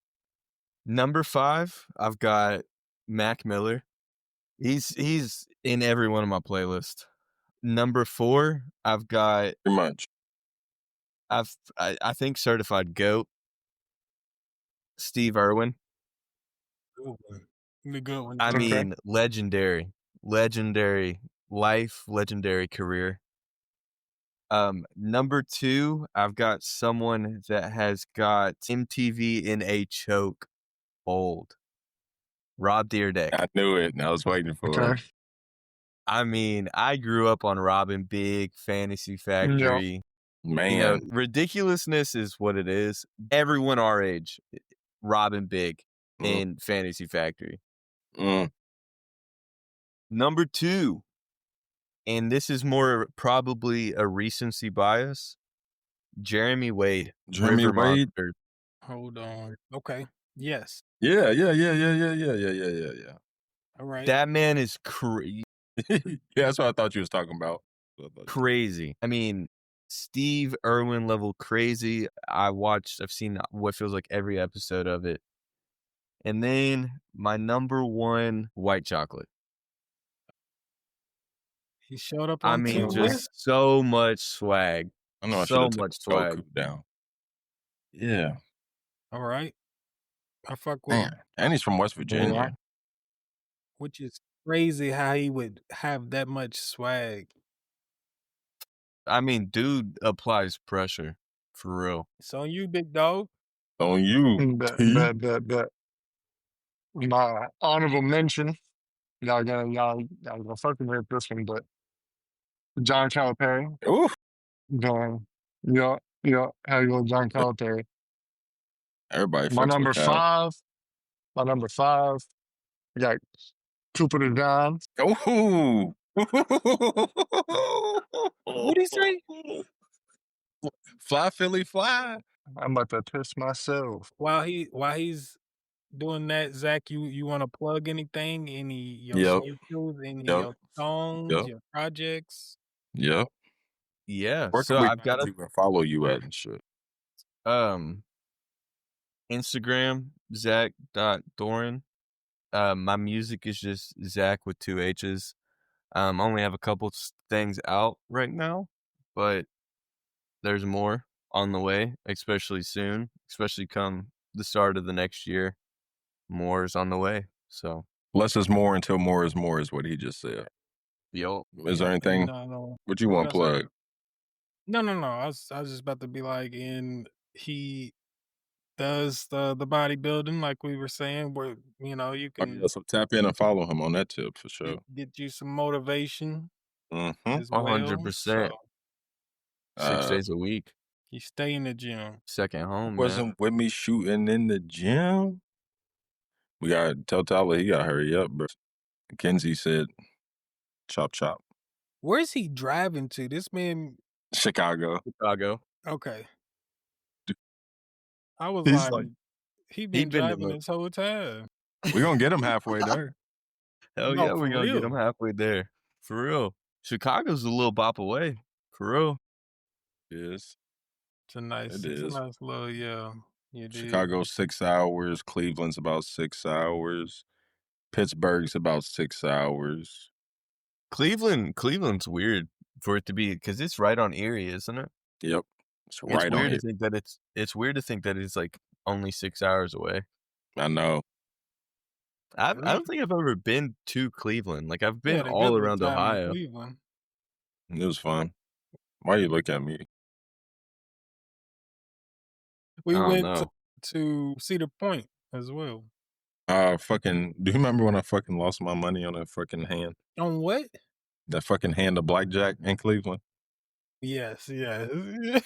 number 5, I've got Mac Miller. He's in every one of my playlists. Number 4, I've got pretty much. I think certified GOAT, Steve Irwin. Good one. The good one. I Okay. mean, legendary life, legendary career. Number 2, I've got someone that has got MTV in a choke hold. Rob Dyrdek. I knew it, and I was waiting for it. Okay. I mean, I grew up on Robin Big, Fantasy Factory. Man. You know, ridiculousness is what it is. Everyone our age, Robin Big in Fantasy Factory. Mm. Number 2, and this is more probably a recency bias, Jeremy Wade. Jeremy River Wade? Monsters. Hold on. Okay. Yes. Yeah. All right. That man is crazy. Yeah, that's what I thought you was talking about. Crazy. I mean, Steve Irwin level crazy. I've seen what feels like every episode of it. And then my number 1, White Chocolate. He showed up I on mean, 2 just so much swag. I know I should So have much taken swag. Goku down. Yeah. All right. I fuck with him. Man. And he's from West Virginia. Yeah. Which is crazy how he would have that much swag. I mean, dude applies pressure for real. It's on you, big dog. On you. Bet. My honorable mention, y'all gonna fuck with me with this one, but John Calipari. Oof. Going, how you go, John Calipari. Everybody My fucks number with Cal. 5, I got Cooper the Don. Ooh. What'd he say? Fly, Philly, fly. I'm about to piss myself. While he's doing that, Zach, you want to plug anything? Any your Yep. socials, any Yep. your songs, Yep. your projects? Yep. Yeah. Where So can we I've got find you and follow you at and shit? Instagram, Zach.Thorin. My music is just Zach with 2 H's. Only have a couple things out right now, but there's more on the way, especially soon, especially come the start of the next year. More is on the way. So Less is more until more is more is what he just said. yo, Is there anything? No. What you want to plug? No. I was just about to be like, and he does the bodybuilding, like we were saying, where you Oh, can yeah, so tap in and follow him on that tip for sure. get you some motivation Mm-hmm. as well. 100%. So 6 days a week. you stay in the gym. Second home, man. Wasn't with me shooting in the gym. We gotta tell Tyler he gotta hurry up, bro. Kenzie said, "Chop chop." Where's he driving to? This man. Chicago. Okay. I was He's like, he been been to driving this whole time. We gonna get him halfway there. Hell No, yeah, for we're gonna get real. them halfway there. For real. Chicago's a little bop away. For real. Is It's a nice little You did. Chicago 6 hours. Cleveland's about 6 hours. Pittsburgh's about 6 hours. Cleveland's weird for it to be because it's right on Erie, isn't it? Yep, it's right It's weird on to it. think that it's weird to think that it's like only 6 hours away. I know. I don't think I've ever been to Cleveland. Like I've been all around Ohio. Cleveland. It was fun. Why you look at me? We I don't went know. to Cedar Point as well. Fucking. Do you remember when I fucking lost my money on that fucking hand? On what? That fucking hand of blackjack in Cleveland. Yes. I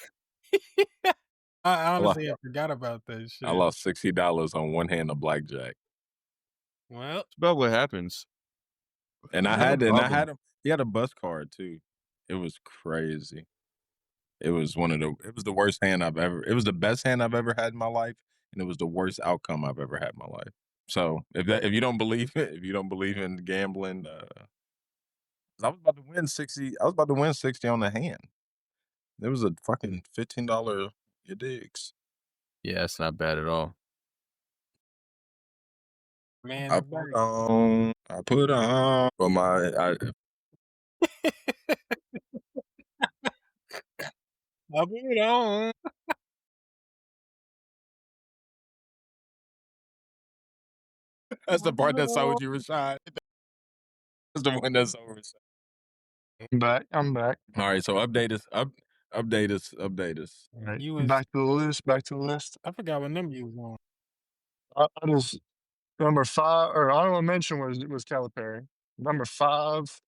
honestly forgot about that shit. I lost $60 on one hand of blackjack. Well, It's about what happens. And I had him. He had a bus card too. It was crazy. It was the worst hand I've ever. It was the best hand I've ever had in my life, and it was the worst outcome I've ever had in my life. So if you don't believe it, if you don't believe in gambling, I was about to win 60. I was about to win 60 on the hand. It was a fucking $15. You digs. Yeah, it's not bad at all. Man, I put on for my. I put it on. That's the part that saw what you were shot. That's the one that saw what you were shot. I'm back. All right, so update us. Update us. All right. You was- Back to the list. I forgot what number you was I just number 5 or honorable mention was Calipari. Number 5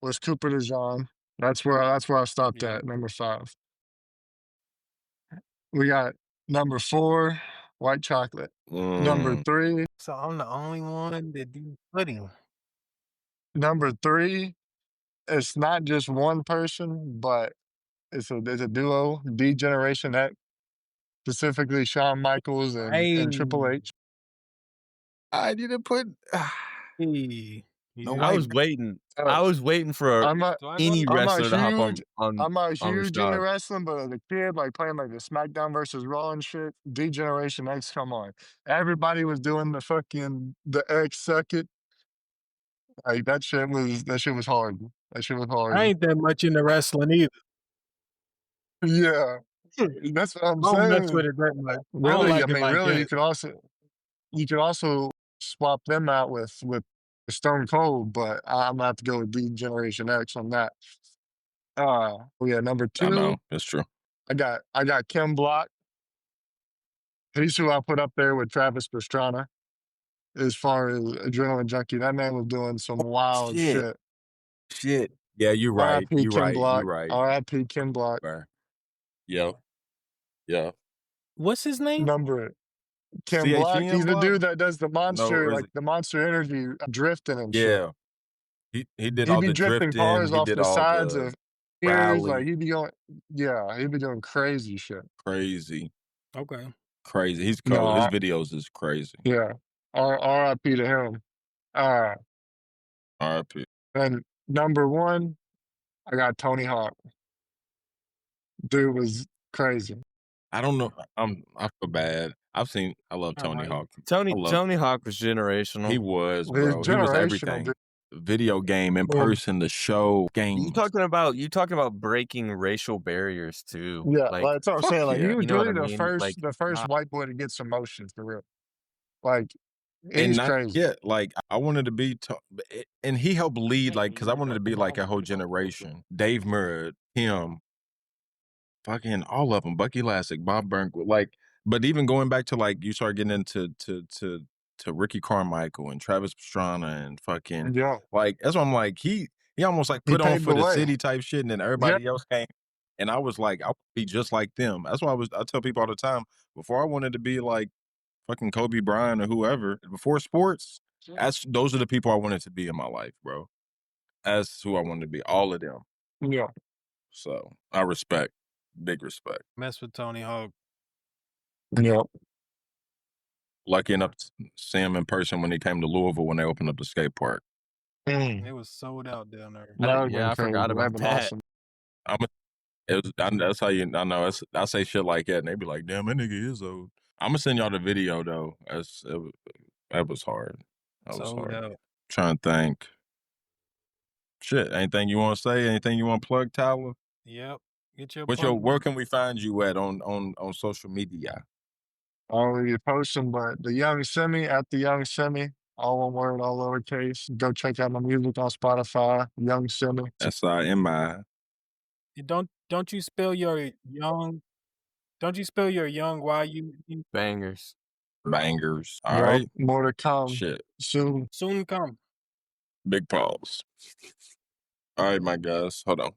was Cooper DeJean. That's where I stopped Yeah. at. Number 5. We got number 4, white chocolate. Number 3, So I'm the only one that do pudding. number 3. It's not just one person, but it's a duo. D Generation X, specifically Shawn Michaels and Triple H. I didn't put. Hey, No, I was waiting. I was waiting for I'm not any I'm not wrestler to hop huge. on. I'm not on huge into Rashad. wrestling, but as a kid, like playing like the SmackDown versus Raw and shit, D Generation X, come on. Everybody was doing the X circuit. Like that shit was hard. That shit was hard. I ain't that much into wrestling either. Yeah. That's what I'm I don't mess saying. with it that much. Really, I mean, really, you could also swap them out with Stone Cold, but I'm gonna have to go with D Generation X on that. Number I 2, know it's true. I got Kim Block. He's who I put up there with Travis Pastrana as far as Adrenaline Junkie. That man was doing some wild shit. Shit. Yeah, you're right. R.I.P. You're Kim right. Block. You're right. R.I.P. Kim Block. Yeah. What's his name? Number Kim CHEM Block. He's the Block? dude that does the No, monster, or is like it- the monster energy drifting and shit. Yeah. He did He'd all be the drifting drifting. cars He off did the all sides the of ears. rally. Like he'd be doing crazy shit. Crazy. Okay. Crazy. He's No, cold. His videos is crazy. Yeah. R.I.P. to him. RIP. And number 1, I got Tony Hawk. Dude was crazy. I don't know. I feel bad. I love Tony Alright. Hawk. Tony Hawk was generational. He was, He's bro. He was generational, everything. dude. Video game, in Yeah. person, the show, games. You talking about breaking racial barriers too. Yeah, like that's what I'm fuck saying. Like yeah. he was You know what really I the mean? first Like, the first not- white boy to get some motion for real. Like And he's not, crazy. yeah, like I wanted to be, and he helped lead, like, because I wanted to be like a whole generation. Dave Murray, him, fucking all of them, Bucky Lasek, Bob Burnquist, like. But even going back to like you start getting into to Ricky Carmichael and Travis Pastrana and fucking Yeah. like that's what I'm like. He almost like He put on paved for the the way. city type shit, and then everybody else came. And I was like, I would be just like them. That's why I tell people all the time, before I wanted to be like fucking Kobe Bryant or whoever, before sports, those are the people I wanted to be in my life, bro. That's who I wanted to be, all of them. Yeah. So I respect, big respect. Mess with Tony Hawk. Yeah. Lucky enough to see him in person when he came to Louisville when they opened up the skate park. Mm. It was sold out down there. That would've yeah, been I forgot crazy. about That'd been that. awesome. I'm That's how you. I know. I say shit like that, and they be like, "Damn, that nigga is old." I'm gonna send y'all the video though. That was hard. That was Sold hard. out. Trying to think. Shit. Anything you want to say? Anything you want to plug, Tyler? Yep. Get your Where can we find you at on social media? I already post them, but the Young Simi at the Young Simi, all one word, all lowercase. Go check out my music on Spotify, Young Simi. SIMI. Don't you spell your young? Don't you spell your young? Why you Bangers. Bangers. All Yup, right. more to come Shit. soon. soon come? Big pause. All right, my guys. Hold on.